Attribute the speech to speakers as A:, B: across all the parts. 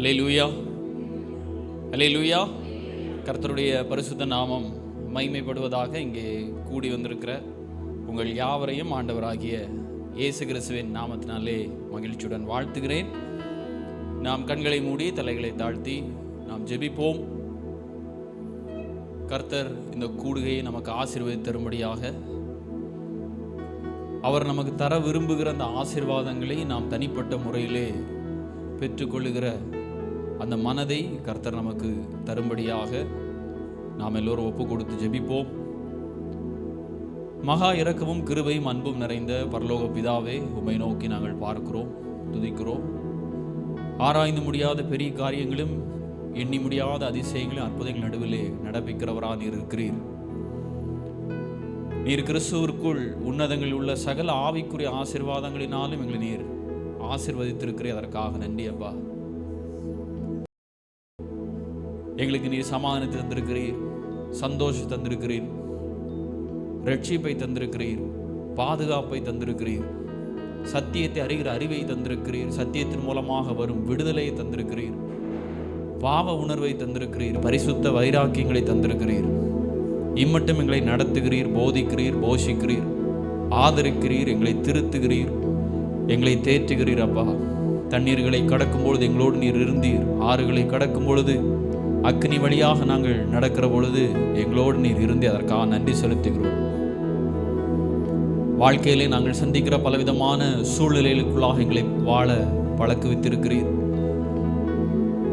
A: அல்லேலூயா, அல்லேலூயா. கர்த்தருடைய பரிசுத்த நாமம் மகிமைப்படுவதாக. இங்கே கூடி வந்திருக்கிற உங்கள் யாவரையும் ஆண்டவராகிய இயேசு கிறிஸ்துவின் நாமத்தினாலே மகிழ்ச்சியுடன் வாழ்த்துகிறேன். நாம் கண்களை மூடி தலைகளை தாழ்த்தி நாம் ஜெபிப்போம். கர்த்தர் இந்த கூடுகையை நமக்கு ஆசீர்வதித்து தரும்படியாக அவர் நமக்கு தர விரும்புகிற அந்த ஆசீர்வாதங்களை நாம் தனிப்பட்ட முறையிலே பெற்றுக்கொள்ளுகிற அந்த மனதை கர்த்தர் நமக்கு தரும்படியாக நாம் எல்லோரும் ஒப்பு கொடுத்து ஜெபிப்போம். மகா இரக்கமும் கிருபையும் அன்பும் நிறைந்த பரலோக பிதாவே, உம்மை நோக்கி நாங்கள் பார்க்கிறோம், துதிக்கிறோம். ஆராய்ந்து முடியாத பெரிய காரியங்களும் எண்ணி முடியாத அதிசயங்களும் அற்புதங்கள் நடுவிலே நடப்பிக்கிறவராக நீர் இருக்கிறீர். நீர் கிறிஸ்துவிற்குள் உன்னதங்களில் உள்ள சகல ஆவிக்குரிய ஆசீர்வாதங்களினாலும் எங்களை நீர் ஆசீர்வதித்திருக்கிறீர். அதற்காக நன்றி அப்பா. எங்களுக்கு நீர் சமாதானத்தை தந்திருக்கிறீர், சந்தோஷத்தை தந்திருக்கிறீர், ரட்சிப்பை தந்திருக்கிறீர், பாதுகாப்பை தந்திருக்கிறீர், சத்தியத்தை அறிகிற அறிவை தந்திருக்கிறீர், சத்தியத்தின் மூலமாக வரும் விடுதலையை தந்திருக்கிறீர், பாவ உணர்வை தந்திருக்கிறீர், பரிசுத்த வைராக்கியங்களை தந்திருக்கிறீர். இம்மட்டும் எங்களை நடத்துகிறீர், போதிக்கிறீர், போஷிக்கிறீர், ஆதரிக்கிறீர், எங்களை திருத்துகிறீர், எங்களை தேற்றுகிறீர் அப்பா. தண்ணீர்களை கடக்கும் பொழுது எங்களோடு நீர் இருந்தீர். ஆறுகளை கடக்கும் பொழுது, அக்னி வழியாக நாங்கள் நடக்கிற பொழுது எங்களோடு நீர் இருந்து அதற்காக நன்றி செலுத்துகிறோம். வாழ்க்கையிலே நாங்கள் சந்திக்கிற பலவிதமான சூழ்நிலைகளுக்குள்ளாக எங்களை வாழ பழக்குவித்திருக்கிறீர்.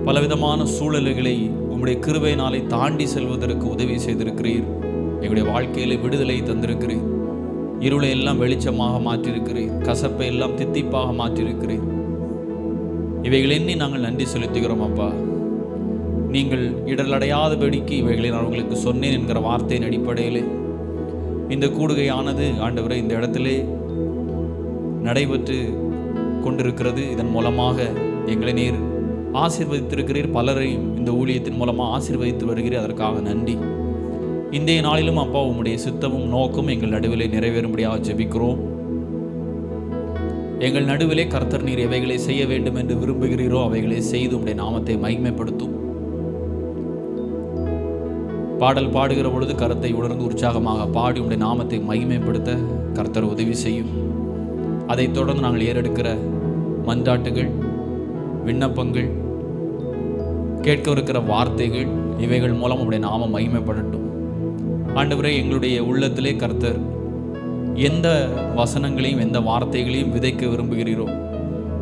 A: பலவிதமான சூழ்நிலைகளை உங்களுடைய கிருபையினாலே தாண்டி செல்வதற்கு உதவி செய்திருக்கிறீர். எங்களுடைய வாழ்க்கையிலே விடுதலை தந்திருக்கிறீர். இருளை எல்லாம் வெளிச்சமாக மாற்றியிருக்கிறீர். கசப்பை எல்லாம் தித்திப்பாக மாற்றியிருக்கிறீர். இவைகள் எண்ணி நாங்கள் நன்றி செலுத்துகிறோம் அப்பா. நீங்கள் இடரடையாதபடிக்கு இவைகளை நான் உங்களுக்கு சொன்னேன் என்கிற வார்த்தையின் அடிப்படையிலே இந்த கூடுகையானது ஆண்டவரை இந்த இடத்திலே நடைபெற்று கொண்டிருக்கிறது. இதன் மூலமாக எங்களை நீர் ஆசீர்வதித்திருக்கிறீர். பலரையும் இந்த ஊழியத்தின் மூலமாக ஆசீர்வதித்து வருகிறீர். அதற்காக நன்றி. இன்றைய நாளிலும் அப்பா உம்முடைய சித்தமும் நோக்கும் எங்கள் நடுவிலே நிறைவேறும்படியாக ஜெபிக்கிறோம். எங்கள் நடுவிலே கர்த்தர் நீர் எவைகளை செய்ய வேண்டும் என்று விரும்புகிறீரோ அவைகளை செய்து உம்முடைய நாமத்தை மகிமைப்படுத்தும். பாடல் பாடுகிற பொழுது கருத்தை உணர்ந்து உற்சாகமாக பாடி உடைய நாமத்தை மகிமைப்படுத்த கர்த்தர் உதவி செய்யும். அதைத் தொடர்ந்து நாங்கள் ஏறெடுக்கிற மன்றாட்டுகள், விண்ணப்பங்கள், கேட்கவிருக்கிற வார்த்தைகள், இவைகள் மூலம் உடைய நாமம் மகிமைப்படட்டும். ஆண்டவரே, எங்களுடைய உள்ளத்திலே கர்த்தர் எந்த வசனங்களையும் எந்த வார்த்தைகளையும் விதைக்க விரும்புகிறீரோ,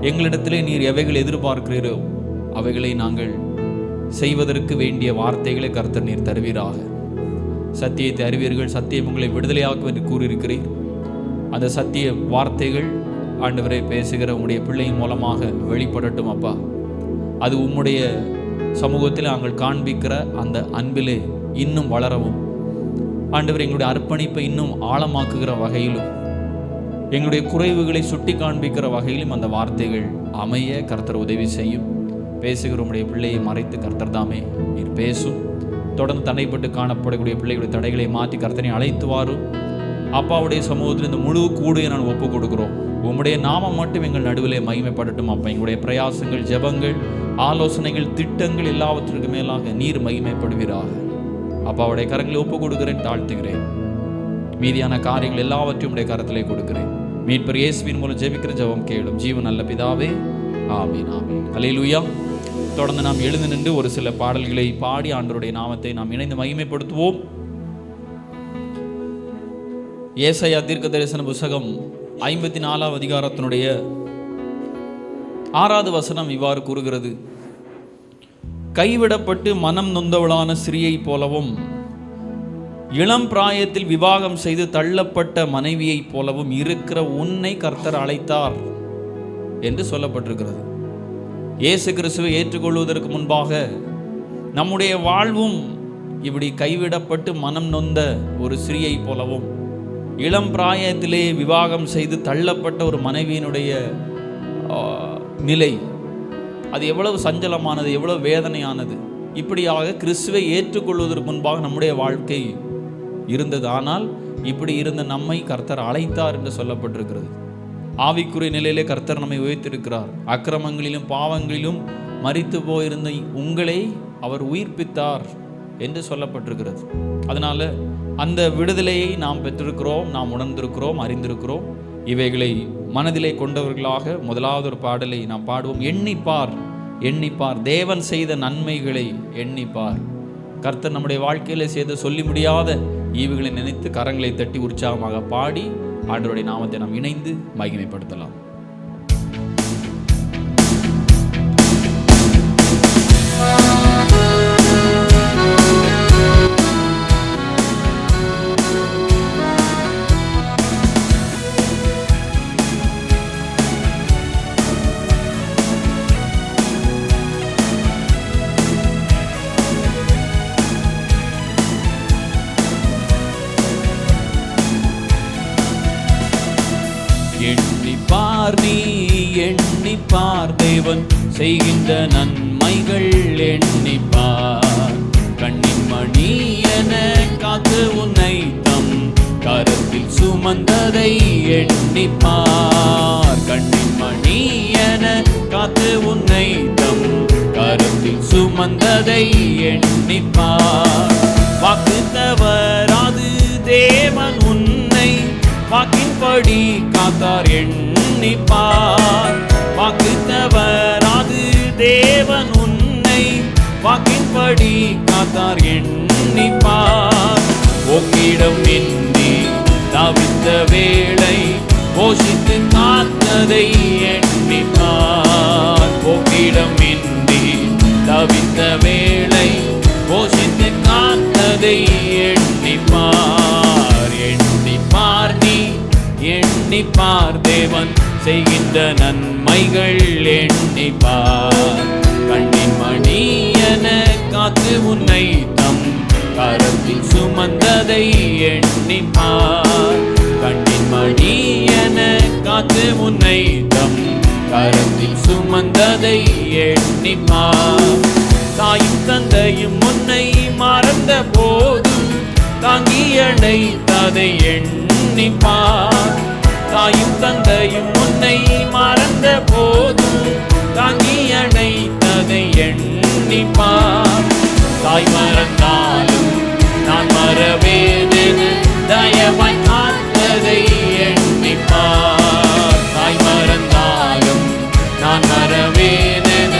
A: எங்களிடத்திலே நீர் எவைகள் எதிர்பார்க்கிறீரோ அவைகளை நாங்கள் செய்வதற்கு வேண்டிய வார்த்தைகளை கர்த்தர் நீர் தருவீராக. சத்தியத்தை அறிவீர்கள், சத்தியம் உங்களை விடுதலையாக்கும் என்று கூறியிருக்கிறீர். அந்த சத்திய வார்த்தைகள் ஆண்டவரை பேசுகிற உம்முடைய பிள்ளையின் மூலமாக வெளிப்படட்டும் அப்பா. அது உம்முடைய சமூகத்தில் நாங்கள் காண்பிக்கிற அந்த அன்பிலே இன்னும் வளரவும், ஆண்டவர் எங்களுடைய அர்ப்பணிப்பை இன்னும் ஆழமாக்குகிற வகையிலும், எங்களுடைய குறைவுகளை சுட்டி காண்பிக்கிற வகையிலும் அந்த வார்த்தைகள் அமைய கர்த்தர் உதவி செய்யும். பேசுகிற உடைய பிள்ளையை மறைத்து கர்த்தர் தாமே நீர் பேசும். தொடர்ந்து தடைப்பட்டு காணப்படக்கூடிய பிள்ளைகளுடைய தடைகளை மாற்றி கர்த்தனை அழைத்து வாரும். அப்பாவுடைய சமூகத்தில் இந்த முழு கூடையை நான் ஒப்புக் கொடுக்கிறோம். உம்முடைய நாமம் மட்டும் எங்கள் நடுவிலே மகிமைப்படட்டும் அப்பா. எங்களுடைய பிரயாசங்கள், ஜெபங்கள், ஆலோசனைகள், திட்டங்கள் எல்லாவற்றிற்கு மேலாக நீர் மகிமைப்படுவீராக. அப்பாவுடைய கரங்களை ஒப்புக் கொடுக்கிறேன், தாழ்த்துகிறேன். மீதியான காரியங்கள் எல்லாவற்றையும் உடைய கரத்திலே கொடுக்கிறேன். மீட்பர் இயேசுவின் மூலம் ஜெபிக்கிற ஜெபம் கேளும் ஜீவன் நல்ல பிதாவே, ஆமீன், ஆமீன். அல்லேலூயா. தொடர்ந்து நாம் எழுந்து நின்று ஒரு சில பாடல்களை பாடி ஆண்டவருடைய நாமத்தை நாம் இணைந்து மகிமைப்படுத்துவோம். ஏசாயா தீர்க்க தரிசன புத்தகம் 54 அதிகாரத்தினுடைய 6வது வசனம் இவ்வாறு கூறுகிறது: கைவிடப்பட்டு மனம் நொந்தவளான ஸ்திரீயை போலவும், இளம் பிராயத்தில் விவாகம் செய்து தள்ளப்பட்ட மனைவியை போலவும் இருக்கிற உன்னை கர்த்தர் அழைத்தார் என்று சொல்லப்பட்டிருக்கிறது. இயேசு கிறிஸ்துவை ஏற்றுக்கொள்வதற்கு முன்பாக நம்முடைய வாழ்வும் இப்படி கைவிடப்பட்டு மனம் நொந்த ஒரு ஸ்திரீயை போலவும், இளம் பிராயத்திலே விவாகம் செய்து தள்ளப்பட்ட ஒரு மனைவியினுடைய நிலை, அது எவ்வளவு சஞ்சலமானது, எவ்வளவு வேதனையானது. இப்படியாக கிறிஸ்துவை ஏற்றுக்கொள்வதற்கு முன்பாக நம்முடைய வாழ்க்கை இருந்தது. ஆனால் இப்படி இருந்த நம்மை கர்த்தர் அழைத்தார் என்று சொல்லப்பட்டிருக்கிறது. ஆவிக்குரிய நிலையிலே கர்த்தர் நம்மை உயர்த்திருக்கிறார். அக்கிரமங்களிலும் பாவங்களிலும் மரித்து போயிருந்த உங்களை அவர் உயிர்ப்பித்தார் என்று சொல்லப்பட்டிருக்கிறது. அதனால அந்த விடுதலையை நாம் பெற்றிருக்கிறோம், நாம் உணர்ந்திருக்கிறோம், அறிந்திருக்கிறோம். இவைகளை மனதிலே கொண்டவர்களாக முதலாவது ஒரு பாடலை நாம் பாடுவோம். எண்ணிப்பார், எண்ணிப்பார், தேவன் செய்த நன்மைகளை எண்ணிப்பார். கர்த்தர் நம்முடைய வாழ்க்கையில செய்த சொல்லி முடியாத ஈவுகளை நினைத்து கரங்களை தட்டி உற்சாகமாக பாடி ஆண்டவருடைய நாமத்தை நாம் இணைந்து மகிமைப்படுத்தலாம். எண்ணிப்பார், நீ எண்ணிப்பார், தேவன் செய்கின்ற நன்மைகள் எண்ணிப்பார். கண்ணின் மணி என காத்து உன்னை தம் கரத்தில் சுமந்ததை எண்ணிப்பார். கண்ணின் மணி என காத்து உன்னை தம் கரத்தில் சுமந்ததை எண்ணிப்பார். வாக்கு தவறாது தேவன் உன்னை வாக்கின்படி காத்தார் எண்ணிப்பார். வாக்கு தவறாது தேவன் உன்னை வாக்கின்படி காத்தார் எண்ணிப்பார். ஓக்கிடம் இன்றி தவித்த வேளை போஷித்து காத்ததை எண்ணிப்பார். ஓக்கிடம் இன்றி தவித்த வேளை போஷித்து காத்ததை எண்ணிப்பார். எண்ணிப்பார், நீ எண்ணிப்பார், தேவன் செய்கின்ற நன்மைகள் எண்ணிப்பார். கண்ணின் மணி என காத்து உன்னை தம் கரத்தில் சுமந்ததை எண்ணிப்பார். கண்ணின் மணி என காத்து உன்னை தம் கரத்தில் சுமந்ததை எண்ணிப்பார். தாயும் தந்தையும் உன்னை மறந்த போதும் தாங்கி அணைத்ததை எண்ணிப்பார். தாயும் தந்தையும் உன்னை மறந்த போதும் தாங்கி அணைத்ததை எண்ணிப்பார். தாய் மறந்தாலும் நான் மறவேதென தயவாய் காத்ததை எண்ணிப்பார். தாய் மறந்தாலும் நான் மறவேதென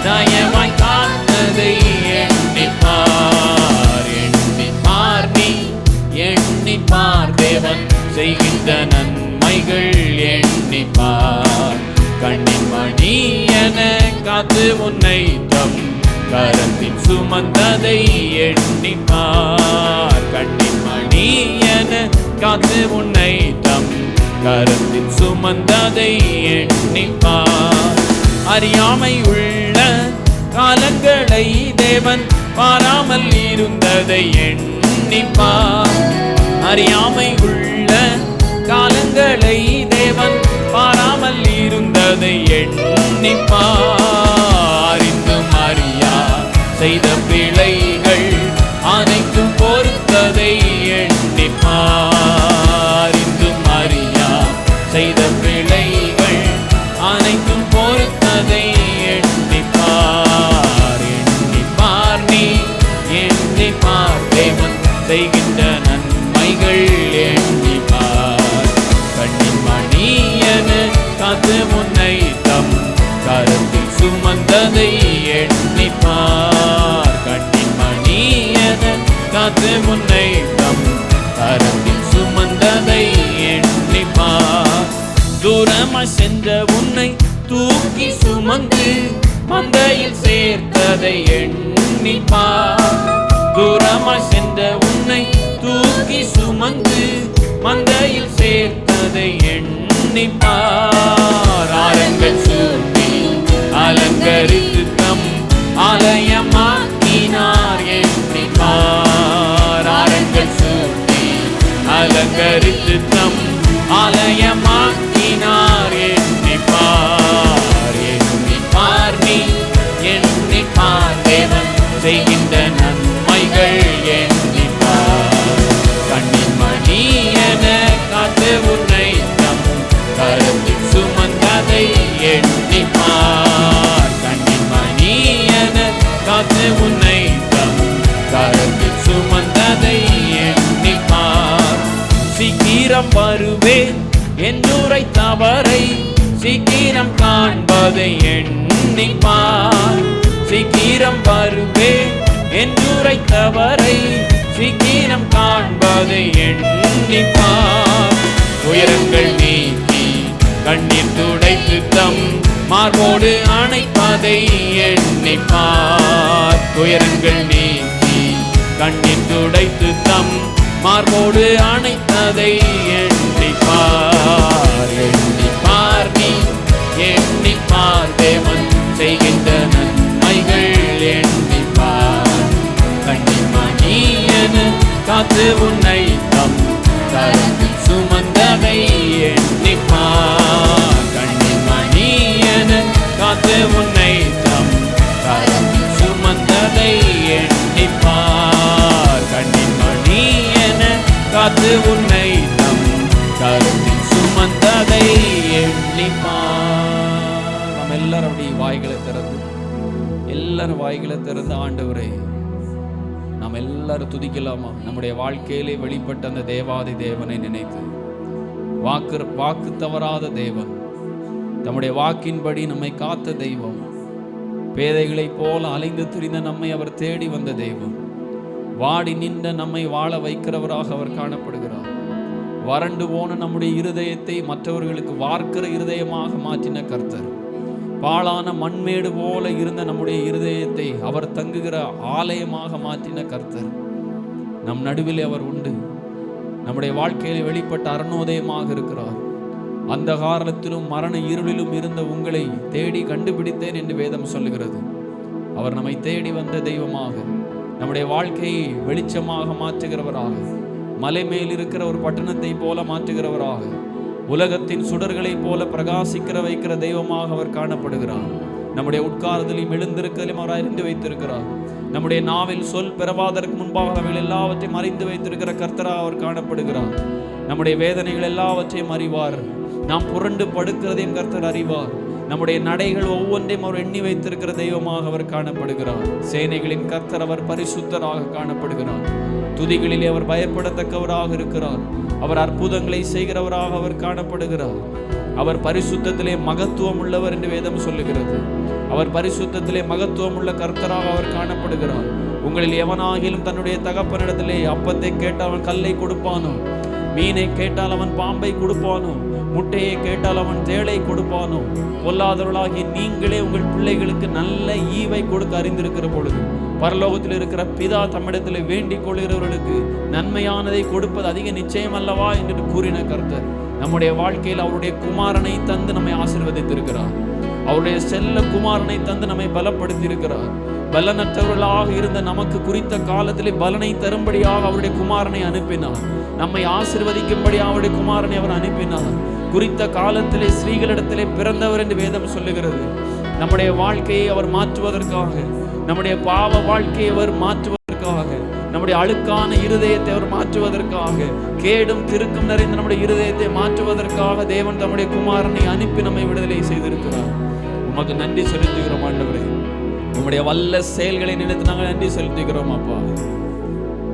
A: தயவாய் காத்ததை எண்ணிப்பார். எண்ணிப்பார், நீ எண்ணிப்பார், தேவன் செய்கின்ற நன்மைகள் எண்ணிப்பார். கண்ணின் மணி என காத்து உன்னை தம் கரத்தில் சுமந்ததை எண்ணிப்பார். கண்ணின் மணி என காத்து உன்னை தம் கரத்தில் சுமந்ததை எண்ணிப்பார். அறியாமை உள்ள காலங்களை தேவன் பாராமல் இருந்ததை எண்ணிப்பார். அறியாமை உள்ள காலங்களை தேவன் பாராமல் இருந்ததை எண்ணிப்பார். அறிந்தும் அறியா செய்த பிழைகள் அனைத்தும் பொறுத்ததை எண்ணிப்பார். அறிந்தும் அறியா செய்த பிழைகள் அனைத்தும் பொறுத்ததை எண்ணிப்பார். எண்ணிப்பார், நீ எண்ணிப்பார், தேவன் செய்கின்ற நன்மைகள் எண்ணிப்பார். கண்ணின் மணி என காத்து உன்னை தம் கரத்தில் சுமந்ததை எண்ணிப்பார். கண்ணின் மணி என காத்து உன்னை தம் கரத்தில் சுமந்ததை எண்ணிப்பார். தூரமாய் சென்ற உன்னை தூக்கி சுமந்து மந்தையில் சேர்த்ததை எண்ணிப்பார். தூரமாய் சென்ற உன்னை தூக்கி சுமந்து மந்தையில் சேர்த்ததை எண்ணிப்பார். ஆரங்கள் சூட்டி அலங்கரித்து தம் ஆலயமாக்கினார் எண்ணிப்பார். ஆரங்கள் சூட்டி அலங்கரித்து தம் ஆலயமாக்கினார் எண்ணிப்பார். எண்ணிப்பார், நீ எண்ணிப்பார், தேவன் செய்கின்ற நன்மைகள் எண்ணிப்பார். கண்ணின் மணி என காத்து உன்னை தம் கரத்தில் சுமந்ததை எண்ணிப்பார். கண்ணின் மணி சீக்கிரம் வருவேன் என்றுரைத்தவரை சீக்கிரம் காண்பதை எண்ணிப்பார். சீக்கிரம் வருவேன் என்றுரைத்தவரை சீக்கிரம் காண்பதை எண்ணிப்பார். உயரங்கள் நீக்கி கண்ணீர் துடைத்து தம் மார்போடு அணைப்பதை எண்ணிப்பார். உயரங்கள் நீக்கி கண்ணீர் துடைத்து தம் மார்போடு அணைத்ததை எண்ணிப்பார். எண்ணிப்பார் நீ எண்ணிப்பார் தேவன் செய்கின்ற நன்மைகள் எண்ணிப்பார். கண்ணிமணி என காத்து உன்னை தம் கரத்தில் சுமந்ததை எண்ணிப்பார். கண்ணிமணி என காத்து உன்னை தம் கரத்தில் சுமந்ததை எண்ணிப்பார். கண்ணிமணி என காத்து உன்னை தம் கரத்தில் சுமந்ததை எண்ணிப்பார். நம்ம எல்லாரும் அப்படி வாய்களை திறந்து எல்லாரும் வாய்களை திறந்து ஆண்டவரே நாம் எல்லாரும் துதிக்கலாமா? நம்முடைய வாழ்க்கையிலே வெளிப்பட்ட அந்த தேவாதி தேவனை நினைத்து, வாக்கு தவறாத தேவன், நம்முடைய வாக்கின்படி நம்மை காத்த தெய்வம், பேதைகளைப் போல அலைந்து திரிந்த நம்மை அவர் தேடி வந்த தெய்வம், வாடி நின்ற நம்மை வாழ வைக்கிறவராக அவர் காணப்படுகிறார். வறண்டு போன நம்முடைய இருதயத்தை மற்றவர்களுக்கு வார்க்கிற இருதயமாக மாற்றின கர்த்தர், பாழான மண்மேடு போல இருந்த நம்முடைய இருதயத்தை அவர் தங்குகிற ஆலயமாக மாற்றின கர்த்தர் நம் நடுவில் அவர் உண்டு. நம்முடைய வாழ்க்கையில் வெளிப்பட்ட அருணோதயமாக இருக்கிறார். அந்த காலத்திலும் மரண இருளிலும் இருந்த உங்களை தேடி கண்டுபிடித்தேன் என்று வேதம் சொல்லுகிறது. அவர் நம்மை தேடி வந்த தெய்வமாக, நம்முடைய வாழ்க்கையை வெளிச்சமாக மாற்றுகிறவராக, மலை மேல் இருக்கிற ஒரு பட்டணத்தை போல மாற்றுகிறவராக, உலகத்தின் சுடர்களை போல பிரகாசிக்கிற வைக்கிற தெய்வமாக அவர் காணப்படுகிறார். நம்முடைய உட்காரத்திலையும் எழுந்திருக்கலையும் அவர் அறிந்து வைத்திருக்கிறார். நம்முடைய நாவில் சொல் பிறவாதற்கு முன்பாக அவைகள் எல்லாவற்றையும் அறிந்து வைத்திருக்கிற கர்த்தராக அவர் காணப்படுகிறார். நம்முடைய வேதனைகள் எல்லாவற்றையும் அறிவார். நாம் புரண்டு படுக்கிறதையும் கர்த்தர் அறிவார். நம்முடைய நடைகள் ஒவ்வொன்றையும் அவர் எண்ணி வைத்திருக்கிற தெய்வமாக அவர் காணப்படுகிறார். சேனைகளின் கர்த்தர் அவர் பரிசுத்தராக காணப்படுகிறார். துதிகளிலே அவர் பயப்படத்தக்கவராக இருக்கிறார். அவர் அற்புதங்களை செய்கிறவராக அவர் காணப்படுகிறார். அவர் பரிசுத்தத்திலே மகத்துவம் உள்ளவர் என்று வேதம் சொல்லுகிறது. அவர் பரிசுத்தத்திலே மகத்துவம் உள்ள கர்த்தராக அவர் காணப்படுகிறார். உங்களில் எவனாகிலும் தன்னுடைய தகப்பனிடத்திலே அப்பத்தை கேட்டால் அவன் கல்லை கொடுப்பானோ, மீனை கேட்டால் அவன் பாம்பை கொடுப்பானோ, முட்டையை கேட்டால் அவன் தேளை கொடுப்பானோ, பொல்லாதவர்களாகி நீங்களே உங்கள் பிள்ளைகளுக்கு நல்ல ஈவை கொடுக்க அறிந்திருக்கிற பொழுது பரலோகத்தில் இருக்கிற பிதா தம்மிடத்தில் வேண்டிக் கொள்கிறவர்களுக்கு நன்மையானதை கொடுப்பது அதிக நிச்சயம் அல்லவா என்று கூறின கர்த்தர் நம்முடைய வாழ்க்கையில் அவருடைய குமாரனை தந்து நம்மை ஆசீர்வதித்திருக்கிறார். அவருடைய செல்ல குமாரனை தந்து நம்மை பலப்படுத்தி இருக்கிறார். பலனற்றவர்களாக இருந்த நமக்கு குறித்த காலத்திலே பலனை தரும்படியாக அவருடைய குமாரனை அனுப்பினார். நம்மை ஆசீர்வதிக்கும்படியாக அவருடைய குமாரனை அவர் அனுப்பினார். குறித்த காலத்திலே ஸ்ரீகளிடத்திலே பிறந்தவர் என்று வேதம் சொல்லுகிறது. நம்முடைய வாழ்க்கையை அவர் மாற்றுவதற்காக, நம்முடைய பாவ வாழ்க்கையை அவர் மாற்றுவதற்காக, நம்முடைய அழுக்கான இருதயத்தை அவர் மாற்றுவதற்காக, கேடும் திருக்கும் நிறைந்த நம்முடைய இருதயத்தை மாற்றுவதற்காக தேவன் தம்முடைய குமாரனை அனுப்பி நம்மை விடுதலை செய்திருக்கிறார். உமக்கு நன்றி செலுத்துகிறோம் ஆண்டவரே. உம்முடைய வல்ல செயல்களை நினைத்து நாங்கள் நன்றி செலுத்துகிறோம் அப்பா.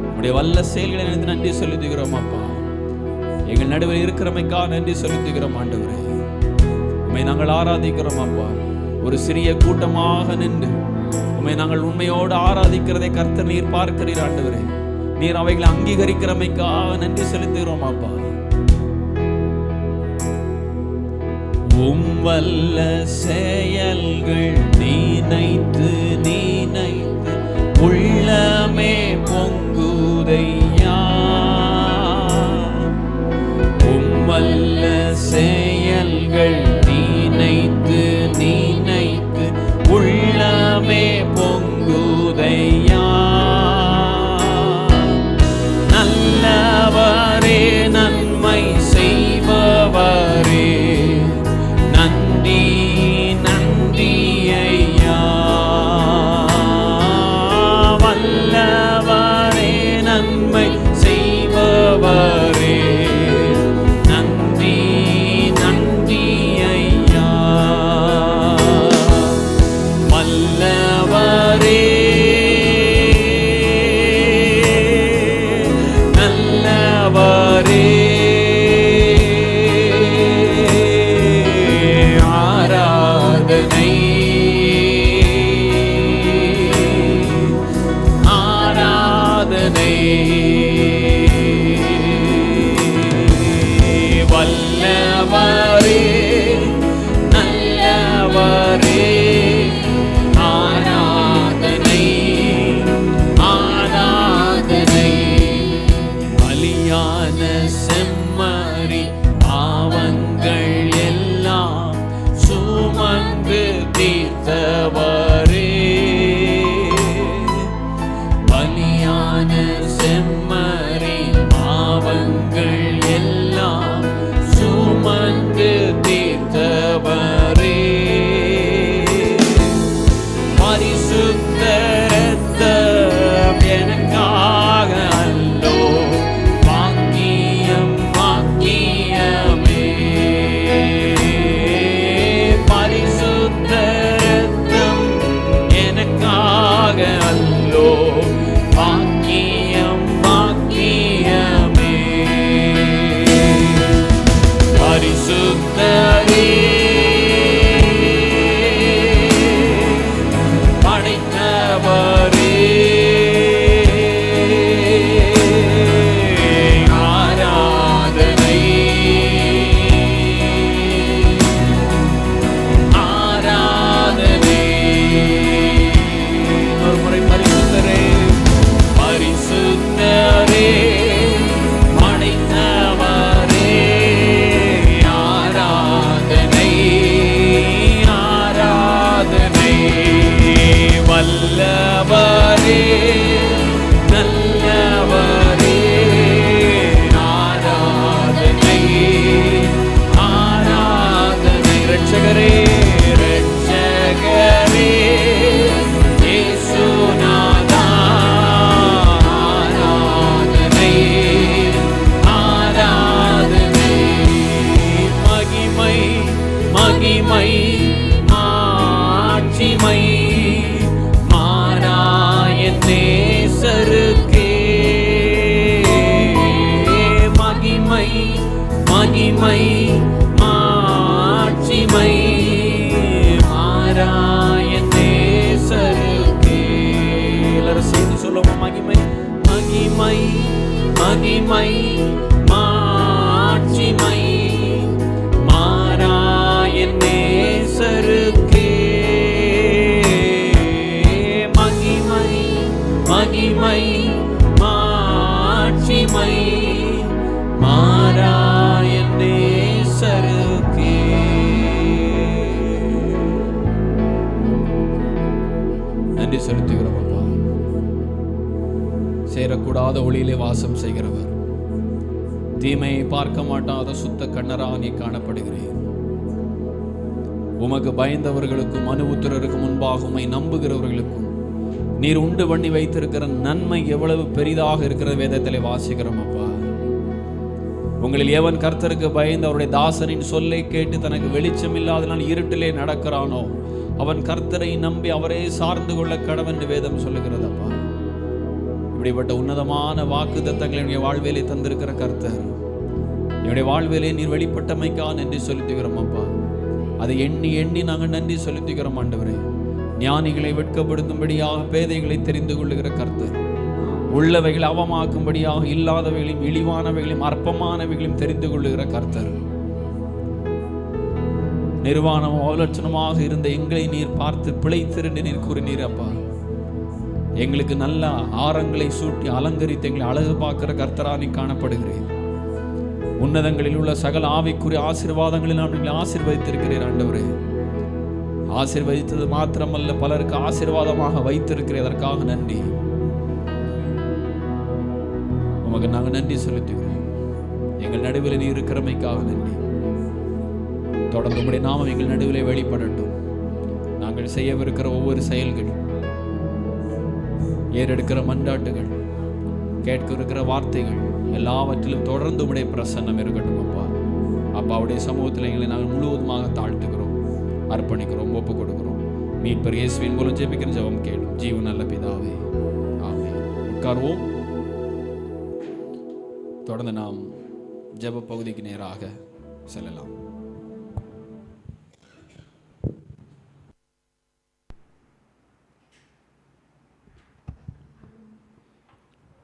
A: உம்முடைய வல்ல செயல்களை நினைத்து நன்றி செலுத்துகிறோம் அப்பா. எங்கள் நடுவில் இருக்கிறமைக்காக நன்றி செலுத்துகிறோம் ஆண்டவரே. உம்மை நாங்கள் ஆராதிக்கிறோம் அப்பா. ஒரு சிறிய கூட்டமாக நின்று உம்மை நாங்கள் உண்மையோடு ஆராதிக்கிறதை கர்த்தர் நீர் பார்க்கிறீர் ஆண்டவரே. நீர் அவைகளை அங்கீகரிக்கிறமைக்காக நன்றி செலுத்துகிறோம் அப்பா. உம் வல்ல செயல்கள் நினைத்து நினைத்து உள்ளமே பொங்குதையா. உம் வல்ல செயல்கள் நினைத்து நினைத்து உள்ளமே பொங்குதையா. நல்லவரே நன்மை செய்பவரே நன்றி நன்றி ஐயா. வல்லவரே நன்மை செய்பவரே நன்றி நன்றி பரிசுத்தரே படைத்தவரே ஆராதனை ஆராதனை. ஒரு முறை பரிசுத்தரே பரிசுத்தரே படைத்தவரே ஆராதனை ஆராதனை. வல்லவரே நல்லவரே ஆராதனை ஆராதனை. இரட்சகரே இரட்சகரே இயேசுநாதா ஆராதனை ஆராதனை. மகிமை மகிமை மாட்சிமை மாறாயன் நேசருக்கே. மகிமை மகிமை மாட்சிமை மாறாயன் நேசருக்கே. எல்லாரும் சேர்ந்து சொல்லுவோம். மகிமை மகிமை மகிமை மாட்சிமை மாறாயன் நேசருக்கே. மகிமை மகிமை மாட்சிமை மாறாயன் நேசருக்கே. நன்றி செலுத்துகிறோம் அப்பா. சேரக்கூடாத ஒளியிலே வாசம் செய்கிறவர், தீமையை பார்க்க மாட்டாத சுத்த கண்ணரா நீ காணப்படுகிறேன். உமக்கு பயந்தவர்களுக்கும் மனுபுத்திரருக்கு முன்பாக உம்மை நம்புகிறவர்களுக்கும் நீர் உண்டு பண்ணி வைத்திருக்கிற நன்மை எவ்வளவு பெரிதாக இருக்கிற வேதத்திலே வாசிக்கிறோம் அப்பா. உங்களில் எவன் கர்த்தருக்கு பயந்து அவருடைய தாசனின் சொல்லை கேட்டு தனக்கு வெளிச்சம் இல்லாதனால் இருட்டிலே நடக்கிறானோ அவன் கர்த்தரை நம்பி அவரே சார்ந்து கொள்ள கடவன் என்று வேதம் சொல்லுகிறது அப்பா. இப்படிப்பட்ட உன்னதமான வாக்குத்தத்தங்களை என்னுடைய வாழ்விலே தந்திருக்கிற கர்த்தர், என்னுடைய வாழ்விலே நீர் வெளிப்பட்டமைக்கா நன்றி செலுத்துகிறோம் அப்பா. அதை எண்ணி எண்ணி நாங்கள் நன்றி செலுத்துகிறோம் ஆண்டவரே. ஞானிகளை வெட்கப்படுத்தும்படியாக பேதைகளை தெரிந்து கொள்ளுகிற கர்த்தர், உள்ளவைகளை அவமாக்கும்படியாக இல்லாதவைகளையும் இழிவானவைகளையும் அற்பமானவைகளையும் தெரிந்து கொள்ளுகிற கர்த்தர், நிர்வாணம் அவலட்சணமாக இருந்த எங்களை நீர் பார்த்து பிழைத்திருந்து நீர் கூறினீர் அப்பா. எங்களுக்கு நல்ல ஆரங்களை சூட்டி அலங்கரித்து எங்களை அழகு பார்க்கிற கர்த்தரா நீ காணப்படுகிறேன். உன்னதங்களில் உள்ள சகல ஆவிக்குரிய ஆசீர்வாதங்களில் நான் எங்களை ஆசீர்வதித்திருக்கிறேன் ஆண்டவரே. ஆசீர்வதித்தது மாத்திரமல்ல, பலருக்கு ஆசீர்வாதமாக வைத்திருக்கிறேன். அதற்காக நன்றி. உமக்கு நாங்கள் நன்றி செலுத்துகிறோம். எங்கள் நடுவில் நீ இருக்கிறமைக்காக நன்றி. தொடர்ந்து உம்முடைய நாமம் எங்கள் நடுவிலே வெளிப்படட்டும். நாங்கள் செய்யவிருக்கிற ஒவ்வொரு செயல்கள், ஏறெடுக்கிற மன்றாட்டுகள், கேட்க இருக்கிற வார்த்தைகள் எல்லாவற்றிலும் தொடர்ந்து உம்முடைய பிரசன்னம் இருக்கட்டும் அப்பா. அப்பாவுடைய சமூகத்தில் எங்களை நாங்கள் முழுவதுமாக தாழ்த்துகிறோம், அர்ப்பணிக்கிறோம், ஒப்பு கொடுக்கிறோம். மீட்பர் இயேசுவின் மூலம் ஜெபிக்கிற ஜெபம் கேளும் ஜீவன் நல்ல பிதாவே, ஆமென். உட்கார்வோம். தொடர்ந்து நாம் ஜெப பகுதிக்கு நேராக செல்லலாம்.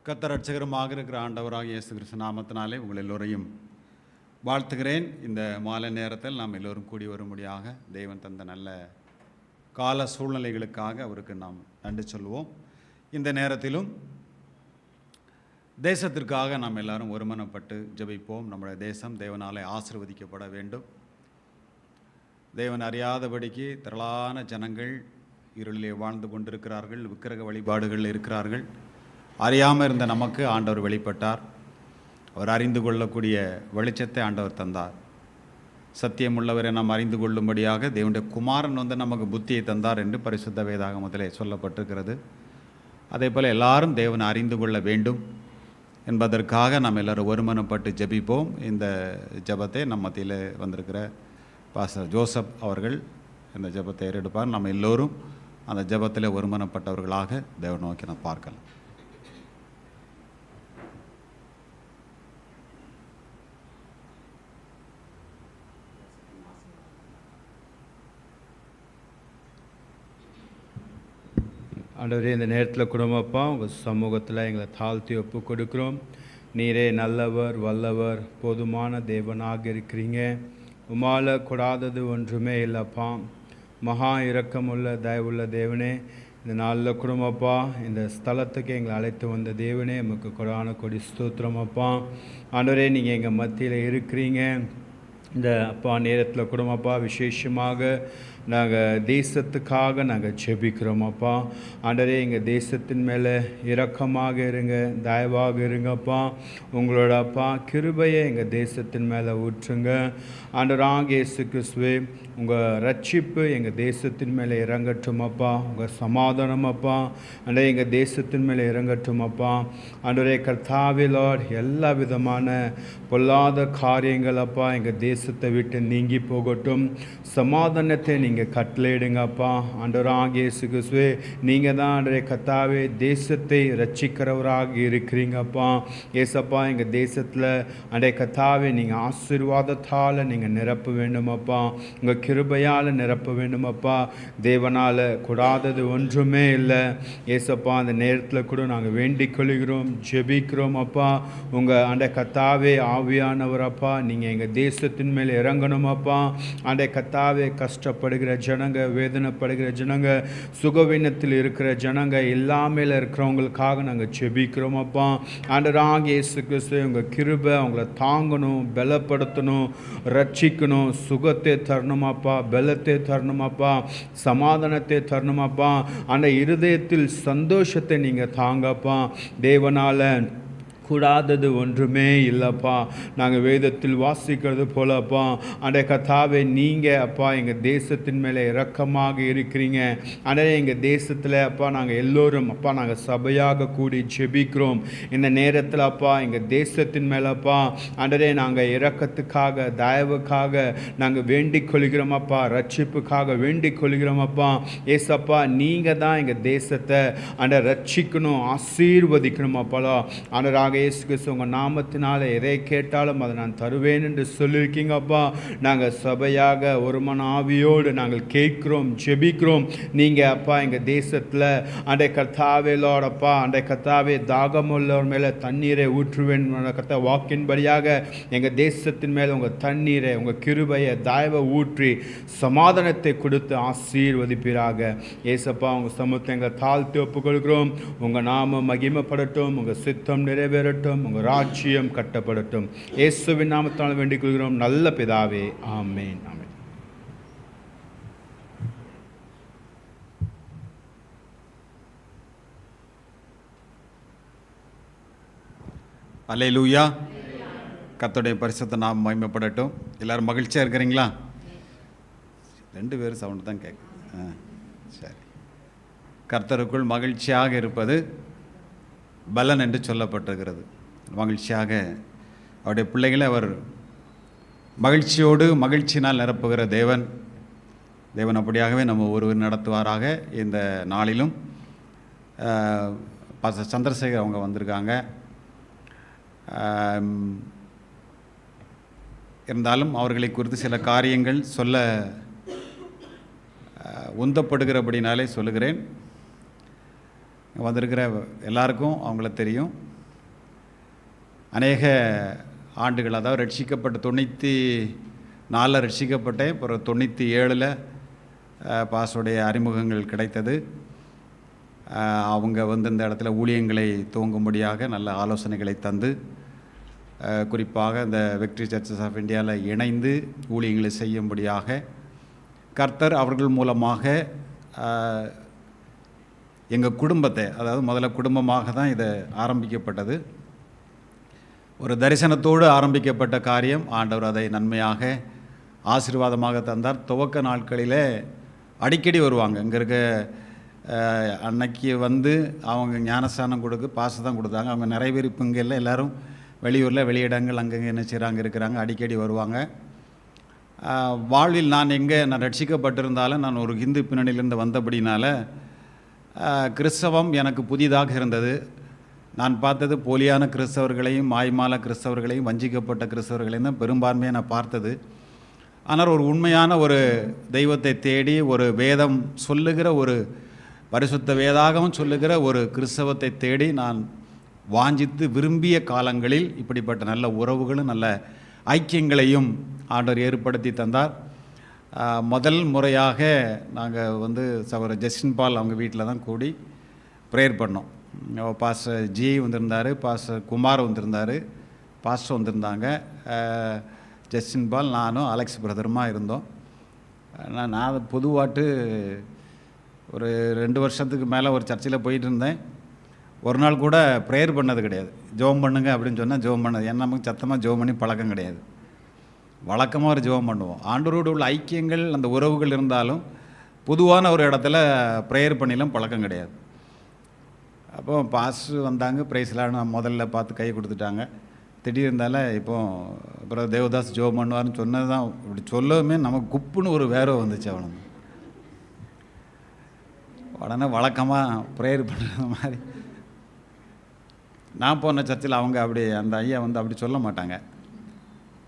B: கர்த்தர் இரட்சகருமாக இருக்கிற ஆண்டவராக இயேசு கிறிஸ்து நாமத்தினாலே உங்கள் எல்லோரையும் வாழ்த்துகிறேன். இந்த மாலை நேரத்தில் நாம் எல்லோரும் கூடி வரும்படியாக தேவன் தந்த நல்ல கால சூழ்நிலைகளுக்காக அவருக்கு நாம் நன்றி சொல்வோம். இந்த நேரத்திலும் தேசத்திற்காக நாம் எல்லாரும் ஒருமனப்பட்டு ஜெபிப்போம். நம்முடைய தேசம் தேவனாலே ஆசீர்வதிக்கப்பட வேண்டும். தேவன் அறியாதபடிக்கு திரளான ஜனங்கள் இருளிலே வாழ்ந்து கொண்டிருக்கிறார்கள், விக்கிரக வழிபாடுகளில் இருக்கிறார்கள். அறியாமல் இருந்த நமக்கு ஆண்டவர் வெளிப்பட்டார். அவர் அறிந்து கொள்ளக்கூடிய வெளிச்சத்தை ஆண்டவர் தந்தார். சத்தியம் உள்ளவரை நாம் அறிந்து கொள்ளும்படியாக தேவனுடைய குமாரன் நமக்கு புத்தியை தந்தார் என்று பரிசுத்த வேதாகமத்திலே சொல்லப்பட்டிருக்கிறது. அதே போல் எல்லாரும் தேவனை அறிந்து கொள்ள வேண்டும் என்பதற்காக நாம் எல்லோரும் ஒருமனப்பட்டு ஜெபிப்போம். இந்த ஜெபத்தை நம் மத்தியில் வந்திருக்கிற பாஸ்டர் ஜோசப் அவர்கள் இந்த ஜெபத்தை ஏறெடுப்பார். நம்ம எல்லோரும் அந்த ஜெபத்தில் ஒருமனப்பட்டவர்களாக தேவனை நோக்கி நாம் பார்க்கலாம்.
C: ஆண்டவரே, இந்த நேரத்தில் குடும்பப்பா உங்கள் சமூகத்தில் எங்களை தாழ்த்தி ஒப்பு கொடுக்குறோம். நீரே நல்லவர், வல்லவர், போதுமான தேவனாக இருக்கிறீங்க. உம்மால் கூடாதது ஒன்றுமே இல்லைப்பா. மகா இரக்கமுள்ள தயவுள்ள தேவனே, இந்த நாளில் குடும்பப்பா இந்த ஸ்தலத்துக்கு எங்களை அழைத்து வந்த தேவனே, நமக்கு கொடான கொடி ஸ்தோத்திரமப்பா. ஆண்டவரே, நீங்கள் எங்கள் மத்தியில் இருக்கிறீங்க. இந்த அப்பா நேரத்தில் குடும்பப்பா விசேஷமாக நாங்கள் தேசத்துக்காக நாங்கள் ஜெபிக்கிறோம் அப்பா. ஆண்டவரே, எங்கள் தேசத்தின் மேலே இரக்கமாக இருங்க, தயவாக இருங்கப்பா. உங்களோட அப்பா கிருபையை எங்கள் தேசத்தின் மேலே ஊற்றுங்க. ஆண்டவராக இயேசு கிறிஸ்துவே, உங்கள் ரட்சிப்பு எங்கள் தேசத்தின் மேலே இறங்கட்டும் அப்பா. உங்கள் சமாதானம் அப்பா ஆண்டவரே எங்கள் தேசத்தின் மேலே இறங்கட்டும் அப்பா. ஆண்டவரே கர்த்தாவே லார்ட், எல்லா விதமான பொல்லாத காரியங்கள் அப்பா எங்கள் தேசத்தை விட்டு நீங்கி போகட்டும். சமாதானத்தை நீங்கள் கட்டளையிடுங்கப்பா. ஆண்டவராக இயேசு கிறிஸ்துவே, நீங்கள் தான் ஆண்டவரே கர்த்தாவே தேசத்தை ரட்சிக்கிறவராக இருக்கிறீங்கப்பா. ஏசப்பா, எங்கள் தேசத்தில் ஆண்டவரே கர்த்தாவே நீங்கள் ஆசீர்வாதத்தால் நீங்கள் நிரப்ப வேண்டுமப்பா. உங்கள் கிருபையால் நிரப்ப வேண்டுமப்பா. தேவனால் கூடாதது ஒன்றுமே இல்லை. ஏசப்பா, அந்த நேரத்தில் கூட நாங்கள் வேண்டிக் கொள்கிறோம், ஜெபிக்கிறோம் அப்பா. உங்கள் ஆண்டவரே கர்த்தாவே ஆவியானவரப்பா, நீங்கள் எங்கள் தேசத்தின் மேலே இறங்கணும் அப்பா. ஆண்டவரே கர்த்தாவே, கஷ்டப்படுகிற ஜனங்க, வேதனைப்படுகிற ஜனங்க, சுகவீனத்தில் இருக்கிற ஜனங்க, இல்லாமல் இருக்கிறவங்களுக்காக நாங்கள் ஜெபிக்கிறோம் அப்பா. ஆண்டவராகிய இயேசு கிறிஸ்து, உங்கள் கிருபை அவங்கள தாங்கணும், பலப்படுத்தணும், ரட்சிக்கணும், சுகத்தை தரணுமாப்பா, பலத்தை தரணுமாப்பா, சமாதானத்தை தரணுமாப்பா. அந்த இருதயத்தில் சந்தோஷத்தை நீங்கள் தாங்கப்பா. தேவனால் கூடாதது ஒன்றுமே இல்லைப்பா. நாங்கள் வேதத்தில் வாசிக்கிறது போலப்பா ஆண்டவரே கர்த்தாவே, நீங்கள் அப்பா எங்கள் தேசத்தின் மேலே இரக்கமாக இருக்கிறீங்க. ஆண்டவரே, எங்கள் தேசத்தில் அப்பா நாங்கள் எல்லோரும் அப்பா நாங்கள் சபையாக கூடி ஜெபிக்கிறோம். இந்த நேரத்தில் அப்பா எங்கள் தேசத்தின் மேலப்பா ஆண்டவரே நாங்கள் இரக்கத்துக்காக, தயவுக்காக நாங்கள் வேண்டிக் கொள்கிறோம் அப்பா. ரட்சிப்புக்காக வேண்டிக் கொள்கிறோம் அப்பா. ஏசப்பா, நீங்கள் தான் எங்கள் தேசத்தை ஆண்டவரே ரட்சிக்கணும், ஆசீர்வதிக்கணும் அப்பா. ஆண்டவராக இயேசு கிறிஸ்து, உங்கள் நாமத்தினால எதை கேட்டாலும் அதை நான் தருவேன் என்று சொல்லியிருக்கீங்க அப்பா. நாங்கள் சபையாக ஒரு மன ஆவியோடு நாங்கள் கேட்கிறோம், ஜெபிக்கிறோம். நீங்கள் அப்பா எங்கள் தேசத்தில் அண்டை கர்த்தாவே லார்ட் அப்பா, அண்டை கர்த்தாவே தாகமுள்ளவர் மேலே தண்ணீரை ஊற்றுவேன் கர்த்தா வாக்கின்படியாக எங்கள் தேசத்தின் மேலே உங்கள் தண்ணீரை, உங்கள் கிருபையை, தயவை ஊற்றி சமாதானத்தை கொடுத்து ஆசீர்வதிப்பீராக. ஏசப்பா, உங்கள் சமூகத்தை எங்கள் தாழ்த்தி ஒப்புக்கொள்கிறோம். உங்கள் நாமம் மகிமைப்படட்டும், உங்கள் சித்தம் நிறைவேறட்டும், உங்கள் ராஜ்யம் கட்டப்படட்டும். இயேசுவின் நாமத்தால் வேண்டிக் கொள்கிறோம் நல்ல பிதாவே, ஆமென், ஆமென்.
B: அல்லேலூயா. கர்த்தருடைய பரிசுத்த நாமம் மகிமைப்படட்டும். எல்லாரும் மகிழ்ச்சியாக இருக்கிறீங்களா? 2 பேரும் சவுண்டு தான் கேட்குது. சரி. கர்த்தருக்குள் மகிழ்ச்சியாக இருப்பது பலன் என்று சொல்லப்பட்டிருக்கிறது. மகிழ்ச்சியாக அவருடைய பிள்ளைகளை அவர் மகிழ்ச்சியோடு மகிழ்ச்சினால் நிரப்புகிற தேவன். தேவன் அப்படியாகவே நம்ம ஒருவர் நடத்துவாராக. இந்த நாளிலும் பாஸ்டர் சந்திரசேகர் அவங்க வந்திருக்காங்க. இருந்தாலும் அவர்களை குறித்து சில காரியங்கள் சொல்ல உந்தப்படுகிறபடினாலே சொல்லுகிறேன். வந்திருக்கிற எல்லாருக்கும் அவங்கள தெரியும். அநேக ஆண்டுகள், அதாவது ரட்சிக்கப்பட்ட 94 ரட்சிக்கப்பட்டேன். அப்புறம் 97 பாஸ்டருடைய அறிமுகங்கள் கிடைத்தது. அவங்க வந்து இந்த இடத்துல ஊழியங்களை துவங்கும்படியாக நல்ல ஆலோசனைகளை தந்து, குறிப்பாக இந்த விக்டரி சர்ச்சஸ் ஆஃப் இந்தியாவில் இணைந்து ஊழியங்களை செய்யும்படியாக கர்த்தர் அவர்கள் மூலமாக எங்கள் குடும்பத்தை, அதாவது முதல்ல குடும்பமாக தான் இது ஆரம்பிக்கப்பட்டது. ஒரு தரிசனத்தோடு ஆரம்பிக்கப்பட்ட காரியம் ஆண்டவர் அதை நன்மையாக ஆசீர்வாதமாக தந்தார். துவக்க நாட்களில் அடிக்கடி வருவாங்க. இங்கே இருக்க அன்னைக்கு வந்து அவங்க ஞானஸ்தானம் பாசம் தான் கொடுத்தாங்க. அவங்க நிறைவேறி இப்போ இங்கே இல்லை, எல்லோரும் வெளியூரில் வெளியிடங்கள் அங்கங்கே என்ன செய்கிறாங்க இருக்கிறாங்க, அடிக்கடி வருவாங்க. வாழ்வில் நான் ரட்சிக்கப்பட்டிருந்தாலும் நான் ஒரு ஹிந்து பின்னணியிலிருந்து வந்தபடினால கிறிஸ்தவம் எனக்கு புதிதாக இருந்தது. நான் பார்த்தது போலியான கிறிஸ்தவர்களையும், மாய்மால கிறிஸ்தவர்களையும், வஞ்சிக்கப்பட்ட கிறிஸ்தவர்களையும் தான் பெரும்பான்மையாக நான் பார்த்தது. ஆனால் ஒரு உண்மையான ஒரு தெய்வத்தை தேடி, ஒரு வேதம் சொல்லுகிற ஒரு பரிசுத்த வேதாகமம் சொல்லுகிற ஒரு கிறிஸ்தவத்தை தேடி நான் வாஞ்சித்து விரும்பிய காலங்களில் இப்படிப்பட்ட நல்ல உறவுகளும் நல்ல ஐக்கியங்களையும் ஆண்டவர் ஏற்படுத்தி தந்தார். முதல் முறையாக நாங்கள் வந்து சகோதரர் ஜஸ்டின் பால் அவங்க வீட்டில் தான் கூடி ப்ரேயர் பண்ணோம். பாஸ்டர் ஜி வந்திருந்தார், பாஸ்டர் குமார் வந்திருந்தார், பாஸ்டர் வந்திருந்தாங்க, ஜஸ்டின் பால், நானும் அலெக்ஸ் பிரதருமா இருந்தோம். நான் பொதுவாட்டு ஒரு 2 வருஷத்துக்கு மேலே ஒரு சர்ச்சில் போயிட்டு இருந்தேன். ஒரு நாள் கூட ப்ரேயர் பண்ணது கிடையாது. ஜெபம் பண்ணுங்க அப்படின்னு சொன்னால் ஜெபம் பண்ணது, ஏன்னா நமக்கு சத்தமாக ஜெபம் பண்ணி பழக்கம் கிடையாது. வழக்கமாக ஒரு ஜெபம் பண்ணுவோம். ஆண்டவரோடு உள்ள ஐக்கியங்கள் அந்த உறவுகள் இருந்தாலும் பொதுவான ஒரு இடத்துல ப்ரேயர் பண்ணிலாம் பழக்கம் கிடையாது. அப்போ பாஸ்டர் வந்தாங்க, ப்ரைஸ்லாம் நான் முதல்ல பார்த்து கை கொடுத்துட்டாங்க. திடீர் இருந்தாலும் இப்போ அப்புறம் தேவதாஸ் ஜெபம் பண்ணுவார்னு சொன்னது தான், இப்படி சொல்லவுமே நமக்கு குப்புன்னு ஒரு வேர்வை வந்துச்சு. அவ்வளோ உடனே வழக்கமாக ப்ரேயர் பண்ணுற மாதிரி நான் போன சர்ச்சில் அவங்க அப்படி அந்த ஐயா வந்து அப்படி சொல்ல மாட்டாங்க.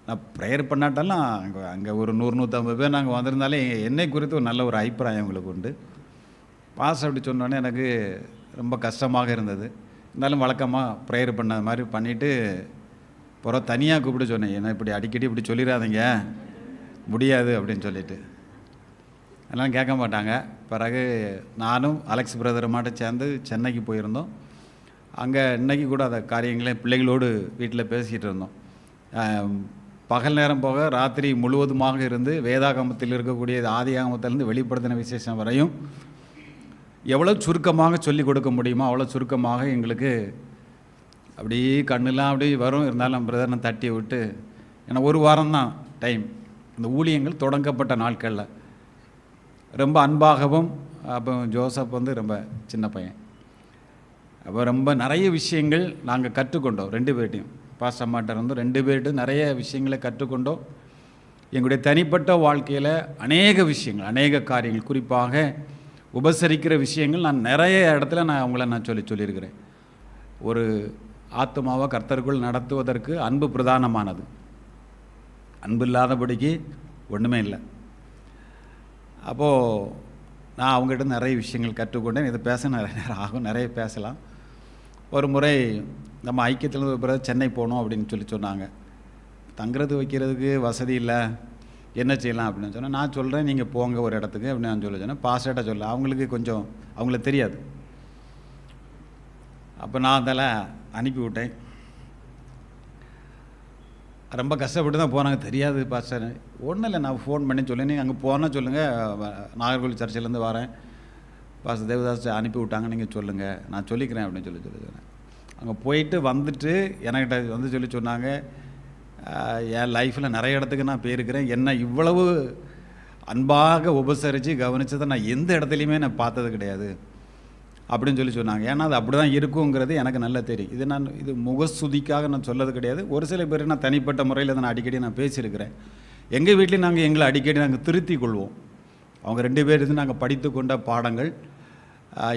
B: நான் ப்ரேயர் பண்ணாட்டெல்லாம் அங்கே ஒரு 100-150 பேர் நாங்கள் வந்திருந்தாலே என்னை குறித்து ஒரு நல்ல ஒரு அபிப்பிராயம் உங்களுக்கு உண்டு. பாஸ் அப்படி சொன்னோடனே எனக்கு ரொம்ப கஷ்டமாக இருந்தது. இருந்தாலும் வழக்கமாக ப்ரேயர் பண்ண மாதிரி பண்ணிவிட்டு பிறகு தனியாக கூப்பிட்டு சொன்னேன், ஏன்னா இப்படி அடிக்கடி இப்படி சொல்லிடாதீங்க, முடியாது அப்படின்னு சொல்லிட்டு. அதெல்லாம் கேட்க மாட்டாங்க. பிறகு நானும் அலெக்ஸ் பிரதருமாட்ட சேர்ந்து சென்னைக்கு போயிருந்தோம். அங்கே இன்றைக்கி கூட அந்த காரியங்களே பிள்ளைகளோடு வீட்டில் பேசிக்கிட்டு இருந்தோம். பகல் நேரம் போக ராத்திரி முழுவதுமாக இருந்து வேதாகமத்தில் இருக்கக்கூடிய ஆதியாகமத்திலேருந்து வெளிப்படுத்தின விசேஷம் வரையும் எவ்வளோ சுருக்கமாக சொல்லிக் கொடுக்க முடியுமோ அவ்வளோ சுருக்கமாக எங்களுக்கு அப்படியே கண்ணெலாம் அப்படி வரும். இருந்தாலும் பிரதர் நான் தட்டி விட்டு, ஏன்னா ஒரு வாரம் தான் டைம், இந்த ஊழியங்கள் தொடங்கப்பட்ட நாட்களில் ரொம்ப அன்பாகவும், அப்போ ஜோசப் வந்து ரொம்ப சின்ன பையன், அப்போ ரொம்ப நிறைய விஷயங்கள் நாங்கள் கற்றுக்கொண்டோம். 2 பேர்ட்டையும், பாஸ்டர் அம்மாட்ட இருந்தோம், 2 பேர்ட்டும் நிறைய விஷயங்களை கற்றுக்கொண்டோம். எங்களுடைய தனிப்பட்ட வாழ்க்கையில் அநேக விஷயங்கள், அநேக காரியங்கள், குறிப்பாக உபசரிக்கிற விஷயங்கள் நான் நிறைய இடத்துல நான் சொல்லியிருக்கிறேன். ஒரு ஆத்மாவை கர்த்தருக்குள் நடத்துவதற்கு அன்பு பிரதானமானது. அன்பு இல்லாதபடிக்கு ஒன்றுமே இல்லை. அப்போது நான் அவங்ககிட்ட நிறைய விஷயங்கள் கற்றுக்கொண்டேன். இதை பேச நிறைய நேரம் ஆகும், நிறைய பேசலாம். ஒரு முறை நம்ம ஐக்கியத்தில் ஒரு பிறகு சென்னை போகணும் அப்படின்னு சொன்னாங்க. தங்குறது வைக்கிறதுக்கு வசதி இல்லை, என்ன செய்யலாம் அப்படின்னு சொன்னால், நான் சொல்கிறேன் நீங்கள் போங்க ஒரு இடத்துக்கு அப்படின்னு நான் சொன்னேன். பாஸ்டர்கிட்ட சொல்ல அவங்களுக்கு கொஞ்சம் அவங்களுக்கு தெரியாது. அப்போ நான் அதெல்லாம் அனுப்பி விட்டேன். ரொம்ப கஷ்டப்பட்டு தான் போனாங்க. தெரியாது பாஸ்டர், ஒன்றும் இல்லை, நான் ஃபோன் பண்ணி சொல்லி நீங்கள் அங்கே போனால் சொல்லுங்கள், நாகர்கோவில் சர்ச்சிலேருந்து வரேன், பாஸ்டர் தேவதாஸ் அனுப்பி விட்டாங்க, நீங்கள் சொல்லுங்கள், நான் சொல்லிக்கிறேன் அப்படின்னு சொன்னேன். அங்கே போயிட்டு வந்துட்டு என்கிட்ட வந்து சொன்னாங்க, என் லைஃப்பில் நிறைய இடத்துக்கு நான் போயிருக்கிறேன், என்ன இவ்வளவு அன்பாக உபசரித்து கவனித்ததை நான் எந்த இடத்துலையுமே நான் பார்த்தது கிடையாது அப்படின்னு சொன்னாங்க. ஏன்னா அது அப்படி தான் இருக்குங்கிறது எனக்கு நல்லா தெரியும். இது முகஸ்துதிக்காக நான் சொல்லது கிடையாது. ஒரு சில பேர் நான் தனிப்பட்ட முறையில் அதை நான் அடிக்கடி பேசியிருக்கிறேன். எங்கள் வீட்லேயும் நாங்கள் எங்களை அடிக்கடி திருத்தி கொள்வோம். அவங்க 2 பேர் இருந்து நாங்கள் படித்து கொண்ட பாடங்கள்.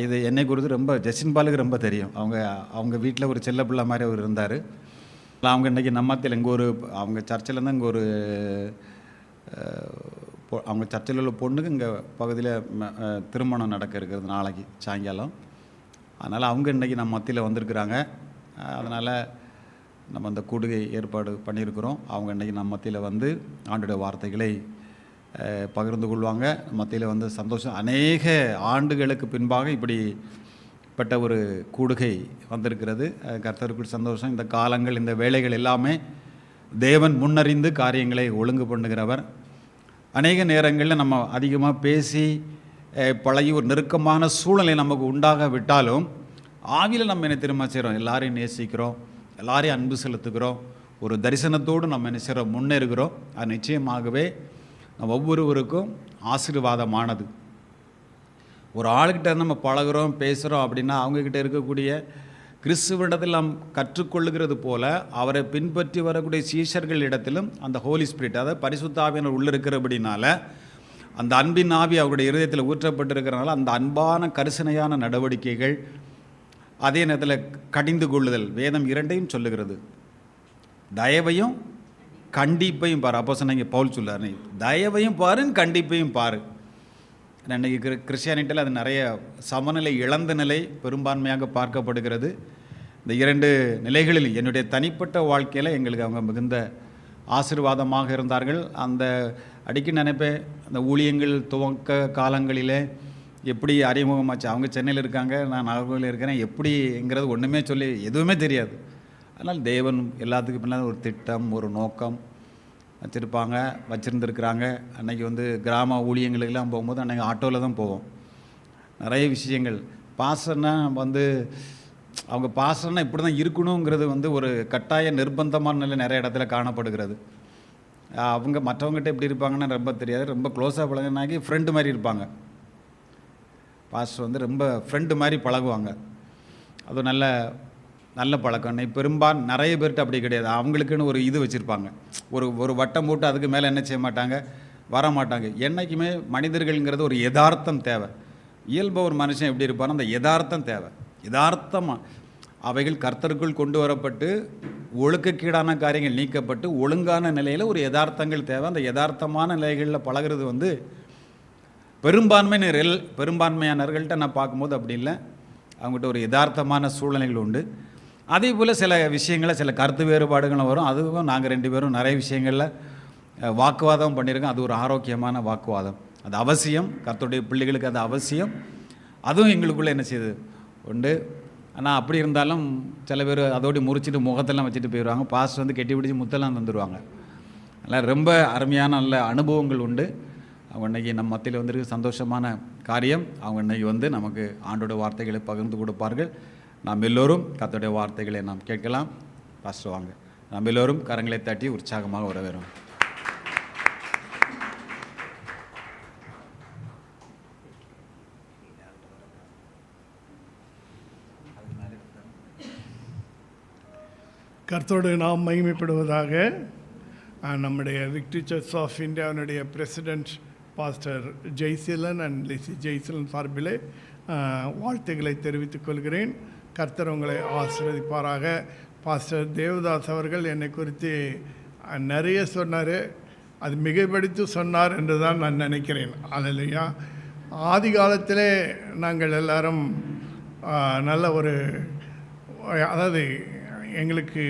B: இது என்னை குறித்து ரொம்ப ஜஸ்டின் பாலுக்கு ரொம்ப தெரியும். அவங்க வீட்டில் ஒரு செல்ல பிள்ளை மாதிரி அவர் இருந்தார். அவங்க இன்றைக்கி நம்மத்தில் இங்கே ஒரு அவங்க சர்ச்சிலேருந்து இங்கே ஒரு அவங்க சர்ச்சில் உள்ள பொண்ணுக்கு இங்கே பகுதியில் திருமணம் நடக்க இருக்கிறது நாளைக்கு சாயங்காலம். அதனால் அவங்க இன்றைக்கி நம்ம மத்தியில் வந்திருக்கிறாங்க. அதனால் நம்ம அந்த கூடுகை ஏற்பாடு பண்ணியிருக்கிறோம். அவங்க இன்றைக்கி நம்ம மத்தியில் வந்து ஆண்டோட வார்த்தைகளை பகிர்ந்து கொள்வாங்க. மத்தியில் சந்தோஷம். அநேக ஆண்டுகளுக்கு பின்பாக இப்படிப்பட்ட ஒரு கூடுகை வந்திருக்கிறது. கர்த்தருக்குள் சந்தோஷம். இந்த காலங்கள், இந்த வேளைகள் எல்லாமே தேவன் முன்னறிந்து காரியங்களை ஒழுங்கு பண்ணுகிறவர். அநேக நேரங்களில் நம்ம அதிகமாக பேசி பழகி ஒரு நெருக்கமான சூழ்நிலை நமக்கு உண்டாக விட்டாலும் ஆவியில் நம்ம என்ன திரும்ப செய்கிறோம், எல்லாரையும் நேசிக்கிறோம், எல்லாரையும் அன்பு செலுத்துகிறோம், ஒரு தரிசனத்தோடு நம்ம என்ன செய்கிறோம், முன்னேறுகிறோம். அது நிச்சயமாகவே நம்ம ஒவ்வொருவருக்கும் ஆசீர்வாதமானது. ஒரு ஆளுக்கிட்ட நம்ம பழகிறோம், பேசுகிறோம் அப்படின்னா அவங்கக்கிட்ட இருக்கக்கூடிய கிறிஸ்துவனிடத்தில் நாம் கற்றுக்கொள்ளுகிறது போல அவரை பின்பற்றி வரக்கூடிய சீஷர்கள் இடத்திலும் அந்த ஹோலி ஸ்பிரிட், அதாவது பரிசுத்த ஆவியானவர் உள்ள இருக்கிறபடினால அந்த அன்பின் ஆவி அவருடைய இருதயத்தில் ஊற்றப்பட்டிருக்கிறனால அந்த அன்பான கரிசனையான நடவடிக்கைகள், அதே நேரத்தில் கடிந்து கொள்ளுதல், வேதம் 2ஐயும் சொல்லுகிறது. தயவையும் கண்டிப்பையும் பாரு. அப்போ சொன்னீங்க பவுல் சொல்லார், தயவையும் பாரு, கண்டிப்பையும் பாரு. இன்றைக்கி கிறிஸ்டியானிட்டியில் அது நிறைய சமநிலை இழந்த நிலை பெரும்பான்மையாக பார்க்கப்படுகிறது. இந்த 2 நிலைகளில் என்னுடைய தனிப்பட்ட வாழ்க்கையில் எங்களுக்கு அவங்க மிகுந்த ஆசீர்வாதமாக இருந்தார்கள். அந்த அடிக்கடி நினைப்பேன், அந்த ஊழியங்கள் துவக்க காலங்களிலே எப்படி அறிமுகமாச்சு. அவங்க சென்னையில் இருக்காங்க, நான் நாகர்கோவிலில் இருக்கிறேன், எப்படிங்கிறது ஒன்றுமே சொல்லி எதுவுமே தெரியாது. அதனால் தேவன் எல்லாத்துக்கும் பின்னால் ஒரு திட்டம், ஒரு நோக்கம் வச்சுருந்துருக்குறாங்க. அன்றைக்கி கிராம ஊழியங்களுக்கெல்லாம் போகும்போது அன்றைக்கி ஆட்டோவில் தான் போவோம். நிறைய விஷயங்கள் பாஸ்டர்னா அவங்க பாஸ்டர்னா இப்படி தான் இருக்கணுங்கிறது ஒரு கட்டாய நிர்பந்தமான நிலை நிறைய இடத்துல காணப்படுகிறது. அவங்க மற்றவங்ககிட்ட எப்படி இருப்பாங்கன்னு ரொம்ப தெரியாது. ரொம்ப க்ளோஸாக பழகினாக்கி ஃப்ரெண்டு மாதிரி இருப்பாங்க. பாஸ்டர் ரொம்ப ஃப்ரெண்டு மாதிரி பழகுவாங்க. அது நல்ல பழக்கம். நிறைய பேர்கிட்ட அப்படி கிடையாது. அவங்களுக்குன்னு ஒரு இது வச்சுருப்பாங்க, ஒரு வட்டம் போட்டு அதுக்கு மேலே என்ன செய்ய மாட்டாங்க, வர மாட்டாங்க. என்றைக்குமே மனிதர்கள்ங்கிறது ஒரு யதார்த்தம் தேவை. இயல்பாக ஒரு மனுஷன் எப்படி இருப்பானோ அந்த யதார்த்தம் தேவை. யதார்த்தமாக அவைகள் கர்த்தருக்குள் கொண்டு வரப்பட்டு ஒழுக்கக்கீடான காரியங்கள் நீக்கப்பட்டு ஒழுங்கான நிலையில் ஒரு யதார்த்தங்கள் தேவை. அந்த யதார்த்தமான நிலைகளில் பழகிறது பெரும்பான்மையானவர்கள்ட்ட நான் பார்க்கும்போது அப்படி இல்லை. அவங்ககிட்ட ஒரு யதார்த்தமான சூழ்நிலைகள் உண்டு. அதே போல் சில விஷயங்களில் சில கருத்து வேறுபாடுகளும் வரும். அதுவும் நாங்கள் 2 பேரும் நிறைய விஷயங்களில் வாக்குவாதம் பண்ணியிருக்கோம். அது ஒரு ஆரோக்கியமான வாக்குவாதம். அது அவசியம், கர்த்தருடைய பிள்ளைகளுக்கு அது அவசியம். அதுவும் எங்களுக்குள்ளே என்ன செய்யுது உண்டு. ஆனால் அப்படி இருந்தாலும் சில பேர் அதோடு முறிச்சிட்டு முகத்தெல்லாம் வச்சுட்டு போயிடுவாங்க. பாஸ்ட் கெட்டி பிடிச்சி முத்தெல்லாம் தந்துடுவாங்க. அதனால் ரொம்ப அருமையான நல்ல அனுபவங்கள் உண்டு. அவங்க இன்றைக்கி நம்ம மத்தியில் சந்தோஷமான காரியம். அவங்க இன்றைக்கி நமக்கு ஆண்டோட வார்த்தைகளை பகிர்ந்து கொடுப்பார்கள். நாம் எல்லோரும் கர்த்தருடைய வார்த்தைகளை நாம் கேட்கலாம். பாஸ்டர் வாங்க. நாம் எல்லோரும் கரங்களை தட்டி உற்சாகமாக வரவேறோம்.
D: கர்த்தரோடு நாம் மகிமைப்படுவதாக. நம்முடைய விக்டரி சர்ச் ஆஃப் இந்தியாவினுடைய president pastor Jayaseelan and Lissy Jayaseelan சார்பிலே வாழ்த்துக்களை தெரிவித்துக் கொள்கிறேன். கர்த்தர் உங்களை ஆசீர்வதிப்பாராக. பாஸ்டர் தேவதாஸ் அவர்கள் என்னை குறித்து நிறைய சொன்னார். அது மிகைப்படுத்தி சொன்னார் என்று தான் நான் நினைக்கிறேன். அல்லேலூயா. ஆதி காலத்திலே நாங்கள் எல்லாரும் நல்ல அதாவது எங்களுக்கு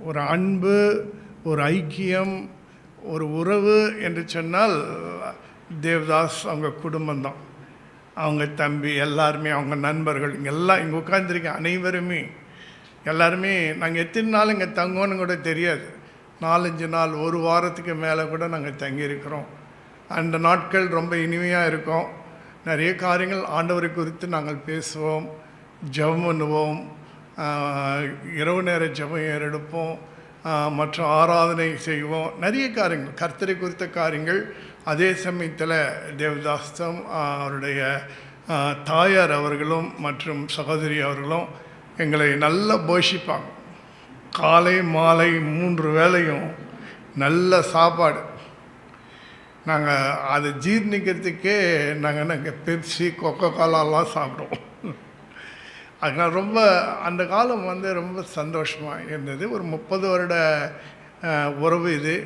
D: ஒரு அன்பு, ஒரு ஐக்கியம், ஒரு உறவு என்று சொன்னால் தேவதாஸ் அவங்க குடும்பம்தான். அவங்க தம்பி எல்லாருமே, அவங்க நண்பர்கள், இங்கே உட்காந்துருக்க அனைவருமே எல்லாருமே நாங்கள் எத்தனை நாள் இங்கே தங்குவோன்னு கூட தெரியாது. 4-5 நாள், ஒரு வாரத்துக்கு மேலே கூட நாங்கள் தங்கியிருக்கிறோம். அந்த நாட்கள் ரொம்ப இனிமையாக இருக்கும். நிறைய காரியங்கள் ஆண்டவரை குறித்து நாங்கள் பேசுவோம், ஜெபம் பண்ணுவோம், இரவு நேர ஜெபம் ஏறெடுப்போம், மற்றும் ஆராதனை செய்வோம். நிறைய காரியங்கள், கர்த்தரை குறித்த காரியங்கள். அதே சமயத்தில் தேவதாஸ்தம் அவருடைய தாயார் அவர்களும் மற்றும் சகோதரி அவர்களும் எங்களை நல்லா போஷிப்பாங்க. காலை மாலை 3 வேளையும் நல்ல சாப்பாடு. நாங்கள் அதை ஜீர்ணிக்கிறதுக்கே நாங்கள் பெப்சி, கொக்கோ கோலாலாம் சாப்பிடுவோம். அதனால் ரொம்ப அந்த காலம் ரொம்ப சந்தோஷமாக இருந்தது. ஒரு 30 வருட உறவு இது.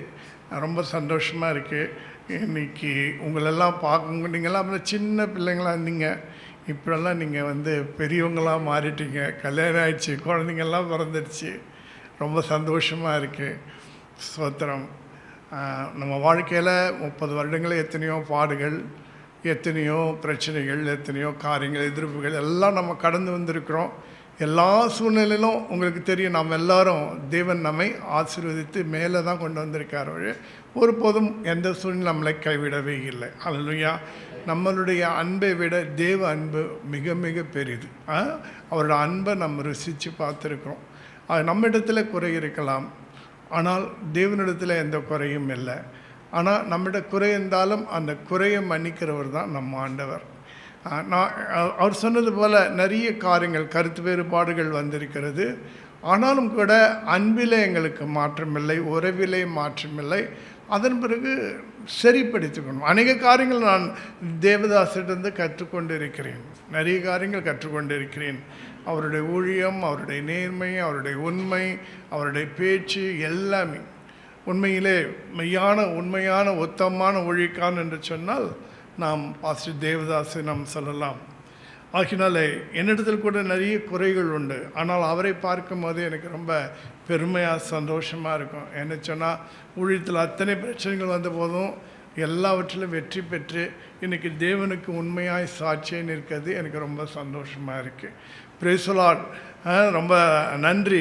D: ரொம்ப சந்தோஷமாக இருக்குது. இன்றைக்கி உங்களெல்லாம் பார்க்க, நீங்கள்லாம் சின்ன பிள்ளைங்களாக இருந்தீங்க, இப்போல்லாம் நீங்கள் பெரியவங்களாக மாறிட்டீங்க. கல்யாணம் ஆயிடுச்சு, குழந்தைங்கள்லாம் பிறந்துடுச்சு. ரொம்ப சந்தோஷமாக இருக்குது. ஸ்தோத்திரம். நம்ம வாழ்க்கையில் 30 வருடங்களில் எத்தனையோ பாடுகள், எத்தனையோ பிரச்சனைகள், எத்தனையோ காரியங்கள், எதிர்ப்புகள் எல்லாம் நம்ம கடந்து வந்திருக்கிறோம். எல்லா சூழ்நிலையிலும் உங்களுக்கு தெரியும், நாம் எல்லாரும் தேவன் நம்மை ஆசீர்வதித்து மேலே தான் கொண்டு வந்திருக்கார். ஒருபோதும் எந்த சூழ்நிலை நம்மளை கைவிடவே இல்லை. அல்லேலூயா. நம்மளுடைய அன்பை விட தேவ அன்பு மிக மிக பெரிது. அவரோட அன்பை நம்ம ருசித்து பார்த்துருக்குறோம். அது நம்மிடத்தில் குறை இருக்கலாம், ஆனால் தேவனிடத்தில் எந்த குறையும் இல்லை. ஆனால் நம்மிட குறை இருந்தாலும் அந்த குறையை மன்னிக்கிறவர் தான் நம்ம ஆண்டவர். அவர் சொன்னது போல் நிறைய காரியங்கள், கருத்து வேறுபாடுகள் வந்திருக்கிறது. ஆனாலும் கூட அன்பிலே எங்களுக்கு மாற்றமில்லை, உறவிலே மாற்றமில்லை. அதன் பிறகு சரிப்படுத்திக்கணும். அநேக காரியங்கள் நான் தேவதாசிலிருந்து கற்றுக்கொண்டு இருக்கிறேன். நிறைய காரியங்கள் கற்றுக்கொண்டு இருக்கிறேன். அவருடைய ஊழியம், அவருடைய நேர்மை, அவருடைய உண்மை, அவருடைய பேச்சு எல்லாமே உண்மையிலே உண்மையான உத்தமமான ஊழியக்காரன் என்று சொன்னால் நாம் பாஸ்டர் தேவதாஸை நாம் சொல்லலாம். ஆகினாலே என்னிடத்தில் கூட நிறைய குறைகள் உண்டு. ஆனால் அவரை பார்க்கும்போது எனக்கு ரொம்ப பெருமையாக சந்தோஷமாக இருக்கும். என்ன சொன்னால், ஊழியத்தில் அத்தனை பிரச்சனைகள் வந்த போதும் எல்லாவற்றிலும் வெற்றி பெற்று இன்றைக்கி தேவனுக்கு உண்மையாய் சாட்சியாக நிற்கிறது எனக்கு ரொம்ப சந்தோஷமாக இருக்குது. Praise the Lord. ரொம்ப நன்றி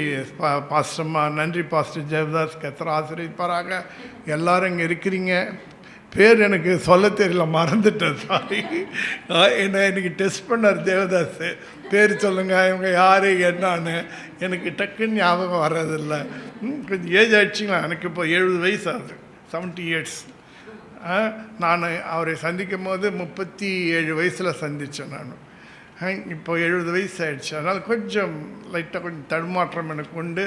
D: பாஸ்டர்மா, நன்றி பாஸ்டர் தேவதாஸ். கர்த்தர் ஆசீர்வதிப்பாராக. எல்லாரும் இங்கே இருக்கிறீங்க. பேர் எனக்கு சொல்ல தெரியல, மறந்துட்டேன், சாரி. என்னை இன்றைக்கி டெஸ்ட் பண்ணார் தேவதாஸ். பேர் சொல்லுங்கள், இவங்க யார் என்னான்னு எனக்கு டக்குன்னு ஞாபகம் வர்றதில்லை. கொஞ்சம் ஏஜ் ஆகிடுச்சிங்களா, எனக்கு இப்போ 70 வயசு ஆகுது, 70 இயர்ஸ். நான் அவரை சந்திக்கும் போது 37 வயசில் சந்தித்தேன். நான் இப்போ 70 வயசு ஆகிடுச்சு. அதனால் கொஞ்சம் லைட்டாக கொஞ்சம் தடுமாற்றம் எனக்கு உண்டு.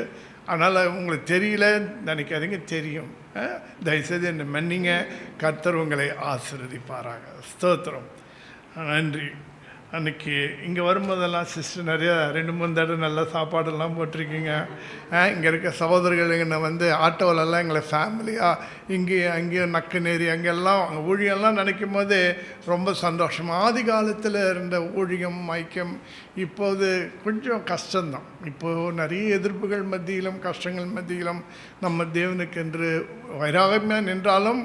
D: அதனால் உங்களுக்கு தெரியல நினைக்காதீங்க, தெரியும். தயவுசெய்து என்னை மன்னிங்க. கர்த்தர் உங்களை ஆசீர்வதிப்பாராக. ஸ்தோத்திரம். நன்றி. அன்றைக்கி இங்கே வரும்போதெல்லாம் சிஸ்டர் நிறையா 2-3 தடவை நல்ல சாப்பாடெல்லாம் போட்டிருக்கீங்க. இங்கே இருக்க சகோதரர்கள் என்னை வந்து ஆட்டோவிலெல்லாம் எங்களை ஃபேமிலியாக இங்கேயும் அங்கேயும் நக்கநேரி அங்கெல்லாம் ஊழியெல்லாம் நினைக்கும் போது ரொம்ப சந்தோஷம். ஆதி காலத்தில் இருந்த ஊழியம் ஐக்கியம் இப்போது கொஞ்சம் கஷ்டம்தான். இப்போது நிறைய எதிர்ப்புகள் மத்தியிலும் கஷ்டங்கள் மத்தியிலும் நம்ம தேவனுக்கென்று வைராகமாக நின்றாலும்,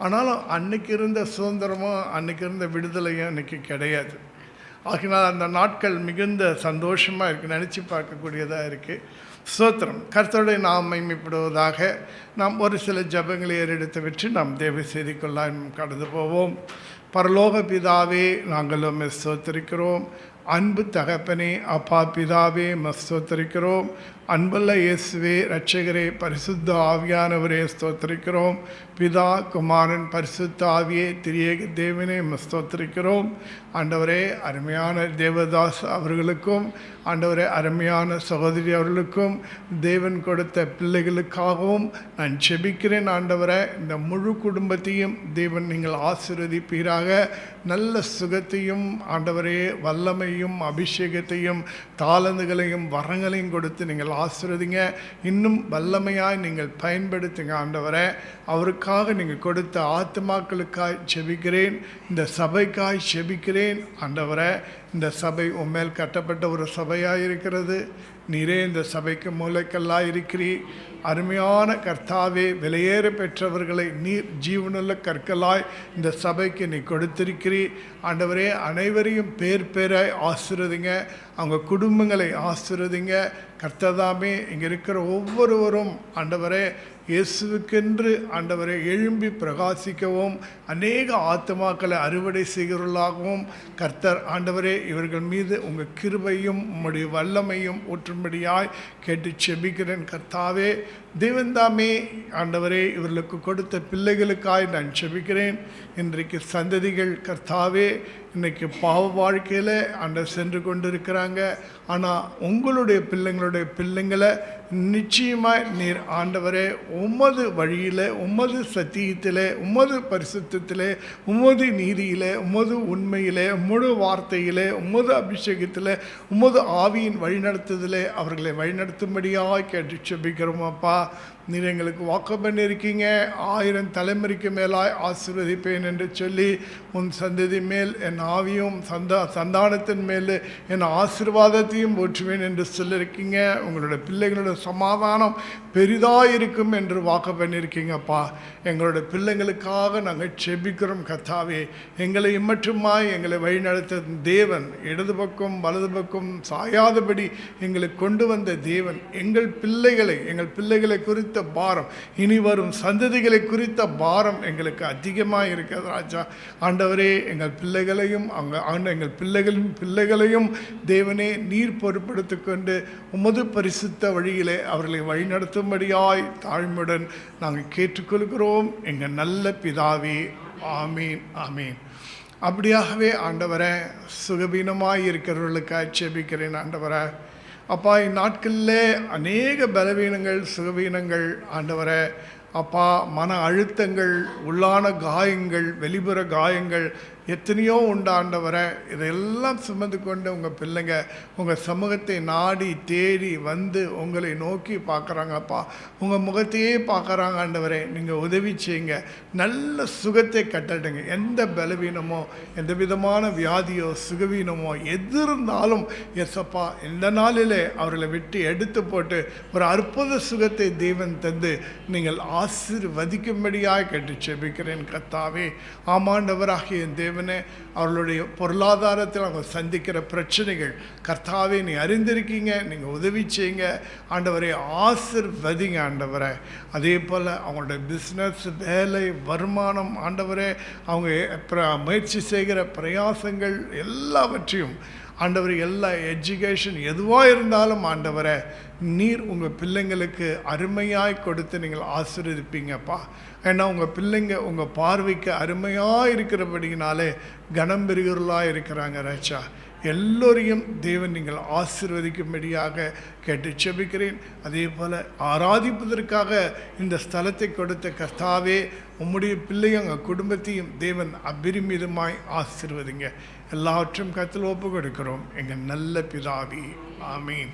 D: ஆனாலும் அன்றைக்கி இருந்த சுதந்திரமும் அன்றைக்கி இருந்த விடுதலையும் அன்றைக்கி கிடையாது. ஆகினால் அந்த நாட்கள் மிகுந்த சந்தோஷமாக இருக்குது, நினச்சி பார்க்கக்கூடியதாக இருக்குது. ஸ்தோத்திரம். கர்த்தருடைய நாம் மகிமைப்படுவதாக. நாம் ஒரு சில ஜெபங்களை ஏறெடுத்து விட்டு நாம் தேவ செய்திக்குள்ளாய் கடந்து போவோம். பரலோக பிதாவே, நாங்கள் உம்மை ஸ்தோத்திரிக்கிறோம். அன்பு தகப்பனே, அப்பா பிதாவே, ஸ்தோத்திரிக்கிறோம். அன்புள்ள இயேசுவே, இரட்சகரே, பரிசுத்த ஆவியானவரே, ஸ்தோத்திரிக்கிறோம். பிதா, குமாரன், பரிசுத்த ஆவியே, திரியேக தேவனே, ஸ்தோத்திரிக்கிறோம். ஆண்டவரே, அருமையான தேவதாஸ் அவர்களுக்கும், ஆண்டவரே, அருமையான சகோதரி அவர்களுக்கும், தேவன் கொடுத்த பிள்ளைகளுக்காகவும் நான் செபிக்கிறேன். ஆண்டவரே, இந்த முழு குடும்பத்தையும் தேவன் நீங்கள் ஆசீர்வதிப்பீராக. நல்ல சுகத்தையும் ஆண்டவரே, வல்லமையும் அபிஷேகத்தையும் தாளந்துகளையும் வரங்களையும் கொடுத்து நீங்கள் ஆசீர்வதிங்க. இன்னும் வல்லமையாய் நீங்கள் பயன்படுத்துங்க ஆண்டவரே. அவருக்காக நீங்கள் கொடுத்த ஆத்துமாக்களுக்காய் செபிக்கிறேன். இந்த சபைக்காய் செபிக்கிறேன் ஆண்டவரே. இந்த சபை உம்மேல் கட்டப்பட்ட ஒரு சபையாக இருக்கிறது. நீரே இந்த சபைக்கு மூளைக்கல்லாக இருக்கிறீர். அருமையான கர்த்தாவே, விலையேற பெற்றவர்களை நீர் ஜீவனுள்ள கற்களாய் இந்த சபைக்கு நீ கொடுத்திருக்கிறீர் ஆண்டவரே. அனைவரையும் பேர் பேராய் ஆசீர்வதிங்க. அவங்க குடும்பங்களை ஆசீர்வதிங்க கர்த்ததாமே. இங்கே இருக்கிற ஒவ்வொருவரும் ஆண்டவரே இயேசுவுக்கென்று ஆண்டவரை எழும்பி பிரகாசிக்கவும், அநேக ஆத்துமாக்களை அறுவடை செய்கிறவர்களாகவும் கர்த்தர் ஆண்டவரே இவர்கள் மீது உங்கள் கிருபையும் உம்முடைய வல்லமையும் ஊற்றும்படியாய் கேட்டு செபிக்கிறேன் கர்த்தாவே. தேவன்தாமே ஆண்டவரே இவர்களுக்கு கொடுத்த பிள்ளைகளுக்காய் நான் செபிக்கிறேன். இன்றைக்கு சந்ததிகள் கர்த்தாவே இன்றைக்கி பாவ வாழ்க்கையில் ஆண்டவர் சென்று கொண்டு இருக்கிறாங்க. ஆனால் உங்களுடைய பிள்ளைங்களை நிச்சயமாய் நீர் ஆண்டவரே உமது வழியில், உமது சத்தியத்தில், உமது பரிசுத்தத்தில், உமது நீதியில், உமது உண்மையில், உமது வார்த்தையில், உமது அபிஷேகத்தில், உமது ஆவியின் வழிநடத்துதலே அவர்களை வழிநடத்தும்படியாக கேட்டு செபிக்கிறோம் அப்பா. நீர் எங்களுக்கு வாக்கு பண்ணியிருக்கீங்க, 1000 தலைமுறைக்கு மேலாய் ஆசீர்வதிப்பேன் என்று சொல்லி உன் சந்ததி மேல் என் ஆவியும் சந்தானத்தின் மேல் என் ஆசீர்வாதத்தையும் ஊற்றுவேன் என்று சொல்லியிருக்கீங்க. உங்களோட பிள்ளைகளோட சமாதானம் பெரிதாக இருக்கும் என்று வாக்கு பண்ணியிருக்கீங்கப்பா. எங்களோட பிள்ளைங்களுக்காக நாங்கள் செபிக்கிறோம் கர்த்தாவே. எங்களை இம்மற்றுமாய் எங்களை வழிநடத்த தேவன், இடது பக்கம் வலது பக்கம் சாயாதபடி எங்களை கொண்டு வந்த தேவன், எங்கள் பிள்ளைகளை குறித்த பாரம், இனி வரும் சந்ததிகளை குறித்த பாரம் எங்களுக்கு அதிகமாக இருக்கிறது ராஜா. ஆண்டவரே எங்கள் பிள்ளைகளையும் எங்கள் பிள்ளைகளையும் தேவனே நீர் பொறுப்படுத்திக் கொண்டு உமது பரிசுத்த வழியிலே அவர்களை வழிநடத்தும்படியாய் தாழ்மையுடன் நாங்கள் கேட்டுக்கொள்கிறோம் எங்கள் நல்ல பிதாவே. ஆமீன், ஆமீன். அப்படியாகவே ஆண்டவரை சுகபீனமாய் இருக்கிறவர்களுக்காக செபிக்கிறேன் ஆண்டவரை. அப்பா, இந்நாட்களில் அநேக பலவீனங்கள், சுகவீனங்கள் ஆண்டவரை, அப்பா, மன அழுத்தங்கள், உள்ளான காயங்கள், வெளிப்புற காயங்கள் எத்தனையோ உண்டு ஆண்டவரே. இதெல்லாம் சுமந்து கொண்டு உங்கள் பிள்ளைங்க உங்கள் சமூகத்தை நாடி தேடி வந்து உங்களை நோக்கி பார்க்குறாங்கப்பா. உங்கள் முகத்தையே பார்க்குறாங்க ஆண்டவரே. நீங்கள் உதவி செய்யுங்க, நல்ல சுகத்தை கட்டடுங்க. எந்த பலவீனமோ எந்த விதமான வியாதியோ சுகவீனமோ எது இருந்தாலும் எஸ்அப்பா இந்த நாளிலே அவர்களை விட்டு எடுத்து போட்டு ஒரு அற்புத சுகத்தை தேவன் தந்து நீங்கள் ஆசீர்வதிக்கும்படியாக கேட்டு செபிக்கிறேன் கர்த்தாவே. ஆமாண்டவராகிய என் தேவனே, அவர்களுடைய பொருளாதாரத்தில் அவங்க சந்திக்கிற பிரச்சனைகள் கர்த்தாவே நீ அறிந்திருக்கீங்க. நீங்கள் உதவி செய்யுங்க ஆண்டவரை, ஆசீர்வதிங்க ஆண்டவரை. அதே போல் அவங்களுடைய பிஸ்னஸ், வேலை, வருமானம் ஆண்டவரே, அவங்க முயற்சி செய்கிற பிரயாசங்கள் எல்லாவற்றையும் ஆண்டவர், எல்லா எஜுகேஷன் எதுவாக இருந்தாலும் ஆண்டவரை நீர் உங்கள் பிள்ளைங்களுக்கு அருமையாய் கொடுத்து நீங்கள் ஆசீர்வதிப்பீங்கப்பா. ஏன்னா உங்கள் பிள்ளைங்க உங்கள் பார்வைக்கு அருமையாக இருக்கிறபடினாலே கனம் பெறுகிறவர்களாக இருக்கிறாங்க ராஜா. எல்லோரையும் தேவன் நீங்கள் ஆசீர்வதிக்கும்படியாக கேட்டு செபிக்கிறேன். அதே போல் ஆராதிப்பதற்காக இந்த ஸ்தலத்தை கொடுத்த கர்த்தாவே, உம்முடைய பிள்ளையும் உங்கள் குடும்பத்தையும் தேவன் அபரிமிதமாய் ஆசீர்வதிங்க. எல்லாவற்றையும் கர்த்தரில் ஒப்பு கொடுக்கிறோம் எங்கள் நல்ல பிதாவே, ஆமீன்.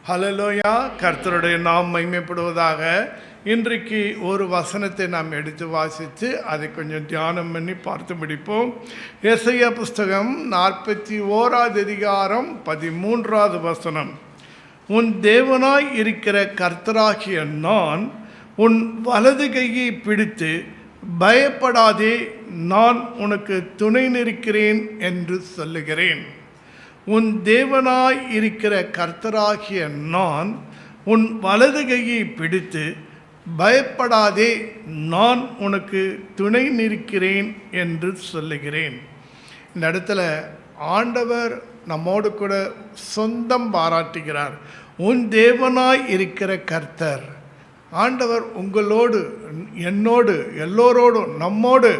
D: ஹல்லேலூயா. கர்த்தருடைய நாம் மகிமைப்படுவதாக. இன்றைக்கு ஒரு வசனத்தை நாம் எடுத்து வாசித்து அதை கொஞ்சம் தியானம் பண்ணி பார்த்து முடிப்போம். ஏசாயா புஸ்தகம் 41 அதிகாரம் 13 வசனம். உன் தேவனாய் இருக்கிற கர்த்தராகிய நான் உன் வலது கையை பிடித்து பயப்படாதே, நான் உனக்கு துணை நிற்கிறேன் என்று சொல்லுகிறேன். உன் தேவனாய் இருக்கிற கர்த்தராகிய நான் உன் வலது கையை பிடித்து பயப்படாதே, நான் உனக்கு துணை நிற்கிறேன் என்று சொல்லுகிறேன். இந்த இடத்துல ஆண்டவர் நம்மோடு கூட சொந்தம் பாராட்டுகிறார். உன் தேவனாய் இருக்கிற கர்த்தர் ஆண்டவர் உங்களோடு, என்னோடு, எல்லோரோடும், நம்மோடு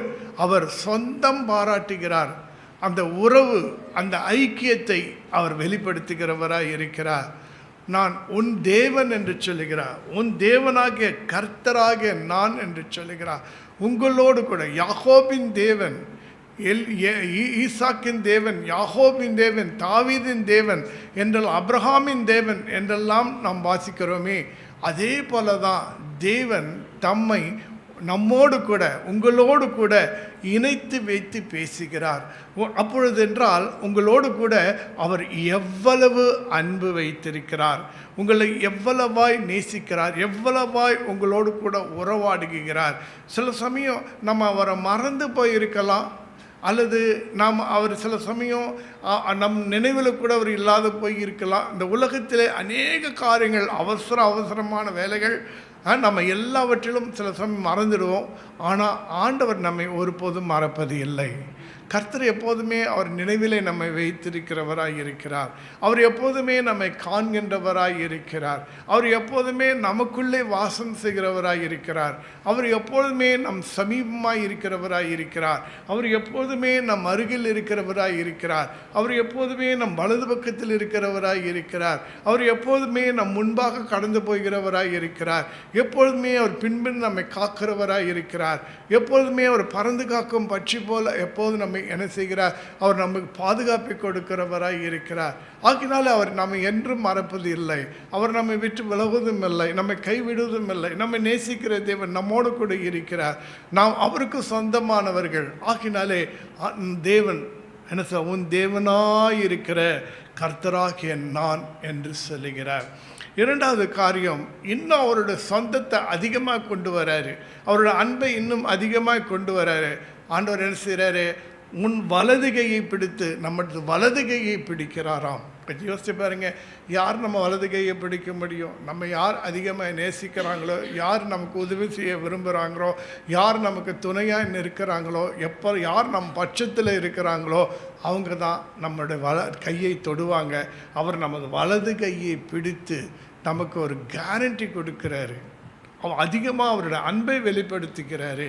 D: அவர் சொந்தம் பாராட்டுகிறார். அந்த உறவு, அந்த ஐக்கியத்தை அவர் வெளிப்படுத்துகிறவராய் இருக்கிறார். நான் உன் தேவன் என்று சொல்லுகிறார். உன் தேவனாகிய கர்த்தராகிய நான் என்று சொல்லுகிறார். உங்களோடு கூட யாக்கோபின் தேவன், ஈசாக்கின் தேவன், யாக்கோபின் தேவன், தாவீதின் தேவன் என்றெல்லாம், அப்ரஹாமின் தேவன் என்றெல்லாம் நாம் வாசிக்கிறோமே, அதே போல தான் தேவன் தம்மை நம்மோடு கூட, உங்களோடு கூட இணைத்து வைத்து பேசுகிறார். அப்பொழுது என்றால் உங்களோடு கூட அவர் எவ்வளவு அன்பு வைத்திருக்கிறார், உங்களை எவ்வளவாய் நேசிக்கிறார், எவ்வளவாய் உங்களோடு கூட உறவாடுகிறார். சில சமயம் நம்ம அவரை மறந்து போயிருக்கலாம், அல்லது நாம் அவர் சில சமயம் நம் நினைவில் கூட அவர் இல்லாத போய் இருக்கலாம். இந்த உலகத்திலே அநேக காரியங்கள், அவசரமான வேலைகள், நம்ம எல்லாவற்றிலும் சில சமயம் மறந்துடுவோம். ஆனால் ஆண்டவர் நம்மை ஒருபோதும் மறப்பது இல்லை. கர்த்தர் எப்போதுமே அவர் நினைவிலே நம்மை வைத்திருக்கிறவராய் இருக்கிறார். அவர் எப்போதுமே நம்மை காண்கின்றவராய் இருக்கிறார். அவர் எப்போதுமே நமக்குள்ளே வாசம் செய்கிறவராய் இருக்கிறார். அவர் எப்பொழுதுமே நம் சமீபமாய் இருக்கிறவராய் இருக்கிறார். அவர் எப்போதுமே நம் அருகில் இருக்கிறவராய் இருக்கிறார். அவர் எப்போதுமே நம் வலது பக்கத்தில் இருக்கிறவராய் இருக்கிறார். அவர் எப்போதுமே நம் முன்பாக கடந்து போகிறவராய் இருக்கிறார். எப்பொழுதுமே அவர் பின்பின் நம்மை காக்கிறவராய் இருக்கிறார். எப்பொழுதுமே அவர் பறந்து காக்கும் பட்சி போல எப்போது நம்மை என்ன செய்கிறார், அவர் நமக்கு பாதுகாப்பை கொடுக்கிறவராய் இருக்கிறார். ஆகினால அவர் நம்மை என்றும் மறப்பது இல்லை, அவர் நம்மை விட்டு விலகுவதும் இல்லை, நம்மை கைவிடுவதும் இல்லை. நம்மை நேசிக்கிற தேவன் நம்மோடு கூட இருக்கிறார். நாம் அவருக்கு சொந்தமானவர்கள். ஆகினாலே தேவன் என்ன சொல்ல, உன் தேவனாயிருக்கிற கர்த்தராகிய நான் என்று சொல்லுகிறார். இரண்டாவது காரியம், இன்னும் அவருடைய சொந்தத்தை அதிகமாக கொண்டு வராரு, அவருடைய அன்பை இன்னும் அதிகமாக கொண்டு வராரு. ஆண்டவர் என்ன செய்கிறாரு, உன் வலது கையை பிடித்து, நம்மளது வலது கையை பிடிக்கிறாராம். கொஞ்சம் யோசிச்சு பாருங்க, யார் நம்ம வலது கையை பிடிக்க முடியும்? நம்ம யார் அதிகமாக நேசிக்கிறாங்களோ, யார் நமக்கு உதவி செய்ய விரும்புகிறாங்களோ, யார் நமக்கு துணையாக நிற்கிறாங்களோ, யார் நம் பட்சத்தில் இருக்கிறாங்களோ, அவங்க தான் நம்மளுடைய கையை தொடுவாங்க. அவர் நமது வலது கையை பிடித்து நமக்கு ஒரு கேரண்டி கொடுக்கிறாரு. அவர் அதிகமாக அவருடைய அன்பை வெளிப்படுத்துகிறாரு.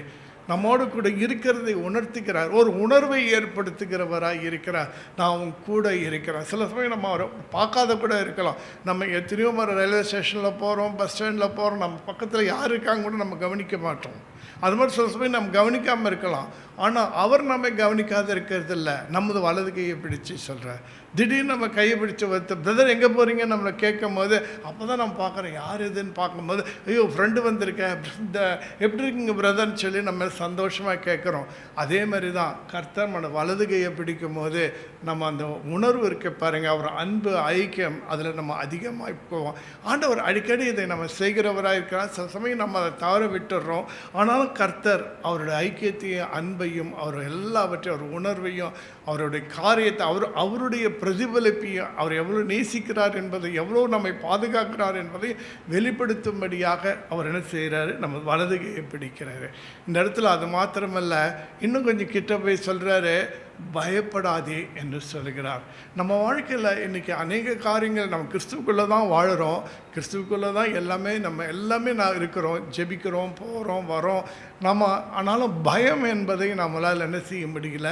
D: நம்மோடு கூட இருக்கிறதை உணர்த்துகிறார். ஒரு உணர்வை ஏற்படுத்துகிறவராக இருக்கிறார். நான் அவங்க கூட இருக்கிறேன். சில சமயம் நம்ம அவரை பார்க்காத கூட இருக்கலாம். நம்ம எத்தனையோ ரயில்வே ஸ்டேஷனில் போகிறோம், பஸ் ஸ்டாண்டில் போகிறோம், நம்ம பக்கத்தில் யார் இருக்காங்க கூட நம்ம கவனிக்க மாட்டோம். அது மாதிரி சில சமயம் நம்ம கவனிக்காமல் இருக்கலாம், ஆனால் அவர் நம்மை கவனிக்காத இருக்கிறது இல்லை. நமது வலது கையை பிடிச்சி சொல்கிறார். திடீர்னு நம்ம கையை பிடிச்சி வைத்த பிரதர் எங்கே போகிறீங்க நம்மளை கேட்கும் போது, அப்போ தான் நம்ம பார்க்குறோம் யார் இதுன்னு பார்க்கும்போது, ஐயோ ஃப்ரெண்டு வந்திருக்கேன், இந்த எப்படி இருக்கீங்க பிரதர்ன்னு சொல்லி நம்ம சந்தோஷமாக கேட்குறோம். அதே மாதிரி தான் கர்த்தர் நம்ம வலது கையை பிடிக்கும் போது நம்ம அந்த உணர்வு இருக்க பாருங்கள், அவர் அன்பு ஐக்கியம் அதில் நம்ம அதிகமாக போவோம். ஆண்டவர் அடிக்கடி இதை நம்ம செய்கிறவராக இருக்கிறார். சில சமயம் நம்ம அதை தவற விட்டுடுறோம். ஆனாலும் கர்த்தர் அவருடைய ஐக்கியத்தையும் அன்பையும் அவர் எல்லாவற்றையும் அவர் உணர்வையும் அவருடைய காரியத்தை அவருடைய பிரதிபலிப்பையும் அவர் எவ்வளோ நேசிக்கிறார் என்பதை, எவ்வளோ நம்மை பாதுகாக்கிறார் என்பதை வெளிப்படுத்தும்படியாக அவர் என்ன செய்கிறாரு, நம்ம வலது கையை பிடிக்கிறாரு. இந்த இடத்துல அது மாத்திரமல்ல, இன்னும் கொஞ்சம் கிட்ட போய் சொல்கிறாரு, பயப்படாதே என்று சொல்கிறார். நம்ம வாழ்க்கையில் இன்றைக்கி அநேக காரியங்கள், நம்ம கிறிஸ்துவுக்குள்ளே தான் வாழுகிறோம், கிறிஸ்துவுக்குள்ளே தான் நம்ம எல்லாமே நான் இருக்கிறோம், ஜெபிக்கிறோம், போகிறோம், வரோம். ஆனாலும் பயம் என்பதை நம்மளால் என்ன செய்ய முடியல.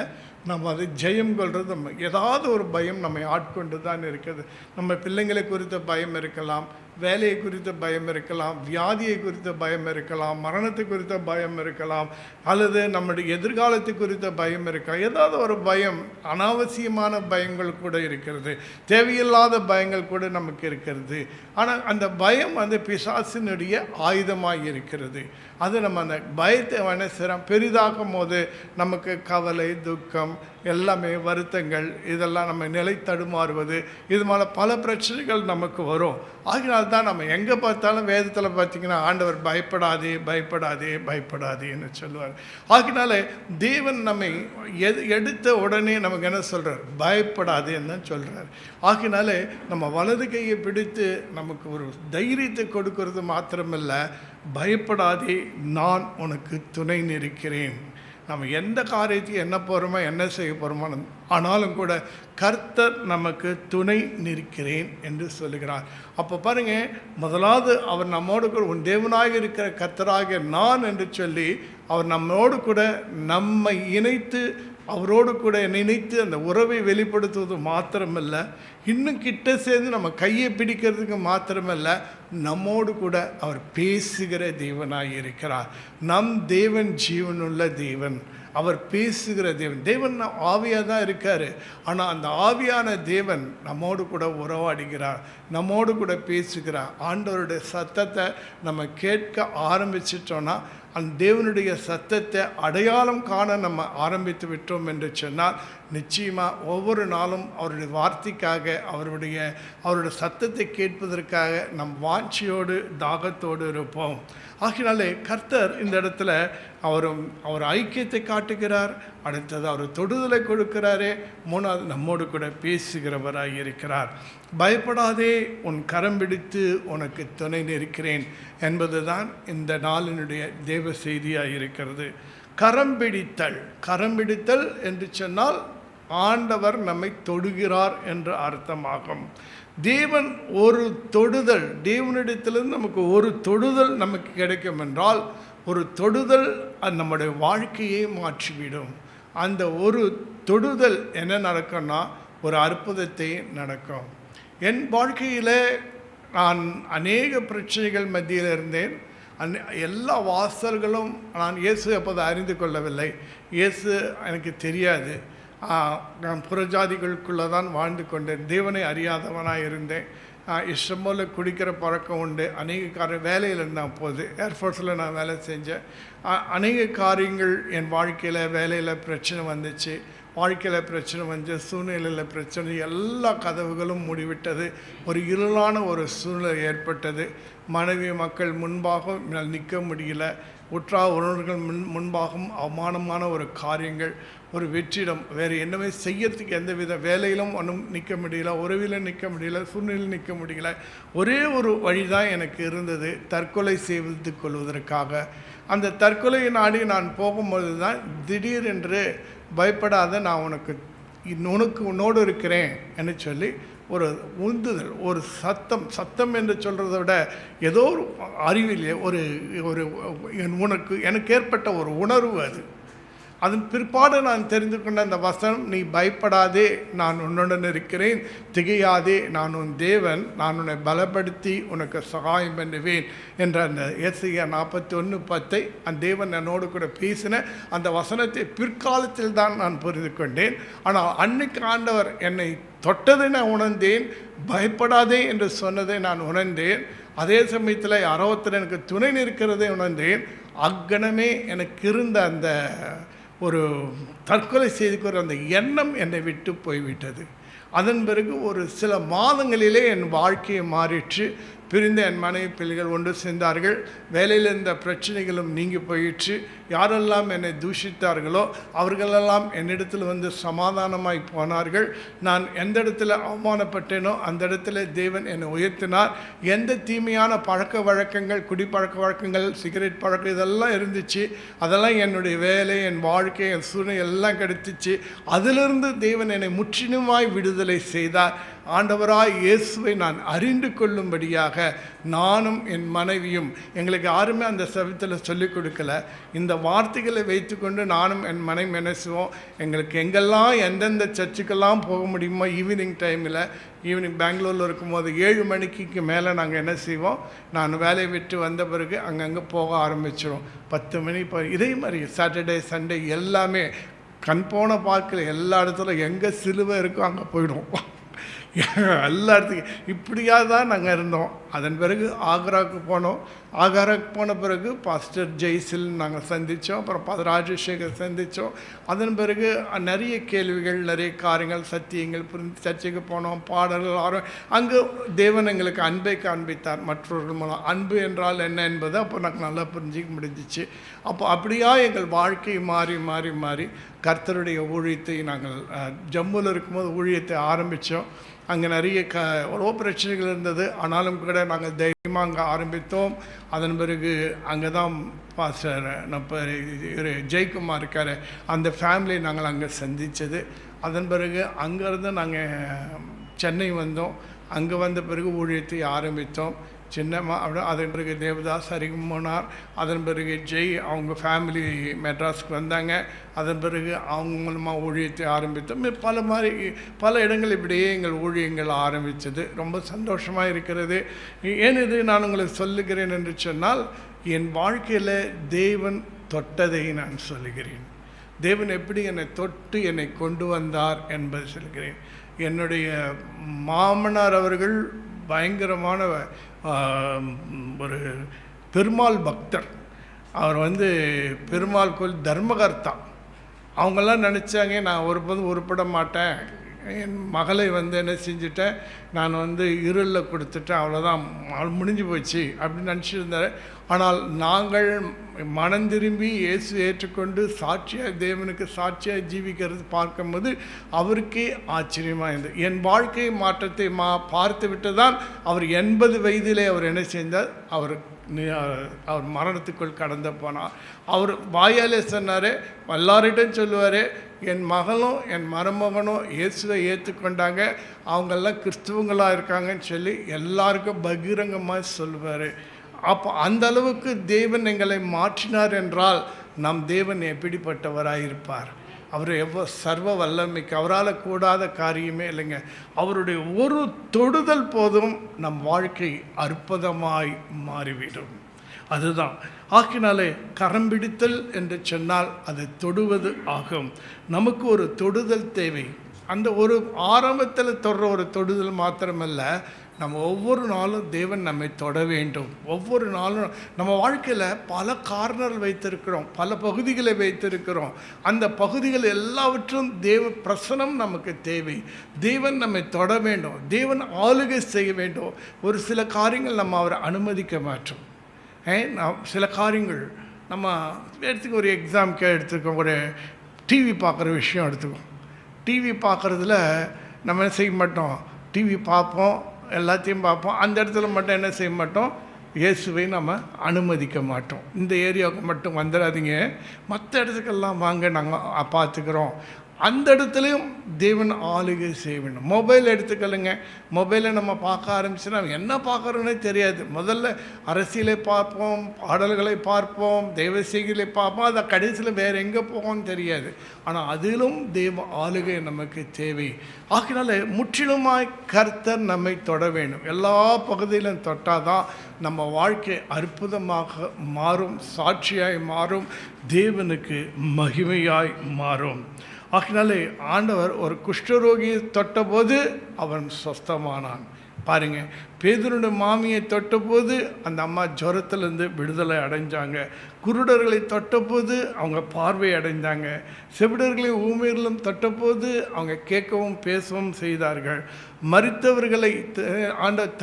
D: நம்ம அதை ஜெயம் கொள்வது, நம்ம ஏதாவது ஒரு பயம் நம்மை ஆட்கொண்டு தான் இருக்குது. நம்ம பிள்ளைங்களை குறித்த பயம் இருக்கலாம், வேலையை குறித்த பயம் இருக்கலாம், வியாதியை குறித்த பயம் இருக்கலாம், மரணத்தை குறித்த பயம் இருக்கலாம், அல்லது நம்முடைய எதிர்காலத்தை குறித்த பயம் இருக்கலாம். ஏதாவது ஒரு பயம், அனாவசியமான பயங்கள் கூட இருக்கிறது, தேவையில்லாத பயங்கள் கூட நமக்கு இருக்கிறது. ஆனால் அந்த பயம் வந்து பிசாசினுடைய ஆயுதமாக இருக்கிறது. அது நம்ம அந்த பயத்தை பெரிதாக்கும் போது நமக்கு கவலை, துக்கம், எல்லாமே வருத்தங்கள், இதெல்லாம் நம்ம நிலை தடுமாறுவது, இது மேலே பல பிரச்சனைகள் நமக்கு வரும். ஆகினால்தான் நம்ம எங்கே பார்த்தாலும் வேதத்தில் பார்த்திங்கன்னா ஆண்டவர் பயப்படாதே பயப்படாதே பயப்படாதேன்னு சொல்லுவார். ஆகினாலே தேவன் நம்மை எடுத்த உடனே நமக்கு என்ன சொல்கிறார், பயப்படாதேன்னு தான் சொல்கிறார். ஆகினாலே நம்ம வலது கையை பிடித்து நமக்கு ஒரு தைரியத்தை கொடுக்கறது மாத்திரமில்லை, பயப்படாதே நான் உனக்கு துணை நிற்கிறேன். நம்ம எந்த காரியத்தையும் என்ன போகிறோமோ என்ன செய்ய போகிறோமோ, ஆனாலும் கூட கர்த்தர் நமக்கு துணை நிற்கிறேன் என்று சொல்லுகிறார். அப்போ பாருங்கள், முதலாவது அவர் நம்மோடு கூட உன் தேவனாக இருக்கிற கர்த்தராகிய நான் என்று சொல்லி அவர் நம்மோடு கூட நம்மை இணைத்து, அவரோடு கூட நினைத்து அந்த உறவை வெளிப்படுத்துவது மாத்திரமல்ல, இன்னும் கிட்ட சேர்ந்து நம்ம கையை பிடிக்கிறதுக்கு மாத்திரமல்ல, நம்மோடு கூட அவர் பேசுகிற தேவனாக இருக்கிறார். நம் தேவன் ஜீவனுள்ள தேவன், அவர் பேசுகிற தேவன் ஆவியாக தான் இருக்கார். ஆனால் அந்த ஆவியான தேவன் நம்மோடு கூட உறவாடுகிறார், நம்மோடு கூட பேசுகிறார். ஆண்டவருடைய சத்தத்தை நம்ம கேட்க ஆரம்பிச்சிட்டோன்னா, அந்த தேவனுடைய சத்தத்தை அடையாளம் காண நம்ம ஆரம்பித்து விட்டோம் என்று சொன்னால், நிச்சயமாக ஒவ்வொரு நாளும் அவருடைய வார்த்தைக்காக, அவருடைய சத்தத்தை கேட்பதற்காக நம் வாஞ்சியோடு தாகத்தோடு இருப்போம். ஆகினாலே கர்த்தர் இந்த இடத்துல அவர் ஐக்கியத்தை காட்டுகிறார். அடுத்தது அவர் தொடுதலை கொடுக்கிறாரே. மூணாவது நம்மோடு கூட பேசுகிறவராய் இருக்கிறார். பயப்படாதே, உன் கரம் பிடித்து உனக்கு துணை நிற்கிறேன் என்பது தான் இந்த நாளினுடைய தேவ செய்தியாக இருக்கிறது. கரம் பிடித்தல் என்று சொன்னால் ஆண்டவர் நம்மை தொடுகிறார் என்று அர்த்தமாகும். தேவன் ஒரு தொடுதல், தேவனிடத்திலிருந்து நமக்கு ஒரு தொடுதல் நமக்கு கிடைக்கும் என்றால், ஒரு தொடுதல் நம்முடைய வாழ்க்கையை மாற்றிவிடும். அந்த ஒரு தொடுதல் என்ன நடக்கும்னா, ஒரு அற்புதத்தை நடக்கும். என் வாழ்க்கையில் நான் அநேக பிரச்சனைகள் மத்தியில் இருந்தேன். எல்லா வாசல்களும் நான் இயேசு அப்போது அறிந்து கொள்ளவில்லை. இயேசு எனக்கு தெரியாது. நான் புறஜாதிகளுக்குள்ளே தான் வாழ்ந்து கொண்டேன். தேவனை அறியாதவனாக இருந்தேன். இஷ்டம் போல் குடிக்கிற பழக்கம் உண்டு. அநேக வேலையில் இருந்தேன். அப்போது ஏர்ஃபோர்ஸில் நான் வேலை செஞ்சேன். அநேக காரியங்கள் என் வாழ்க்கையில், வேலையில் பிரச்சனை வந்துச்சு, வாழ்க்கையில் பிரச்சனை வந்து, சூழ்நிலையில் பிரச்சனை, எல்லா கதவுகளும் மூடிவிட்டது. ஒரு இருளான ஒரு சூழ்நிலை ஏற்பட்டது. மனைவி மக்கள் முன்பாக நிற்க முடியல. உற்றார் உறவினர்கள் முன்பாகவும் அவமானமான ஒரு காரியங்கள், ஒரு வெற்றிடம், வேறு என்னவே செய்யறதுக்கு எந்தவித வேலையிலும் ஒன்றும் நிற்க முடியல, உறவிலும் நிற்க முடியல, சூழ்நிலையில் நிற்க முடியல. ஒரே ஒரு வழி தான் எனக்கு இருந்தது, தற்கொலை செய்து கொள்வதற்காக. அந்த தற்கொலை நாடி நான் போகும்போது தான் திடீரென்று பயப்படாத, நான் உன்னோடு இருக்கிறேன் என்று சொல்லி ஒரு உந்துதல், ஒரு சத்தம் என்று சொல்கிறத விட ஏதோ ஒரு அறிவிலே எனக்கு ஏற்பட்ட ஒரு உணர்வு. அதன் பிற்பாடு நான் தெரிந்து கொண்ட அந்த வசனம், நீ பயப்படாதே, நான் உன்னுடன் இருக்கிறேன், திகையாதே, நான் உன் தேவன், நான் உன்னை பலப்படுத்தி உனக்கு சகாயம் பண்ணுவேன் என்ற அந்த ஏசாயா 41:10 அந்த தேவன் என்னோடு கூட பேசின அந்த வசனத்தை பிற்காலத்தில் தான் நான் புரிந்து கொண்டேன். ஆனால் அன்னைக்கு ஆண்டவர் என்னை தொட்டதை நான் உணர்ந்தேன், பயப்படாதே என்று சொன்னதை நான் உணர்ந்தேன். அதே சமயத்தில் யாரோத்தர் எனக்கு துணை நிற்கிறதை உணர்ந்தேன். அக்கணமே எனக்கு இருந்த அந்த ஒரு தற்கொலை செய்துக்கிற அந்த எண்ணம் என்னை விட்டு போய்விட்டது. அதன் பிறகு ஒரு சில மாதங்களிலே என் வாழ்க்கையை மாறிற்று. பிரிந்த என் மனைவி பிள்ளைகள் ஒன்று சேர்ந்தார்கள். வேலையில் இருந்த பிரச்சனைகளும் நீங்கி போயிற்று. யாரெல்லாம் என்னை தூஷித்தார்களோ அவர்களெல்லாம் என்னிடத்தில் வந்து சமாதானமாய் போனார்கள். நான் எந்த இடத்துல அவமானப்பட்டேனோ அந்த இடத்துல தேவன் என்னை உயர்த்தினார். எந்த தீமையான பழக்க வழக்கங்கள், குடிப்பழக்க வழக்கங்கள், சிகரெட் பழக்கம் இதெல்லாம் இருந்துச்சு, அதெல்லாம் என்னுடைய வேலை, என் வாழ்க்கை, என் சூழ்நிலை எல்லாம் கிடைச்சிச்சு. அதிலிருந்து தேவன் என்னை முற்றிலுமாய் விடுதலை செய்தார். ஆண்டவராய் இயேசுவை நான் அறிந்து கொள்ளும்படியாக நானும் என் மனைவியும், எங்களுக்கு யாருமே அந்த சபத்தில் சொல்லிக் கொடுக்கல, இந்த வார்த்தைகளை வைத்துக்கொண்டு நானும் என் மனைவி நினைச்சுவோம். எங்களுக்கு எங்கெல்லாம் எந்தெந்த சர்ச்சுக்கெல்லாம் போக முடியுமோ ஈவினிங் டைமில், ஈவினிங் பெங்களூரில் இருக்கும்போது 7 மணிக்கு மேலே நாங்கள் என்ன செய்வோம், நான் வேலையை விட்டு வந்த பிறகு அங்கங்கே போக ஆரம்பிச்சிடும். 10 மணி இதே மாதிரி சாட்டர்டே சண்டே எல்லாமே கண் போன பார்க்கல, எல்லா இடத்துல எங்கே சிலுவை இருக்கோ அங்கே போயிடுவோம். எல்லா இடத்துக்கும் இப்படியாக தான் நாங்கள் இருந்தோம். அதன் பிறகு ஆக்ராவுக்கு போனோம். ஆக்ராவுக்கு போன பிறகு பாஸ்டர் ஜெய்சில் நாங்கள் சந்தித்தோம். அப்புறம் ராஜசேகர் சந்தித்தோம். அதன் பிறகு நிறைய கேள்விகள், நிறைய காரியங்கள், சத்தியங்கள் புரிந்து சர்ச்சைக்கு போனோம். பாடல்கள் ஆரம் அங்கே தேவன் எங்களுக்கு அன்பை காண்பித்தார் மற்றவர்கள் மூலம். அன்பு என்றால் என்ன என்பது அப்போ நாங்கள் நல்லா புரிஞ்சிக்க முடிஞ்சிச்சு. அப்போ அப்படியா எங்கள் வாழ்க்கை மாறி மாறி மாறி கர்த்தருடைய ஊழியத்தை நாங்கள் ஜம்முவில் இருக்கும்போது ஊழியத்தை ஆரம்பித்தோம். அங்கே நிறைய எவ்வளோ பிரச்சனைகள் இருந்தது. ஆனாலும் கூட நாங்கள் தைரியமாக அங்கே ஆரம்பித்தோம். அதன் பிறகு அங்கே தான் பாஸ்டர் நம்ம ஜெயக்குமார் இருக்கார், அந்த ஃபேமிலி நாங்கள் அங்கே சந்தித்தது. அதன் பிறகு அங்கேருந்து நாங்கள் சென்னை வந்தோம். அங்கே வந்த பிறகு ஊழியத்தை ஆரம்பித்தோம். சின்னம்மா அப்படி, அதன் பிறகு தேவதாஸ் அறிமுகமானார். அதன் பிறகு ஜெய் அவங்க ஃபேமிலி மெட்ராஸ்க்கு வந்தாங்க. அதன் பிறகு அவங்க மூலமாக ஊழியத்தை ஆரம்பித்தோம். பல இடங்கள் இப்படியே எங்கள் ஊழியங்கள் ஆரம்பித்தது. ரொம்ப சந்தோஷமாக இருக்கிறது. ஏன் இது நான் உங்களுக்கு சொல்லுகிறேன் என்று சொன்னால், என் வாழ்க்கையில் தேவன் தொட்டதை நான் சொல்லுகிறேன். தேவன் எப்படி என்னை தொட்டு என்னை கொண்டு வந்தார் என்பதை சொல்கிறேன். என்னுடைய மாமனார் அவர்கள் பயங்கரமான ஒரு பெருமாள் பக்தர். அவர் பெருமாள் கோயில் தர்மகர்த்தா. அவங்கெல்லாம் நினச்சாங்க நான் ஒருபோதும் உருப்பட மாட்டேன், என் மகளை என்ன செஞ்சுட்டேன், நான் இருளில் கொடுத்துட்டேன், அவ்வளோதான் முடிஞ்சு போச்சு அப்படின்னு நினச்சிருந்தார். ஆனால் நாங்கள் மனம் திரும்பி இயேசு ஏற்றுக்கொண்டு சாட்சியாக தேவனுக்கு சாட்சியாக ஜீவிக்கிறது பார்க்கும்போது அவருக்கே ஆச்சரியமாக இருந்தது. என் வாழ்க்கை மாற்றத்தை பார்த்து விட்டு தான் அவர் 80 வயதிலே அவர் என்ன செய்தார், அவர் மரணத்துக்குள் கடந்து போனார். அவர் வாயாலே சொன்னார், எல்லார்கிட்டையும் சொல்லுவார், என் மகளும் என் மருமகனும் இயேசுவை ஏற்றுக்கொண்டாங்க, அவங்கெல்லாம் கிறிஸ்துவங்களாக இருக்காங்கன்னு சொல்லி எல்லாருக்கும் பகிரங்கமாக சொல்லுவார். அப்போ அந்த அளவுக்கு தேவன் எங்களை மாற்றினார் என்றால் நம் தேவன் எப்படிப்பட்டவராயிருப்பார். அவர் சர்வ வல்லமைக்கு, அவரால் கூடாத காரியமே இல்லைங்க. அவருடைய ஒரு தொடுதல் போதும் நம் வாழ்க்கை அற்புதமாய் மாறிவிடும். அதுதான் ஆக்கினாலே கரம் பிடித்தல் என்று சொன்னால் அது தொடுவது ஆகும். நமக்கு ஒரு தொடுதல் தேவை. அந்த ஒரு ஆரம்பத்தில் தொடுற ஒரு தொடுதல் மாத்திரமல்ல, நம்ம ஒவ்வொரு நாளும் தேவன் நம்மை தொட வேண்டும். ஒவ்வொரு நாளும் நம்ம வாழ்க்கையில் பல கார்னர் வைத்திருக்கிறோம், பல பகுதிகளை வைத்திருக்கிறோம். அந்த பகுதிகள் எல்லாவற்றும் தேவ பிரசனம் நமக்கு தேவை. தேவன் நம்மை தொட வேண்டும், தேவன் ஆளுகை செய்ய வேண்டும். ஒரு சில காரியங்கள் நம்ம அவரை அனுமதிக்க மாட்டோம். சில காரியங்கள் நம்ம எடுத்துக்க, ஒரு எக்ஸாம்பிள் எடுத்துக்கோம், ஒரு டிவி பார்க்குற விஷயம் எடுத்துக்கோம். டிவி பார்க்குறதுல நம்ம என்ன செய்ய மாட்டோம், டிவி பார்ப்போம், எல்லாத்தையும் பார்ப்போம். அந்த இடத்துல மட்டும் என்ன செய்ய மாட்டோம், இயேசுவை நம்ம அனுமதிக்க மாட்டோம். இந்த ஏரியாவுக்கு மட்டும் வந்துடாதீங்க, மற்ற இடத்துக்கெல்லாம் வாங்க, நாங்கள் பார்த்துக்கிறோம். அந்த இடத்துலையும் தேவன் ஆளுகை செய்ய வேண்டும். மொபைல் எடுத்துக்கலுங்க. மொபைலை நம்ம பார்க்க ஆரம்பிச்சுன்னா என்ன பார்க்குறோன்னே தெரியாது. முதல்ல அரசியலை பார்ப்போம், பாடல்களை பார்ப்போம், தெய்வ செய்திகளை பார்ப்போம், அதை கடைசியில் வேறு எங்கே போவோம்னு தெரியாது. ஆனால் அதிலும் தெய்வ ஆளுகை நமக்கு தேவை. ஆகினால முற்றிலுமாய் கர்த்தர் நம்மை தொட வேண்டும். எல்லா பகுதியிலும் தொட்டால் தான் நம்ம வாழ்க்கை அற்புதமாக மாறும், சாட்சியாய் மாறும், தேவனுக்கு மகிமையாய் மாறும். ஆகினாலே ஆண்டவர் ஒரு குஷ்டரோகியை தொட்டபோது அவன் சொஸ்தமானான். பாருங்க, பேதுருடைய மாமியை தொட்டபோது அந்த அம்மா ஜுரத்திலேருந்து விடுதலை அடைஞ்சாங்க. குருடர்களை தொட்டபோது அவங்க பார்வை அடைந்தாங்க. செவிடர்களையும் ஊமையர்களும் தொட்டபோது அவங்க கேட்கவும் பேசவும் செய்தார்கள். மரித்தவர்களை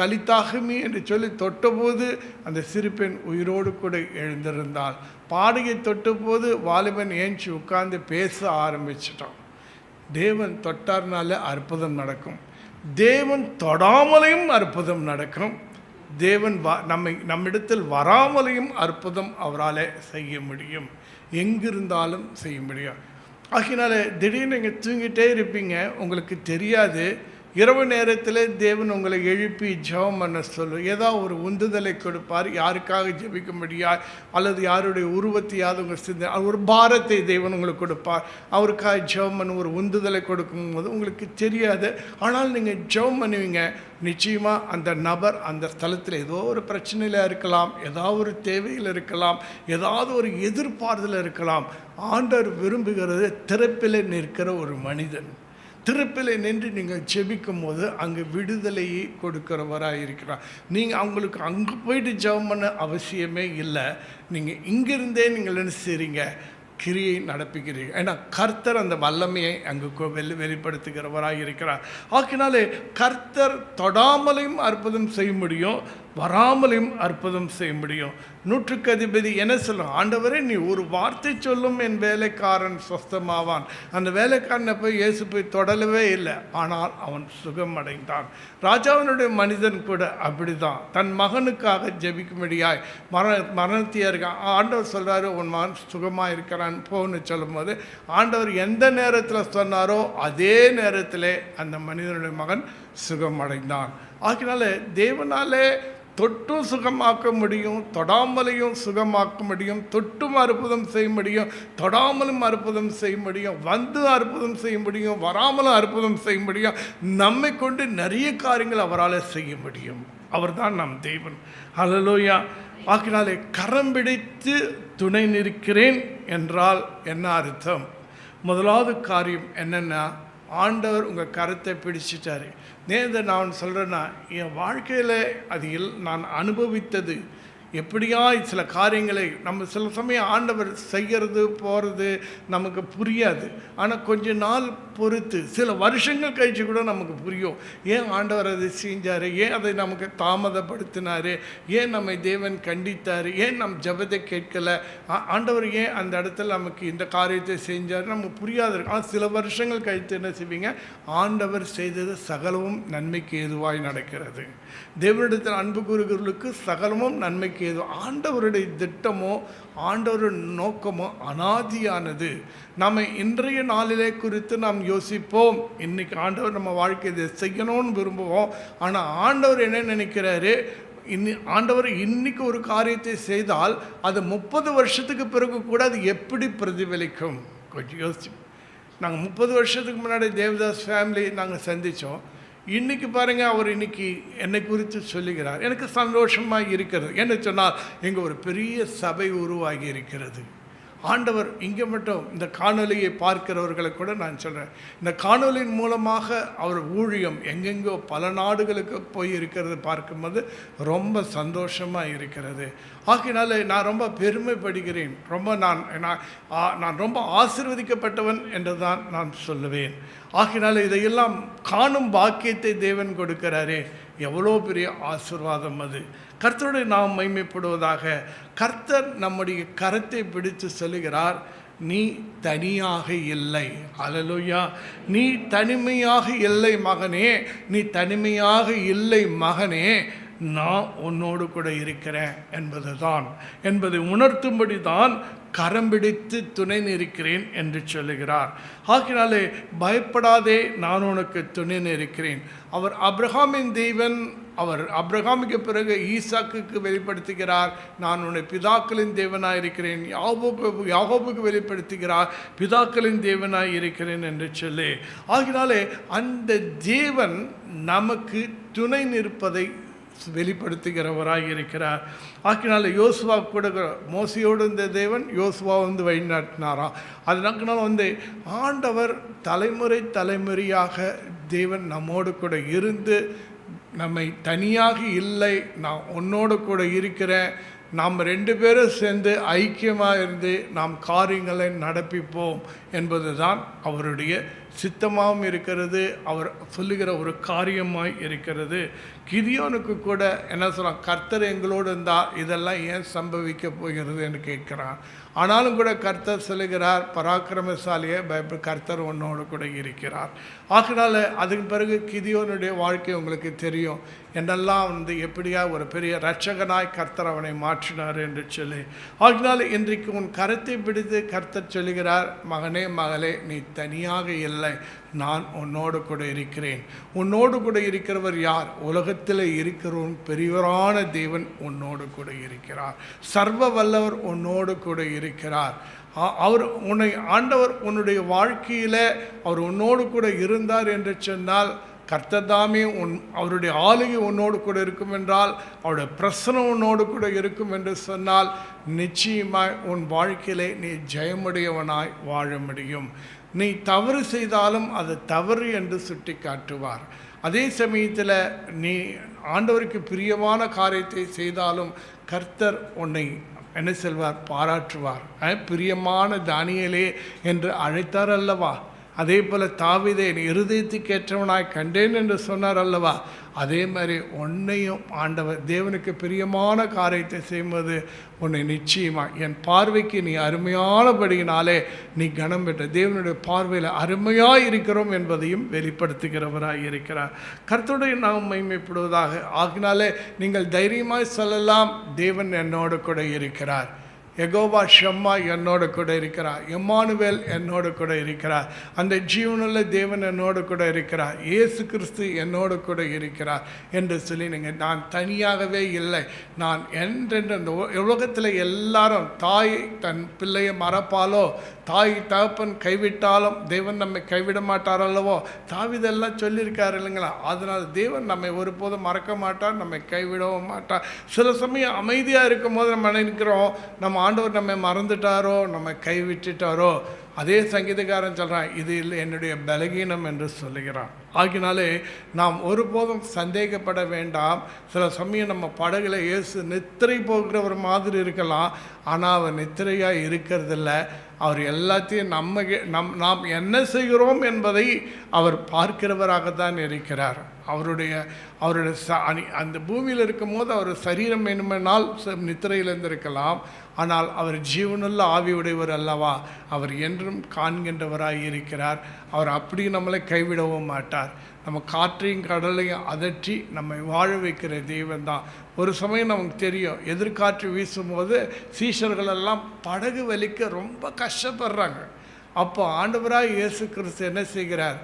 D: தலித்தாகுமி என்று சொல்லி தொட்டபோது அந்த சிறுபெண் உயிரோடு கூட எழுந்திருந்தாள். பாடையை தொட்டபோது வாலிபன் ஏஞ்சி உட்கார்ந்து பேச ஆரம்பிச்சிட்டான். தேவன் தொட்டார்னால அற்புதம் நடக்கும். தேவன் தொடாமலையும் அற்புதம் நடக்கும். தேவன் நம்மிடத்தில் வராமலையும் அற்புதம் அவரால் செய்ய முடியும். எங்கிருந்தாலும் செய்ய முடியும். ஆகினால திடீர்னு நீங்கள் தூங்கிட்டே இருப்பீங்க, உங்களுக்கு தெரியாது. இரவு நேரத்தில் தேவன் உங்களை எழுப்பி ஜெபம் பண்ண சொல்லும். ஏதாவது ஒரு உந்துதலை கொடுப்பார். யாருக்காக ஜெபிக்கும்படியா அல்லது யாருடைய உருவத்தையாவது உங்கள் சிந்த ஒரு பாரத்தை தேவன் உங்களுக்கு கொடுப்பார். அவருக்காக ஜெபம் பண்ண ஒரு உந்துதலை கொடுக்கும்போது உங்களுக்கு தெரியாது. ஆனால் நீங்கள் ஜெபம் பண்ணுவீங்க. நிச்சயமாக அந்த நபர் அந்த ஸ்தலத்தில் ஏதோ ஒரு பிரச்சனையில் இருக்கலாம், ஏதாவது ஒரு தேவையில் இருக்கலாம், ஏதாவது ஒரு எதிர்பார்ப்பில் இருக்கலாம். ஆண்டவர் விரும்புகிறது திறப்பில் நிற்கிற ஒரு மனிதன். திறப்பில் நின்று நீங்கள் ஜெபிக்கும் போது அங்கே விடுதலையை கொடுக்கிறவராக இருக்கிறார். நீங்கள் அவங்களுக்கு அங்கே போயிட்டு ஜெபம் பண்ண அவசியமே இல்லை. நீங்கள் இங்கிருந்தே நீங்கள் என்ன செய்கிறீங்க, கிரியை நடப்பிக்கிறீர்கள். ஏன்னா கர்த்தர் அந்த வல்லமையை அங்கு வெளிப்படுத்துகிறவராக இருக்கிறார். ஆக்கினாலே கர்த்தர் தொடாமலையும் அற்புதம் செய்ய முடியும், வராமலையும் அற்புதம் செய்ய முடியும். 100க்கு அதிபதி என்ன சொல்லும், ஆண்டவரே நீ ஒரு வார்த்தை சொல்லும் என் வேலைக்காரன் சொஸ்தமாவான். அந்த வேலைக்காரனை போய் இயேசு போய் தொடலவே இல்லை, ஆனால் அவன் சுகம் அடைந்தான். ராஜாவினுடைய மனிதன் கூட அப்படிதான் தன் மகனுக்காக ஜெபிக்கும்படியாய் மரணத்தியாக இருக்கான். ஆண்டவர் சொல்கிறாரு உன் மகன் சுகமாக இருக்கிறான் போன்னு சொல்லும்போது ஆண்டவர் எந்த நேரத்தில் சொன்னாரோ அதே நேரத்தில் அந்த மனிதனுடைய மகன் சுகம் அடைந்தான். ஆகினால தேவனாலே தொட்டும் சுகமாக்க முடியும், தொடாமலையும் சுகமாக்க முடியும். தொட்டும் அற்புதம் செய்ய முடியும், தொடாமலும் அற்புதம் செய்ய முடியும். வந்து அற்புதம் செய்ய முடியும், வராமலும் அற்புதம் செய்ய முடியும். நம்மை கொண்டு நிறைய காரியங்கள் அவரால் செய்ய முடியும். அவர் தான் நம் தேவன். ஹல்லேலூயா. ஆகினாலே கரம் பிடித்து துணை நிற்கிறேன் என்றால் என்ன அர்த்தம்? முதலாவது காரியம் என்னென்னா, ஆண்டவர் உங்கள் கரத்தை பிடிச்சிட்டாரு. நேர்ந்த நான் சொல்கிறேன்னா, என் வாழ்க்கையில் அது நான் அனுபவித்தது எப்படியா சில காரியங்களை நம்ம சில சமயம் ஆண்டவர் செய்கிறது போகிறது நமக்கு புரியாது. ஆனால் கொஞ்ச நாள் பொறுத்து சில வருஷங்கள் கழிச்சு கூட நமக்கு புரியும். ஏன் ஆண்டவர் அதை செஞ்சார், ஏன் அதை நமக்கு தாமதப்படுத்தினார், ஏன் நம்மை தேவன் கண்டித்தார், ஏன் நம் ஜெபத்தை கேட்கலை, ஆண்டவர் ஏன் அந்த இடத்துல நமக்கு இந்த காரியத்தை செஞ்சார் நமக்கு புரியாது இருக்கு. ஆனால் சில வருஷங்கள் கழித்து என்ன செய்வீங்க, ஆண்டவர் செய்தது சகலமும் நன்மைக்கு ஏதுவாய் நடக்கிறது. தேவனிடத்தில் அன்பு கூறுகிறவர்களுக்கு சகலமும் நன்மைக்கு ஏது. ஆண்டவருடைய திட்டமோ ஆண்டவருடைய நோக்கமோ அனாதியானது. நம்ம இன்றைய நாளிலே குறித்து நாம் யோசிப்போம், இன்னைக்கு ஆண்டவர் நம்ம வாழ்க்கை இதை செய்யணும்னு விரும்புவோம். ஆனால் ஆண்டவர் என்ன நினைக்கிறாரு, ஆண்டவர் இன்னைக்கு ஒரு காரியத்தை செய்தால் அது 30 வருஷத்துக்கு பிறகு கூட அது எப்படி பிரதிபலிக்கும் கொஞ்சம் யோசிச்சு. நாங்கள் 30 வருஷத்துக்கு முன்னாடி தேவதாஸ் ஃபேமிலி நாங்கள் சந்தித்தோம். இன்றைக்கி பாருங்கள், அவர் இன்றைக்கி என்னை குறித்து சொல்லுகிறார். எனக்கு சந்தோஷமாக இருக்கிறது. என்ன சொன்னால், எங்கள் ஒரு பெரிய சபை உருவாகி இருக்கிறது. ஆண்டவர் இங்கே மட்டும் இந்த காணொலியை பார்க்கிறவர்களை கூட நான் சொல்கிறேன், இந்த காணொலியின் மூலமாக அவர் ஊழியம் எங்கெங்கோ பல நாடுகளுக்கு போய் இருக்கிறது பார்க்கும்போது ரொம்ப சந்தோஷமாக இருக்கிறது. ஆகினால நான் ரொம்ப பெருமைப்படுகிறேன். நான் ரொம்ப ஆசீர்வதிக்கப்பட்டவன் என்று தான் நான் சொல்லுவேன். ஆகினால இதையெல்லாம் காணும் பாக்கியத்தை தேவன் கொடுக்கிறாரே, எவ்வளோ பெரிய ஆசீர்வாதம் அது. கர்த்தருடைய நாம் மகிமைப்படுவதாக. கர்த்தர் நம்முடைய கரத்தை பிடித்து சொல்லுகிறார், நீ தனியாக இல்லை. அல்லேலூயா. நீ தனிமையாக இல்லை மகனே, நீ தனிமையாக இல்லை மகனே, நான் உன்னோடு கூட இருக்கிறேன் என்பதை உணர்த்தும்படி தான் கரம் பிடித்து துணை நிற்கிறேன் என்று சொல்லுகிறார். ஆகினாலே பயப்படாதே, நான் உனக்கு துணை நிற்கிறேன். அவர் ஆபிரகாமின் தேவன். அவர் ஆபிரகாமுக்கு பிறகு ஈசாக்குக்கு வெளிப்படுத்துகிறார், நான் உன்னை பிதாக்களின் தேவனாய் இருக்கிறேன். யாக்கோபுக்கு வெளிப்படுத்துகிறார், பிதாக்களின் தேவனாய் இருக்கிறேன் என்று சொல்லி. ஆகினாலே அந்த தேவன் நமக்கு துணை நிற்பதை வெளிப்படுத்துகிறவராக இருக்கிறார். ஆக்கினால யோசுவா கூட மோசையோடு இந்த தேவன் யோசுவா வழிநடத்தினாராம். அதனால ஆண்டவர் தலைமுறையாக தேவன் நம்மோடு கூட இருந்து நம்மை தனியாக இல்லை, நான் உன்னோடு கூட இருக்கிறேன், நாம் 2 பேரும் சேர்ந்து ஐக்கியமாக இருந்து நாம் காரியங்களை நடப்பிப்போம் என்பது தான் அவருடைய சித்தமாகவும் இருக்கிறது, அவர் சொல்லுகிற ஒரு காரியமாய் இருக்கிறது. கிதியோனுக்கு கூட என்ன சொல்கிறான், கர்த்தர் எங்களோடு இருந்தால் இதெல்லாம் ஏன் சம்பவிக்க போகிறது என்று கேட்கிறான். ஆனாலும் கூட கர்த்தர் சொல்லுகிறார், பராக்கிரமசாலியே பயப்பட, கர்த்தர் உன்னோடு கூட இருக்கிறார். ஆகினால அதுக்கு பிறகு கிதியோனுடைய வாழ்க்கை உங்களுக்கு தெரியும், என்னெல்லாம் எப்படியா ஒரு பெரிய இரட்சகனாய் கர்த்தர் அவனை மாற்றினார் என்று சொல்லி. ஆகினால இன்றைக்கு உன் கரத்தை பிடித்து கர்த்தர் சொல்லுகிறார், மகனே மகளே, நீ தனியாக இல்லை, நான் உன்னோடு கூட இருக்கிறேன். உன்னோடு கூட இருக்கிறவர் யார்? உலகத்தில் இருக்கிறவன் பெரியவரான தேவன் உன்னோடு கூட இருக்கிறார். சர்வ வல்லவர் உன்னோடு கூட இருக்கிறார். அவர் உன்னை ஆண்டவர் உன்னுடைய வாழ்க்கையில் அவர் உன்னோடு கூட இருந்தார் என்று சொன்னால், கர்த்ததாமே அவருடைய ஆளுகை உன்னோடு கூட இருக்கும் என்றால், அவருடைய பிரசனம் உன்னோடு கூட இருக்கும் என்று சொன்னால், நிச்சயமாய் உன் வாழ்க்கையிலே நீ ஜெயமுடையவனாய் வாழ முடியும். நீ தவறு செய்தாலும் அது தவறு என்று சுட்டி காட்டுவார். அதே சமயத்தில் நீ ஆண்டவருக்கு பிரியமான காரியத்தை செய்தாலும் கர்த்தர் உன்னை என்ன செல்வார், பாராட்டுவார். பிரியமான தானியேலே என்று அழைத்தார் அல்லவா? அதே போல் தாவீதை இருதயத்துக்கு ஏற்றவனாய் கண்டேன் என்று சொன்னார் அல்லவா? அதே மாதிரி உன்னையும் ஆண்டவர் தேவனுக்கு பிரியமான காரியத்தை செய்யும்போது உன்னை நிச்சயமாக என் பார்வைக்கு நீ அருமையானபடியினாலே நீ கனம் பெற்ற தேவனுடைய பார்வையில் அருமையாக இருக்கிறோம் என்பதையும் வெளிப்படுத்துகிறவராக இருக்கிறார். கர்த்தருடைய நாம் மகிமைப்படுவதாக. ஆகினாலே நீங்கள் தைரியமாய் சொல்லலாம், தேவன் என்னோடு கூட இருக்கிறார். யெகோவா ஷம்மா என்னோடு கூட இருக்கிறார். எம்மானுவேல் என்னோடு கூட இருக்கிறார். அந்த ஜீவனுள்ள தேவன் என்னோடு கூட இருக்கிறார். இயேசு கிறிஸ்து என்னோடு கூட இருக்கிறார் என்று சொல்லி நீங்கள், நான் தனியாகவே இல்லை, நான் என்றென்று இந்த உலகத்தில் எல்லாரும் தாய் தன் பிள்ளையை மறப்பாலோ, தாய் தகப்பன் கைவிட்டாலும் தேவன் நம்மை கைவிட மாட்டார் அல்லவோ? தாவீதெல்லாம் சொல்லியிருக்காரு இல்லைங்களா? அதனால் தேவன் நம்மை ஒருபோதும் மறக்க மாட்டார், நம்மை கைவிடவும் மாட்டார். சில சமயம் அமைதியாக இருக்கும் போது நம்ம நினைக்கிறோம், நம்ம ஆண்டவர் நம்மை மறந்துட்டாரோ, நம்ம கைவிட்டுட்டாரோ. அதே சங்கீதக்காரன் சொல்கிறான், இது இல்லை என்னுடைய பலகீனம் என்று சொல்லுகிறான். ஆகினாலே நாம் ஒருபோதும் சந்தேகப்பட வேண்டாம். சில சமயம் நம்ம படகுல இயேசு நித்திரை போகிறவர் மாதிரி இருக்கலாம், ஆனால் அவர் நித்திரையாக இருக்கிறதில்ல. அவர் எல்லாத்தையும் நாம் என்ன செய்கிறோம் என்பதை அவர் பார்க்கிறவராகத்தான் இருக்கிறார். அவருடைய அந்த பூமியில் இருக்கும்போது அவர் சரீரம் வேணுமென்றால் நித்திரையில் இருக்கலாம், ஆனால் அவர் ஜீவனுள்ள ஆவி உடையவர் அல்லவா? அவர் என்றும் காண்கின்றவராக இருக்கிறார். அவர் அப்படி நம்மளை கைவிடவும் மாட்டார். நம்ம காற்றையும் கடலையும் அதற்றி நம்மை வாழ வைக்கிற தெய்வம் தான். ஒரு சமயம் நமக்கு தெரியும், எதிர்காற்று வீசும்போது சீஷர்களெல்லாம் படகு வலிக்க ரொம்ப கஷ்டப்படுறாங்க. அப்போ ஆண்டவராக இயேசு கிறிஸ்து என்ன செய்கிறார்?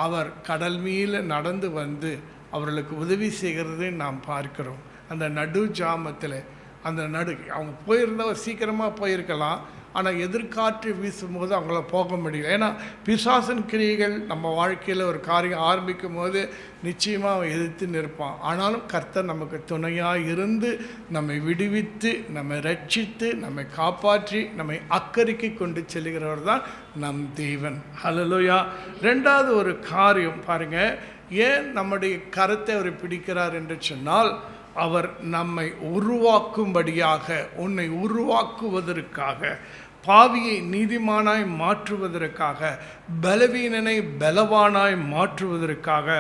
D: அவர் கடல் மீது நடந்து வந்து அவர்களுக்கு உதவி செய்கிறதை நாம் பார்க்கிறோம். அந்த நடு ஜாமத்தில் அவங்க போயிருந்தால் சீக்கிரமாக போயிருக்கலாம், ஆனால் எதிர்காற்று வீசும்போது அவங்கள போக முடியல. ஏன்னா பிசாசின் கிரியைகள் நம்ம வாழ்க்கையில் ஒரு காரியம் ஆரம்பிக்கும் போது நிச்சயமாக அவன் எதிர்த்து நிற்பான். ஆனாலும் கர்த்தர் நமக்கு துணையாக இருந்து நம்மை விடுவித்து, நம்மை ரட்சித்து, நம்மை காப்பாற்றி, நம்மை அக்கறைக்கு கொண்டு செல்கிறவர் தான் நம் தேவன். ஹல்லேலூயா. 2வது ஒரு காரியம் பாருங்கள், ஏன் நம்முடைய கரத்தை அவர் பிடிக்கிறார் என்று சொன்னால், அவர் நம்மை உருவாக்கும்படியாக, உன்னை உருவாக்குவதற்காக, பாவியை நீதிமானாய் மாற்றுவதற்காக, பலவீனனை பலவானாய் மாற்றுவதற்காக,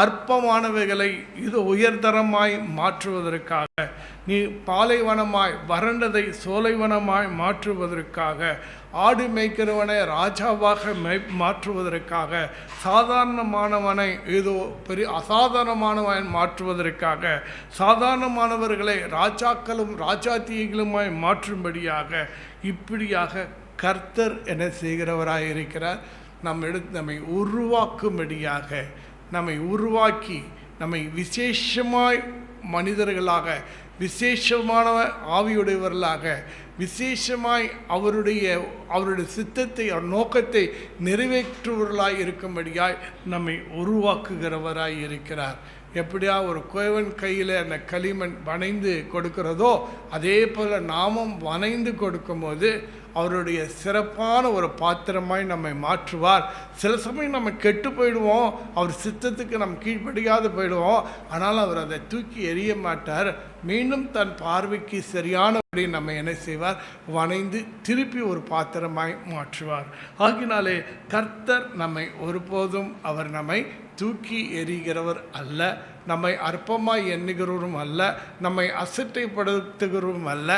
D: அற்பமானவைகளை இது உயர்தரமாய் மாற்றுவதற்காக, நீ பாலைவனமாய் வறண்டதை சோலைவனமாய் மாற்றுவதற்காக, ஆடு மேய்க்கிறவனை ராஜாவாக மாற்றுவதற்காக, சாதாரணமானவனை ஏதோ பெரிய அசாதாரணமானவன் மாற்றுவதற்காக, சாதாரணமானவர்களை ராஜாக்களும் ராஜாத்தியங்களுமாய் மாற்றும்படியாக, இப்படியாக கர்த்தர் என்ன செய்கிறவராக இருக்கிறார்? நம்மை உருவாக்கும்படியாக, நம்மை உருவாக்கி நம்மை விசேஷமாய் மனிதர்களாக, விசேஷமான ஆவியுடையவர்களாக, விசேஷமாய் அவருடைய சித்தத்தை, அவர் நோக்கத்தை நிறைவேற்றுவர்களாய் இருக்கும்படியாய் நம்மை உருவாக்குகிறவராய் இருக்கிறார். எப்படியா ஒரு குயவன் கையில் அந்த களிமண் வனைந்து கொடுக்கிறதோ, அதே போல் நாமும் வனைந்து கொடுக்கும்போது அவருடைய சிறப்பான ஒரு பாத்திரமாய் நம்மை மாற்றுவார். சில சமயம் நம்ம கெட்டு போயிடுவோம், அவர் சித்தத்துக்கு நம்ம கீழ்ப்படியாது போயிடுவோம். ஆனால் அவர் அதை தூக்கி எறிய மாட்டார். மீண்டும் தன் பார்வைக்கு சரியானபடி நம்ம என்ன செய்வார்? வனைந்து திருப்பி ஒரு பாத்திரமாய் மாற்றுவார். ஆகினாலே கர்த்தர் நம்மை ஒருபோதும் அவர் நம்மை தூக்கி எறிகிறவர் அல்ல, நம்மை அற்பமாய் எண்ணுகிறவரும் அல்ல, நம்மை அசட்டைப்படுத்துகிறவரும் அல்ல.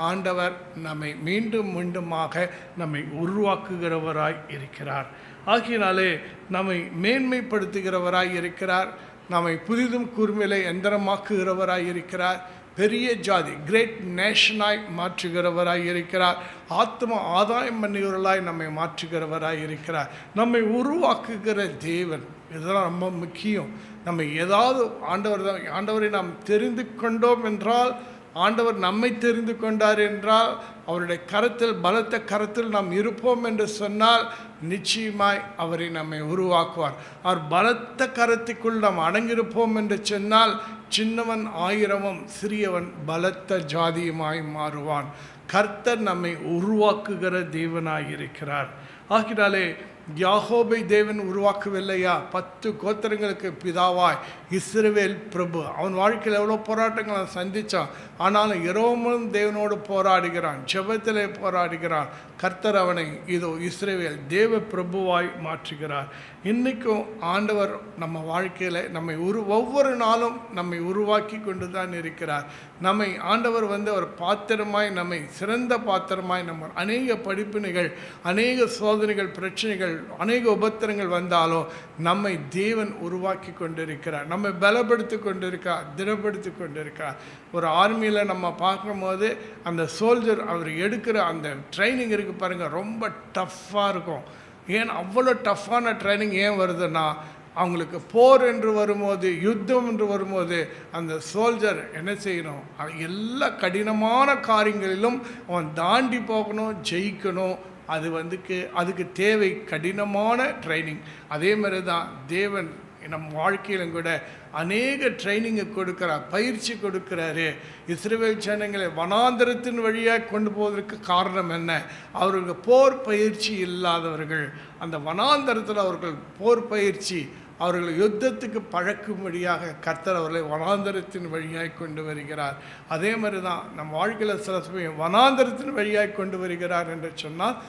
D: ஆண்டவர் நம்மை மீண்டும் மீண்டுமாக நம்மை உருவாக்குகிறவராய் இருக்கிறார். ஆகினாலே நம்மை மேன்மைப்படுத்துகிறவராய் இருக்கிறார். நம்மை புதிதும் கூர்மையிலே எந்திரமாக்குகிறவராய் இருக்கிறார். பெரிய ஜாதி, கிரேட் நேஷனாய் மாற்றுகிறவராய் இருக்கிறார். ஆத்ம ஆதாயம் பண்ணுகிறவர்களாய் நம்மை மாற்றுகிறவராய் இருக்கிறார். நம்மை உருவாக்குகிற தேவன், இதெல்லாம் ரொம்ப முக்கியம். நம்ம ஏதாவது ஆண்டவரை நாம் தெரிந்து கொண்டோம் என்றால், ஆண்டவர் நம்மை தெரிந்து கொண்டார் என்றால், அவருடைய கரத்தில், பலத்த கரத்தில் நாம் இருப்போம் என்று சொன்னால், நிச்சயமாய் அவரை நம்மை உருவாக்குவார். அவர் பலத்த கரத்துக்குள் நாம் அடங்கியிருப்போம் என்று சொன்னால், சின்னவன் ஆயிரமும் சிறியவன் பலத்த ஜாதியுமாய் மாறுவான். கர்த்தர் நம்மை உருவாக்குகிற தேவனாய் இருக்கிறார். ஆகினாலே யாக்கோபை தேவன் உருவாக்கவில்லையா? 10 கோத்திரங்களுக்கு பிதாவாய் இஸ்ரவேல் பிரபு. அவன் வாழ்க்கையில் எவ்வளோ போராட்டங்களை சந்தித்தான். ஆனாலும் இரவும் தேவனோடு போராடுகிறான், ஜெபத்திலே போராடுகிறான். கர்த்தர் அவனை இதோ இஸ்ரவேல் தேவ பிரபுவாய் மாற்றுகிறார். இன்றைக்கும் ஆண்டவர் நம்ம வாழ்க்கையில் நம்மை ஒவ்வொரு நாளும் நம்மை உருவாக்கி கொண்டு தான் இருக்கிறார். நம்மை ஆண்டவர் ஒரு பாத்திரமாய், நம்மை சிறந்த பாத்திரமாய், நம்ம அநேக படிப்பினைகள், அநேக சோதனைகள், பிரச்சனைகள், அநேக உபத்திரங்கள் வந்தாலும் நம்மை தேவன் உருவாக்கி கொண்டிருக்கிறார். நம்மை பலப்படுத்தி கொண்டிருக்கார், திடப்படுத்தி கொண்டிருக்கிறார். ஒரு ஆர்மியில் நம்ம பார்க்கும்போது அந்த சோல்ஜர் அவர் எடுக்கிற அந்த ட்ரைனிங் இருக்குது பாருங்கள், ரொம்ப டஃப்பாக இருக்கும். ஏன் அவ்வளோ டஃப்பான ட்ரைனிங் ஏன் வருதுன்னா, அவங்களுக்கு போர் என்று வரும்போது, யுத்தம் என்று வரும்போது அந்த சோல்ஜர் என்ன செய்யணும்? எல்லா கடினமான காரியங்களிலும் அவன் தாண்டி போகணும், ஜெயிக்கணும். அதுக்கு தேவை கடினமான ட்ரைனிங். அதே மாதிரி தான் தேவன் நம் வாழ்க்கையிலும் கூட அநேக ட்ரைனிங்கை கொடுக்கிறார், பயிற்சி கொடுக்கிறாரு. இஸ்ரவேல் ஜனங்களை வனாந்தரத்தின் வழியாக கொண்டு போவதற்கு காரணம் என்ன? அவர்களுக்கு போர் பயிற்சி இல்லாதவர்கள். அந்த வனாந்தரத்தில் அவர்கள் போர் பயிற்சி, அவர்கள் யுத்தத்துக்கு பழக்கும்படியாக கர்த்தர் அவர்களை வனாந்தரத்தின் வழியாய் கொண்டு வருகிறார். அதே மாதிரி தான் நம் வாழ்க்கையில் சில சமயம் வனாந்தரத்தின் வழியாய் கொண்டு வருகிறார் என்று சொன்னால்,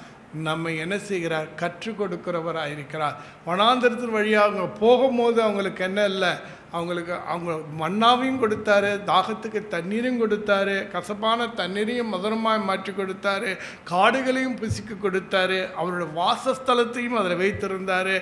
D: நம்மை என்ன செய்கிறார்? கற்றுக் கொடுக்கிறவராக இருக்கிறார். வனாந்தரத்தின் வழியாக அவங்க போகும்போது அவங்களுக்கு என்ன இல்லை, அவங்க மன்னாவையும் கொடுத்தாரு, தாகத்துக்கு தண்ணீரையும் கொடுத்தாரு, கசப்பான தண்ணீரையும் மதுரமாக மாற்றி கொடுத்தாரு, காடுகளையும் புசிக்க கொடுத்தாரு, அவருடைய வாசஸ்தலத்தையும் அதில் வைத்திருந்தார்.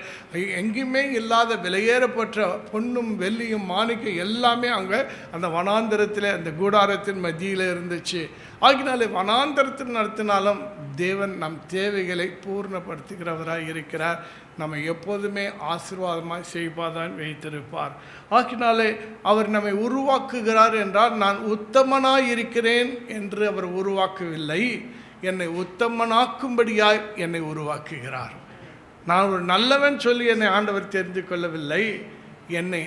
D: எங்கேயுமே இல்லாத விலையேறப்பட்ட பொன்னும் வெள்ளியும் மாணிக்கம் எல்லாமே அவங்க அந்த வனாந்தரத்தில், அந்த கூடாரத்தின் மத்தியில் இருந்துச்சு. ஆகினாலே வனாந்தரத்தில் நடத்தினாலும் தேவன் நம் தேவைகளை பூர்ணப்படுத்துகிறவராக இருக்கிறார். நம்மை எப்போதுமே ஆசீர்வாதமாய் செய்வாதான் வைத்திருப்பார். ஆகினாலே அவர் நம்மை உருவாக்குகிறார் என்றால், நான் உத்தமனாய் இருக்கிறேன் என்று அவர் உருவாக்கவில்லை, என்னை உத்தமனாக்கும்படியாய் என்னை உருவாக்குகிறார். நான் ஒரு நல்லவன் சொல்லி என்னை ஆண்டவர் தெரிந்து கொள்ளவில்லை, என்னை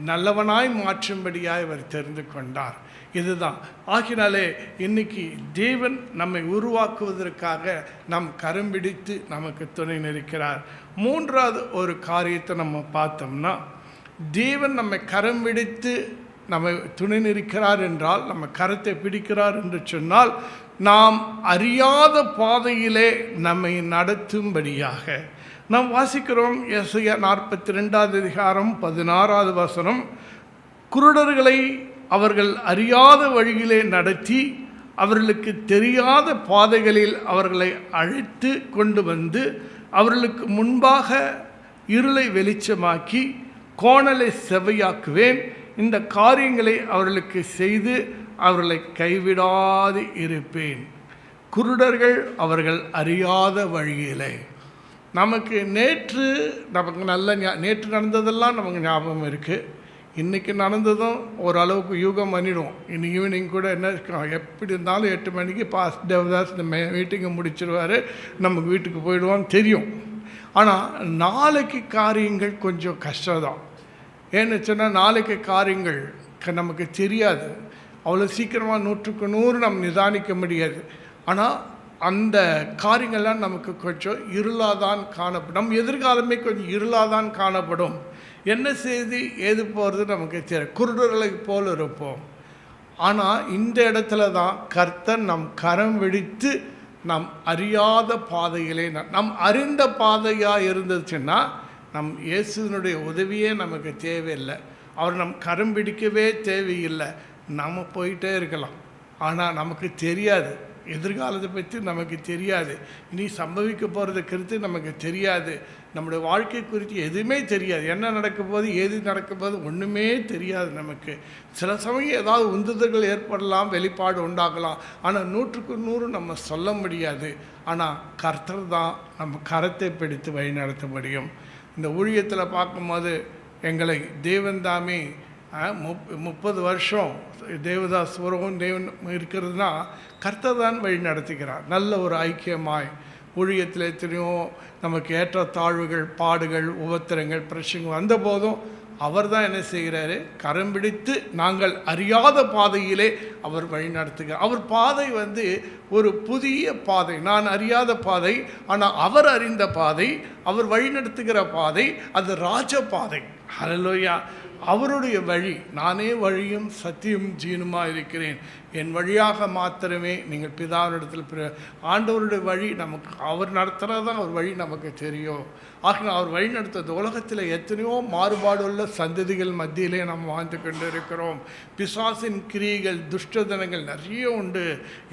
D: நல்லவனாய் மாற்றும்படியாய் அவர் தெரிந்து கொண்டார். இதுதான். ஆகினாலே இன்னைக்கு தேவன் நம்மை உருவாக்குவதற்காக நம் கரம் பிடித்து நமக்கு துணை நிற்கிறார். மூன்றாவது ஒரு காரியத்தை நம்ம பார்த்தோம்னா, தேவன் நம்மை கரம் பிடித்து நம்மை துணை நிற்கிறார் என்றால், நம்ம கரத்தை பிடிக்கிறார் என்று சொன்னால், நாம் அறியாத பாதையிலே நம்மை நடத்தும்படியாக. நாம் வாசிக்கிறோம் எசையா 42 அதிகாரம் 16வது வசனம், குருடர்களை அவர்கள் அறியாத வழியிலே நடத்தி அவர்களுக்கு தெரியாத பாதைகளில் அவர்களை அழைத்து கொண்டு வந்து அவர்களுக்கு முன்பாக இருளை வெளிச்சமாக்கி கோணலை செவ்வையாக்குவேன். இந்த காரியங்களை அவர்களுக்கு செய்து அவர்களை கைவிடாது இருப்பேன். குருடர்கள் அவர்கள் அறியாத வழியிலே. நமக்கு நேற்று நேற்று நடந்ததெல்லாம் நமக்கு ஞாபகம் இருக்குது. இன்றைக்கி நடந்ததும் ஓரளவுக்கு யூகம் பண்ணிடுவோம். இன்னைக்கு ஈவினிங் கூட என்ன எப்படி இருந்தாலும் 8 மணிக்கு பாஸ் தேவதாஸ் இந்த மீட்டிங்கை முடிச்சிடுவார், நமக்கு வீட்டுக்கு போயிடுவோம் தெரியும். ஆனால் நாளைக்கு காரியங்கள் கொஞ்சம் கஷ்டம்தான். ஏன்னு சொன்னால் நாளைக்கு காரியங்கள் நமக்கு தெரியாது. அவ்வளோ சீக்கிரமாக 100க்கு 100 நம்ம நிதானிக்க முடியாது. ஆனால் அந்த காரியங்கள்லாம் நமக்கு கொஞ்சம் இருளாதான் காணப்படும். நம் எதிர்காலமே கொஞ்சம் இருளாதான் காணப்படும். என்ன செய்து ஏது போகிறது நமக்கு தெரியும். குருடர்களை போல் இருப்போம். ஆனால் இந்த இடத்துல தான் கர்த்தர் நம் கரம் விழித்து நம் அறியாத பாதையிலே நம் அறிந்த பாதையாக இருந்துச்சுன்னா நம் இயேசுனுடைய உதவியே நமக்கு தேவையில்லை. அவர் நம் கரம் பிடிக்கவே தேவையில்லை. நம்ம போயிட்டே இருக்கலாம். ஆனால் நமக்கு தெரியாது, எதிர்காலத்தை பற்றி நமக்கு தெரியாது, இனி சம்பவிக்க போகிறது குறித்து நமக்கு தெரியாது, நம்முடைய வாழ்க்கை குறித்து எதுவுமே தெரியாது. என்ன நடக்க போது ஏது நடக்க போது ஒன்றுமே தெரியாது நமக்கு. சில சமயம் ஏதாவது உந்துதல்கள் ஏற்படலாம், வெளிப்பாடு உண்டாகலாம். ஆனால் 100க்கு 100 நம்ம சொல்ல முடியாது. ஆனால் கர்த்தர் தான் நம்ம கரத்தை பிடித்து வழி நடத்த முடியும். இந்த ஊழியத்தில் பார்க்கும்போது எங்களை தேவன் தாமே 30 வருஷம் தேவதாஸ் உறவும் தேவன் இருக்கிறதுனா கர்த்தர் தான் வழி நடத்துகிறார். நல்ல ஒரு ஐக்கியமாய் ஊழியத்தில் எத்தனையோ நமக்கு ஏற்ற தாழ்வுகள், பாடுகள், உபத்திரங்கள், பிரச்சனைகள் வந்த போதும் அவர் தான் என்ன செய்கிறாரு, கரம் பிடித்து நாங்கள் அறியாத பாதையிலே அவர் வழி நடத்துகிறார். அவர் பாதை ஒரு புதிய பாதை, நான் அறியாத பாதை. ஆனால் அவர் அறிந்த பாதை, அவர் வழி நடத்துகிற பாதை அது ராஜ பாதை. ஹல்லேலூயா. அவருடைய வழி, நானே வழியும் சத்தியம் ஜீவனுமாக இருக்கிறேன், என் வழியாக மாத்திரமே நீங்கள் பிதாவினிடத்தில் ஆண்டவருடைய வழி நமக்கு அவர் நடத்துகிறது தான் அவர் வழி நமக்கு தெரியும். ஆக அவர் வழி நடத்துறது. உலகத்தில் எத்தனையோ மாறுபாடுள்ள சந்ததிகள் மத்தியிலே நாம் வாழ்ந்து கொண்டு இருக்கிறோம். பிசாசின் கிரியைகள், துஷ்டதனங்கள் நிறைய உண்டு.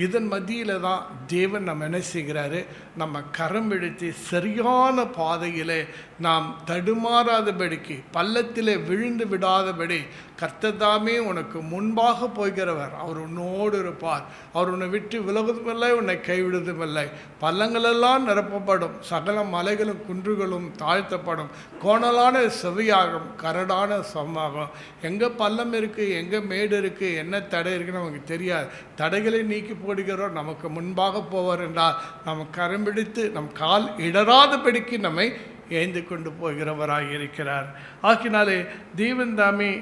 D: இதன் மத்தியில் தான் தேவன் நம்ம என்ன செய்கிறாரு, நம்ம கரம் பிடித்து சரியான பாதையிலே நாம் தடுமாறாதபடிக்கு, பள்ளத்திலே விழுந்து விடாதபடி கர்த்ததாமே உனக்கு முன்பாக போகிறவர். அவர் உன்னோடு இருப்பார். அவர் உன்னை விட்டு விலகுவதுமில்லை, உன்னை கைவிடுவதுமில்லை. பள்ளங்களெல்லாம் நிரப்பப்படும், சகல மலைகளும் குன்றுகளும் தாழ்த்தப்படும், கோணலான செவியாகும், கரடான சமமாகும். எங்கே பள்ளம் இருக்குது, எங்கே மேடு இருக்குது, என்ன தடை இருக்குன்னு நமக்கு தெரியாது. தடைகளை நீக்கி போடுகிறோம், நமக்கு முன்பாக போவார் என்றால் நம்ம கரம் பிடித்து நம் கால் இடராதபடிக்கு நம்மை ஏந்து கொண்டு போகிறவராக இருக்கிறார். ஆக்கினாலே தேவன் தாமே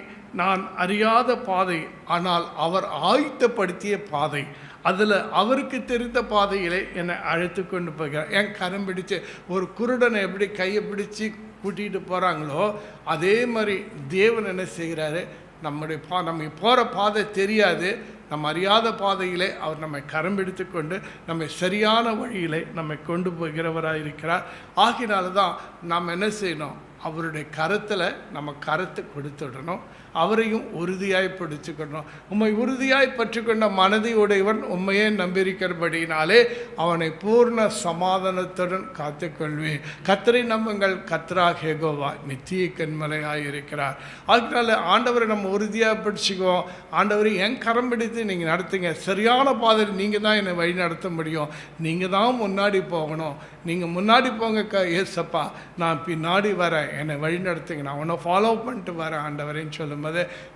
D: நான் அறியாத பாதை, ஆனால் அவர் ஆயத்தப்படுத்திய பாதை, அதில் அவருக்கு தெரிந்த பாதையிலே என்னை அழைத்து கொண்டு போகிறார். என் கரம் பிடிச்சு ஒரு குருடனை எப்படி கையை பிடிச்சி கூட்டிகிட்டு போகிறாங்களோ அதே மாதிரி தேவன் என்ன செய்கிறாரு, நம்ம போகிற பாதை தெரியாது, நம்ம அறியாத பாதையிலே அவர் நம்மை கரம் பிடித்து கொண்டு நம்மை சரியான வழியிலே நம்மை கொண்டு போகிறவராக இருக்கிறார். ஆகினால தான் நாம் என்ன செய்யணும், அவருடைய கரத்தில் நம்ம கரத்தை கொடுத்துடணும், அவரையும் உறுதியாய் பிடிச்சுக்கணும். உம்மை உறுதியாய் பற்றிக்கொண்ட மனதை உடையவன் உண்மையே நம்பியிருக்கிறபடினாலே அவனை பூர்ண சமாதானத்துடன் காத்துக்கொள்வேன். கர்த்தரை நம்புங்கள், கர்த்தராகிய யெகோவா நித்திய கன்மலையாக இருக்கிறார். அதனால ஆண்டவரை நம்ம உறுதியாக பிடிச்சிக்குவோம். ஆண்டவரை என் கரம் பிடித்து நீங்கள் நடத்துங்க, சரியான பாதையில் நீங்கள் தான் என்னை வழி நடத்த முடியும், நீங்கள் தான் முன்னாடி போகணும், நீங்கள் முன்னாடி போங்க ஏசப்பா, நான் பின்னாடி வரேன், என்னை வழி நடத்துங்க, நான் உன்னை ஃபாலோ பண்ணிட்டு வரேன் ஆண்டவரேன்னு சொல்லும்போது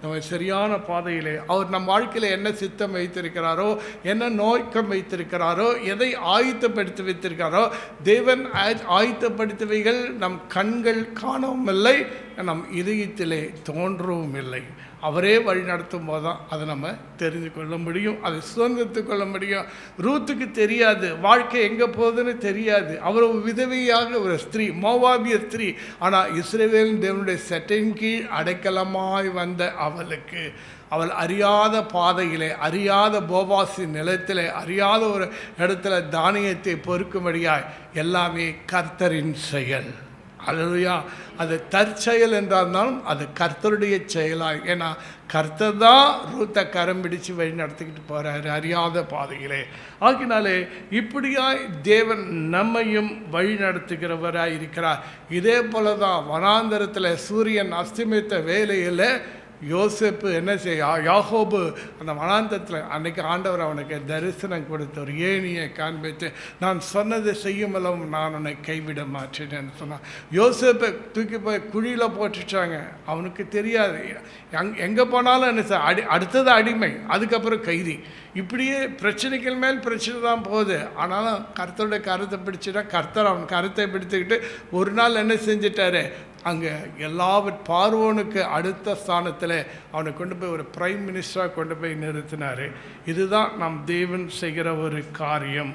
D: நம்ம சரியான பாதையிலே அவர் நம் வாழ்க்கையில் என்ன சித்தம் வைத்திருக்கிறாரோ, என்ன நோக்கம் வைத்திருக்கிறாரோ, எதை ஆயத்தப்படுத்தி வைத்திருக்கிறாரோ, தேவன் ஆயத்தப்படுத்தியவைகள் நம் கண்கள் காணவும் இல்லை, நம் இதயத்திலே தோன்றவும் இல்லை. அவரே வழி நடத்தும் போது தான் அதை நம்ம தெரிந்து கொள்ள முடியும், அதை சுதந்திரத்து கொள்ள முடியும். ரூத்துக்கு தெரியாது, வாழ்க்கை எங்கே போகுதுன்னு தெரியாது. அவர் ஒரு விதவையாக ஒரு ஸ்திரீ, மோவாபிய ஸ்திரீ. ஆனால் இஸ்ரவேலின் தேவனுடைய சட்டையின் கீழ் அடைக்கலமாய் வந்த அவளுக்கு, அவள் அறியாத பாதையிலே, அறியாத போவாசின் நிலத்திலே, அறியாத ஒரு இடத்துல தானியத்தை பொறுக்கும்படியாய் எல்லாமே கர்த்தரின் செயல். அல்லேலூயா. அது தற்செயல் என்றாலும் அது கர்த்தருடைய செயலாக, ஏன்னா கர்த்தர் தான் ரூத்தை கரம் பிடிச்சு வழி நடத்திக்கிட்டு போகிறாரு அறியாத பாதையிலே. ஆகினாலே இப்படியாய் தேவன் நம்மையும் வழி நடத்துகிறவராக இருக்கிறார். இதே போல தான் வனாந்தரத்தில் சூரியன் அஸ்தமித்த வேளையில் யோசேப்பு என்ன செய்ய, யாக்கோபு அந்த வனாந்தரத்தில் அன்னைக்கு ஆண்டவர் அவனுக்கு தரிசனம் கொடுத்து ஒரு ஏணியை காண்பித்து, நான் சொன்னதை செய்யுமளவும் நான் உன்னை கைவிட மாட்டேன்னு சொன்னான். யோசேப்பை தூக்கி போய் குழியில் போட்டுட்டாங்க. அவனுக்கு தெரியாது, எங்கே போனாலும் என்ன அடுத்தது அடிமை, அதுக்கப்புறம் கைதி. இப்படியே பிரச்சனைகள் மேல் பிரச்சனை தான் போகுது. ஆனாலும் கர்த்தருடைய கருத்தை பிடிச்சிட்டா, கர்த்தர் அவன் கருத்தை பிடித்துக்கிட்டு ஒரு நாள் என்ன செஞ்சிட்டாரு, அங்கே பார்வோனுக்கு அடுத்த ஸ்தானத்தில் அவனை கொண்டு போய் ஒரு பிரைம் மினிஸ்டராக கொண்டு போய் நிறுத்தினார். இதுதான் நம் தேவன் செய்கிற ஒரு காரியம்.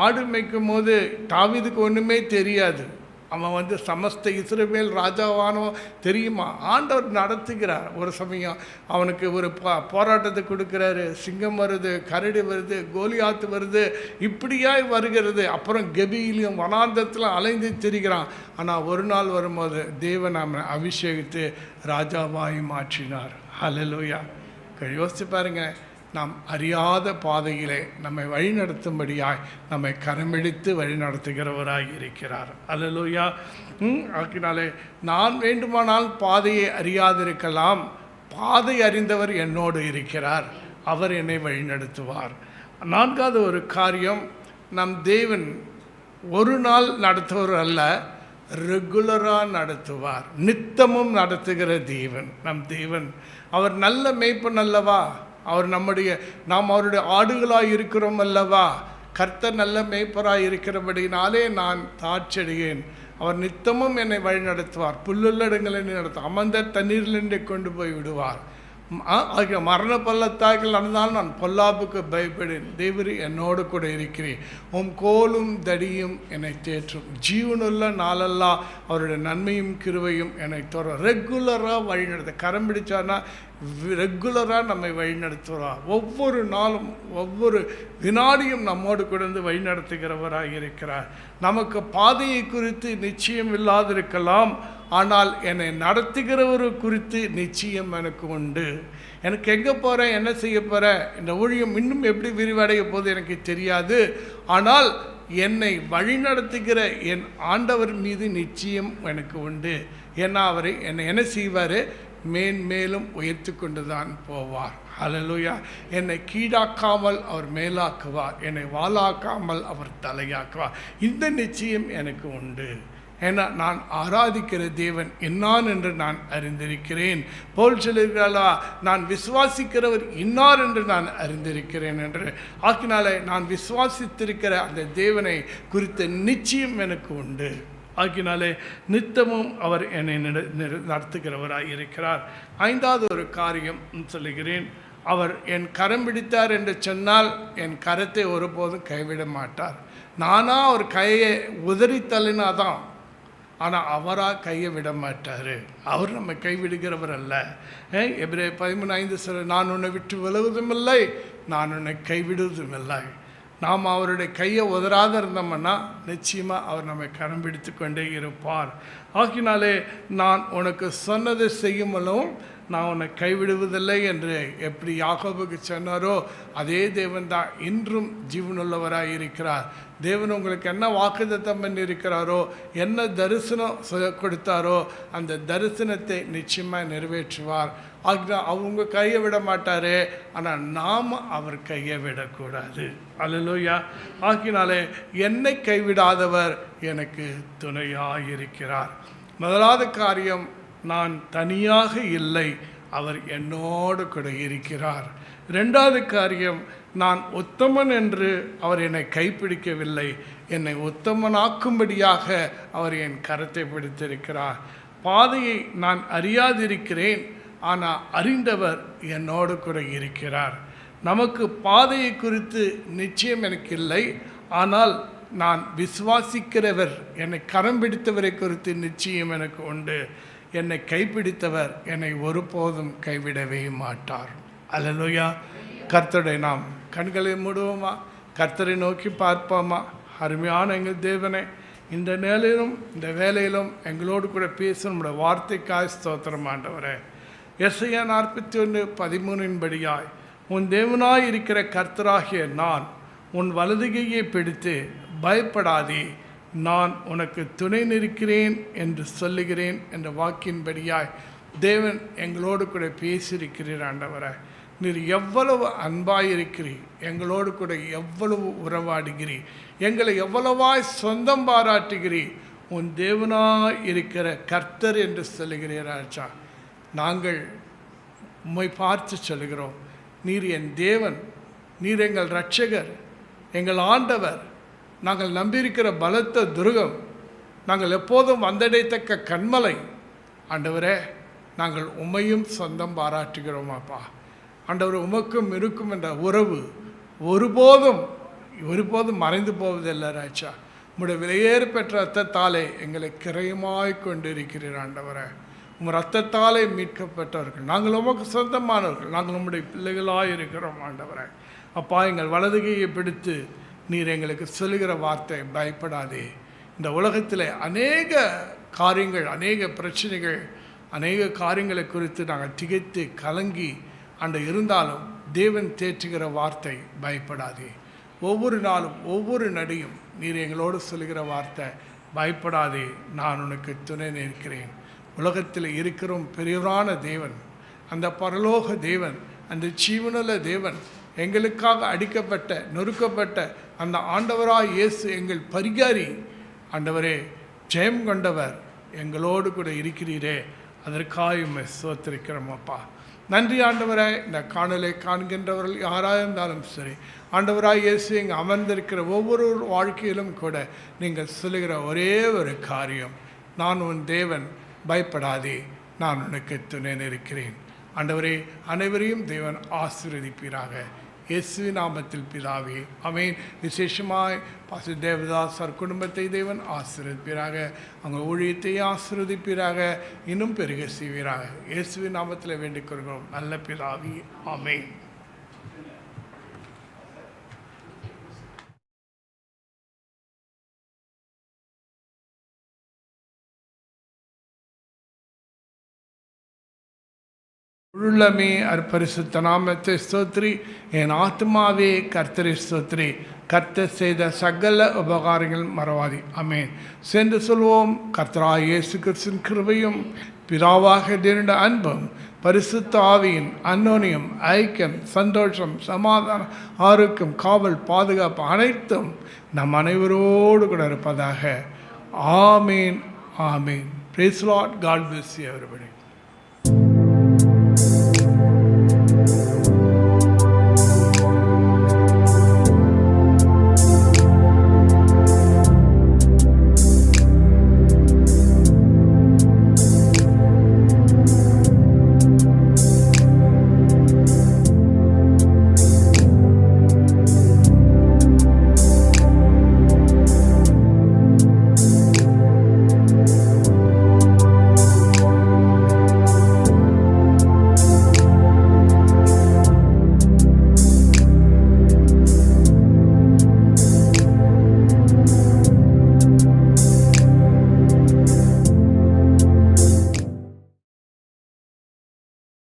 D: ஆடு மேய்க்கும் போது தாவீதுக்கு ஒன்றுமே தெரியாது. அவன் சமஸ்த இஸ்ரவேல் ராஜாவானோ தெரியுமா? ஆண்டவர் நடத்துகிறார். ஒரு சமயம் அவனுக்கு ஒரு போராட்டத்தை கொடுக்குறாரு. சிங்கம் வருது, கரடி வருது, கோலியாத்து வருது, இப்படியாய் வருகிறது. அப்புறம் கெபியிலையும் வனாந்தரத்தில் அலைந்து திரிகிறான். ஆனால் ஒரு நாள் வரும்போது தேவன் அவனை அபிஷேகித்து ராஜாவாய் மாற்றினார். ஹல்லேலூயா. யோசிச்சு பாருங்க, நாம் அறியாத பாதையிலே நம்மை வழிநடத்தும்படியாய் நம்மை கரமெடுத்து வழிநடத்துகிறவராய் இருக்கிறார். அல்லேலூயா. ஆக்கினாலே நான் வேண்டுமானால் பாதையை அறியாதிருக்கலாம், பாதை அறிந்தவர் என்னோடு இருக்கிறார், அவர் என்னை வழிநடத்துவார். நான்காவது ஒரு காரியம், நம் தேவன் ஒரு நாள் நடத்துவர் அல்ல, ரெகுலராக நடத்துவார். நித்தமும் நடத்துகிற தேவன் நம் தேவன். அவர் நல்ல மேய்ப்பன் அல்லவா? அவர் நாம் அவருடைய ஆடுகளாக இருக்கிறோம் அல்லவா? கர்த்தர் நல்ல மேய்ப்பராக இருக்கிறபடினாலே நான் தாட்சடையேன். அவர் நித்தமும் என்னை வழி நடத்துவார். புல்லுள்ள இடங்களை நடத்துவார். அமர்ந்த தண்ணீரில் என்னை கொண்டு போய் விடுவார். மரண பள்ளத்தாக்கில் நடந்தாலும் நான் பொல்லாப்புக்கு பயப்படேன், தேவரீ என்னோடு கூட இருக்கிறேன், உம் கோலும் தடியும் என்னை தேற்றும். ஜீவனுள்ள நாளெல்லாம் அவருடைய நன்மையும் கிருபையும் என்னை தோறும். ரெகுலராக வழிநடத்த கரம் பிடிச்சார்னா ரெகுலராக நம்மை வழிநடத்துவார். ஒவ்வொரு நாளும் ஒவ்வொரு வினாடியும் நம்மோடு கூட வழிநடத்துகிறவராக இருக்கிறார். நமக்கு பாதையை குறித்து நிச்சயம் இல்லாதிருக்கலாம், ஆனால் என்னை நடத்துகிறவர் குறித்து நிச்சயம் எனக்கு உண்டு. எனக்கு எங்கே போகிறேன், என்ன செய்ய போகிறேன், இந்த ஊழியம் இன்னும் எப்படி விரிவடைய போது எனக்கு தெரியாது. ஆனால் என்னை வழிநடத்துகிற என் ஆண்டவர் மீது நிச்சயம் எனக்கு உண்டு. ஏன்னா அவரை என்ன செய்வார், மேன்மேலும் உயர்த்தி கொண்டு தான் போவார். ஹல்லேலூயா. என்னை கீழாக்காமல் அவர் மேலாக்குவார், என்னை வாளாக்காமல் அவர் தலையாக்குவார். இந்த நிச்சயம் எனக்கு உண்டு. ஏன்னா நான் ஆராதிக்கிற தேவன் என்னான் என்று நான் அறிந்திருக்கிறேன். போல் சொல்லுகிறாளா, நான் விசுவாசிக்கிறவர் இன்னார் என்று நான் அறிந்திருக்கிறேன் என்று. ஆக்கினாலே நான் விசுவாசித்திருக்கிற அந்த தேவனை குறித்த நிச்சயம் எனக்கு உண்டு. ஆக்கினாலே நித்தமும் அவர் என்னை நடத்துகிறவராக இருக்கிறார். ஐந்தாவது ஒரு காரியம் சொல்லுகிறேன், அவர் என் கரம் பிடித்தார் என்று சொன்னால் என் கரத்தை ஒருபோதும் கைவிட மாட்டார். நானாக ஒரு கையை உதறி தள்ளினாதான், ஆனால் அவராக கையை விட மாட்டார். அவர் நம்ம கைவிடுகிறவர் அல்ல. எபிரேயர் 13:5 சொல்ல, நான் உன்னை விட்டு விலகுவதும் இல்லை, நான் உன்னை கைவிடுவதும் இல்லை. நாம் அவருடைய கையை உதறாத இருந்தோம்னா நிச்சயமாக அவர் நம்மை கரம் பிடித்து கொண்டே இருப்பார். ஆகினாலே நான் உனக்கு சொன்னதை செய்யுமலும் நான் உன்னை கைவிடுவதில்லை என்று எப்படி யாக்கோபுக்கு சொன்னாரோ அதே தேவன் தான் இன்றும் ஜீவனுள்ளவராக இருக்கிறார். தேவன் உங்களுக்கு என்ன வாக்குத்தத்தம் பண்ணி இருக்கிறாரோ, என்ன தரிசனம் கொடுத்தாரோ அந்த தரிசனத்தை நிச்சயமாக நிறைவேற்றுவார். அவங்க கையை விட மாட்டார், ஆனால் நாம் அவர் கையை விடக்கூடாது. அல்லேலூயா. ஆகினாலே என்னை கைவிடாதவர் எனக்கு துணையாக இருக்கிறார். முதலாவது காரியம், நான் தனியாக இல்லை, அவர் என்னோடு கூட இருக்கிறார். ரெண்டாவது காரியம், நான் உத்தமன் என்று அவர் என்னை கைப்பிடிக்கவில்லை, என்னை உத்தமனாக்கும்படியாக அவர் என் கரத்தை பிடித்திருக்கிறார். பாதையை நான் அறியாதிருக்கிறேன், ஆனால் அறிந்தவர் என்னோடு கூட இருக்கிறார். நமக்கு பாதையை குறித்து நிச்சயம் எனக்கு இல்லை, ஆனால் நான் விசுவாசிக்கிறவர், என்னை கரம் பிடித்தவரை குறித்து நிச்சயம் எனக்கு உண்டு. என்னை கைப்பிடித்தவர் என்னை ஒருபோதும் கைவிடவே மாட்டார். அல்லேலூயா. கர்த்தருடைய நாம் கண்களை மூடுவோமா, கர்த்தரை நோக்கி பார்ப்போமா. அருமையான எங்கள் தேவனே, இந்த வேலையிலும் எங்களோடு கூட பேசும் நம்முடைய வார்த்தைக்காய் ஸ்தோத்திரம் ஆண்டவரே. எஸ்ஐயா 41:13 படியாய், உன் தேவனாய் இருக்கிற கர்த்தராகிய நான் உன் வலதுகையை பிடித்து பயப்படாதே, நான் உனக்கு துணை நிற்கிறேன் என்று சொல்லுகிறேன் என்ற வாக்கின்படியாய் தேவன் எங்களோடு கூட பேசியிருக்கிறீர் ஆண்டவரே. நீர் எவ்வளவு அன்பாயிருக்கிறீர், எங்களோடு கூட எவ்வளவு உறவாடுகிறீர், எங்களை எவ்வளவாய் சொந்தம் பாராட்டுகிறீர். உன் தேவனாய் இருக்கிற கர்த்தர் என்று சொல்லுகிறீர் ராஜா. நாங்கள் உம்மை பார்த்து சொல்கிறோம், நீர் என் தேவன், நீர் எங்கள் இரட்சகர், எங்கள் ஆண்டவர், நாங்கள் நம்பியிருக்கிற பலத்த துருகம், நாங்கள் எப்போதும் வந்தடைத்தக்க கண்மலை. ஆண்டவரே, நாங்கள் உம்மையும் சொந்தம் பாராட்டுகிறோம் அப்பா. ஆண்டவர், உமக்கும் இருக்கும் என்ற உறவு ஒருபோதும் மறைந்து போவதில்லை ராஜா. உம்முடைய விலையேறு பெற்ற ரத்தத்தாலே எங்களை கிரயமாய் கொண்டிருக்கிறீர் ஆண்டவரே. உம் ரத்தத்தாலே மீட்கப்பட்டவர்கள் நாங்கள், உமக்கு சொந்தமானவர்கள், நாங்கள் உம்முடைய பிள்ளைகளாக இருக்கிறோம் ஆண்டவரே. அப்பா, எங்கள் வலதுகையை பிடித்து நீர் எங்களுக்கு சொல்லுகிற வார்த்தை, பயப்படாதே. இந்த உலகத்தில் அநேக காரியங்கள், அநேக பிரச்சனைகள், அநேக காரியங்களை குறித்து நாங்கள் திகைத்து கலங்கி இருந்தாலும் தேவன் தேற்றுகிற வார்த்தை, பயப்படாதே. ஒவ்வொரு நாளும் ஒவ்வொரு நடியும் நீர் எங்களோடு சொல்லுகிற வார்த்தை, பயப்படாதே, நான் உனக்கு துணை நிற்கிறேன். உலகத்தில் இருக்கிறோம் பெரியவரான தேவன், அந்த பரலோக தேவன், அந்த ஜீவனுள்ள தேவன், எங்களுக்காக அடிக்கப்பட்ட நொறுக்கப்பட்ட அந்த ஆண்டவராய் இயேசு எங்கள் பரிகாரி. ஆண்டவரே, ஜெயம் கொண்டவர், எங்களோடு கூட இருக்கிறீரே, அதற்காக உம்மை ஸ்தோத்திரிக்கிறோம் அப்பா. நன்றி ஆண்டவரே. இந்த காணலை காண்கின்றவர்கள் யாராக இருந்தாலும் சரி, ஆண்டவராய் இயேசு இங்கே அமர்ந்திருக்கிற ஒவ்வொரு வாழ்க்கையிலும் கூட நீங்கள் சொல்லுகிற ஒரே ஒரு காரியம், நான் உன் தேவன், பயப்படாதே, நான் உனக்கு துணை நிற்கிறேன். ஆண்டவரே, அனைவரையும் தேவன் ஆசீர்வதிப்பீராக. இயேசுவின் நாமத்தில் பிதாவே, ஆமென். விசேஷமாய் பாஸ்டர் தேவதாஸ் குடும்பத்தை தேவன் ஆசீர்வதிப்பீராக, அவங்க ஊழியத்தை ஆசீர்வதிப்பீராக, இன்னும் பெருக செய்வீராக. இயேசுவின் நாமத்தில் வேண்டிக் கொள்கிறோம் நல்ல பிதாவே, ஆமென். உள்ளமே பரிசுத்த நாமத்தை ஸ்தோத்திரி, என் ஆத்மாவே கர்த்தரை ஸ்தோத்திரி, கர்த்தர் செய்த சகல உபகாரங்கள் மறவாதி. ஆமென். சென்று சொல்வோம், கர்த்தராகிய இயேசு கிறிஸ்துவின் கிருபையும் பிதாவாக தேவனுடைய அன்பும் பரிசுத்த ஆவியின் அன்னோனியம், ஐக்கியம், சந்தோஷம், சமாதானம், ஆரோக்கியம், காவல், பாதுகாப்பு அனைத்தும் நம் அனைவரோடு கூட இருப்பதாக. ஆமேன், ஆமேன். Praise the Lord. God bless you everybody.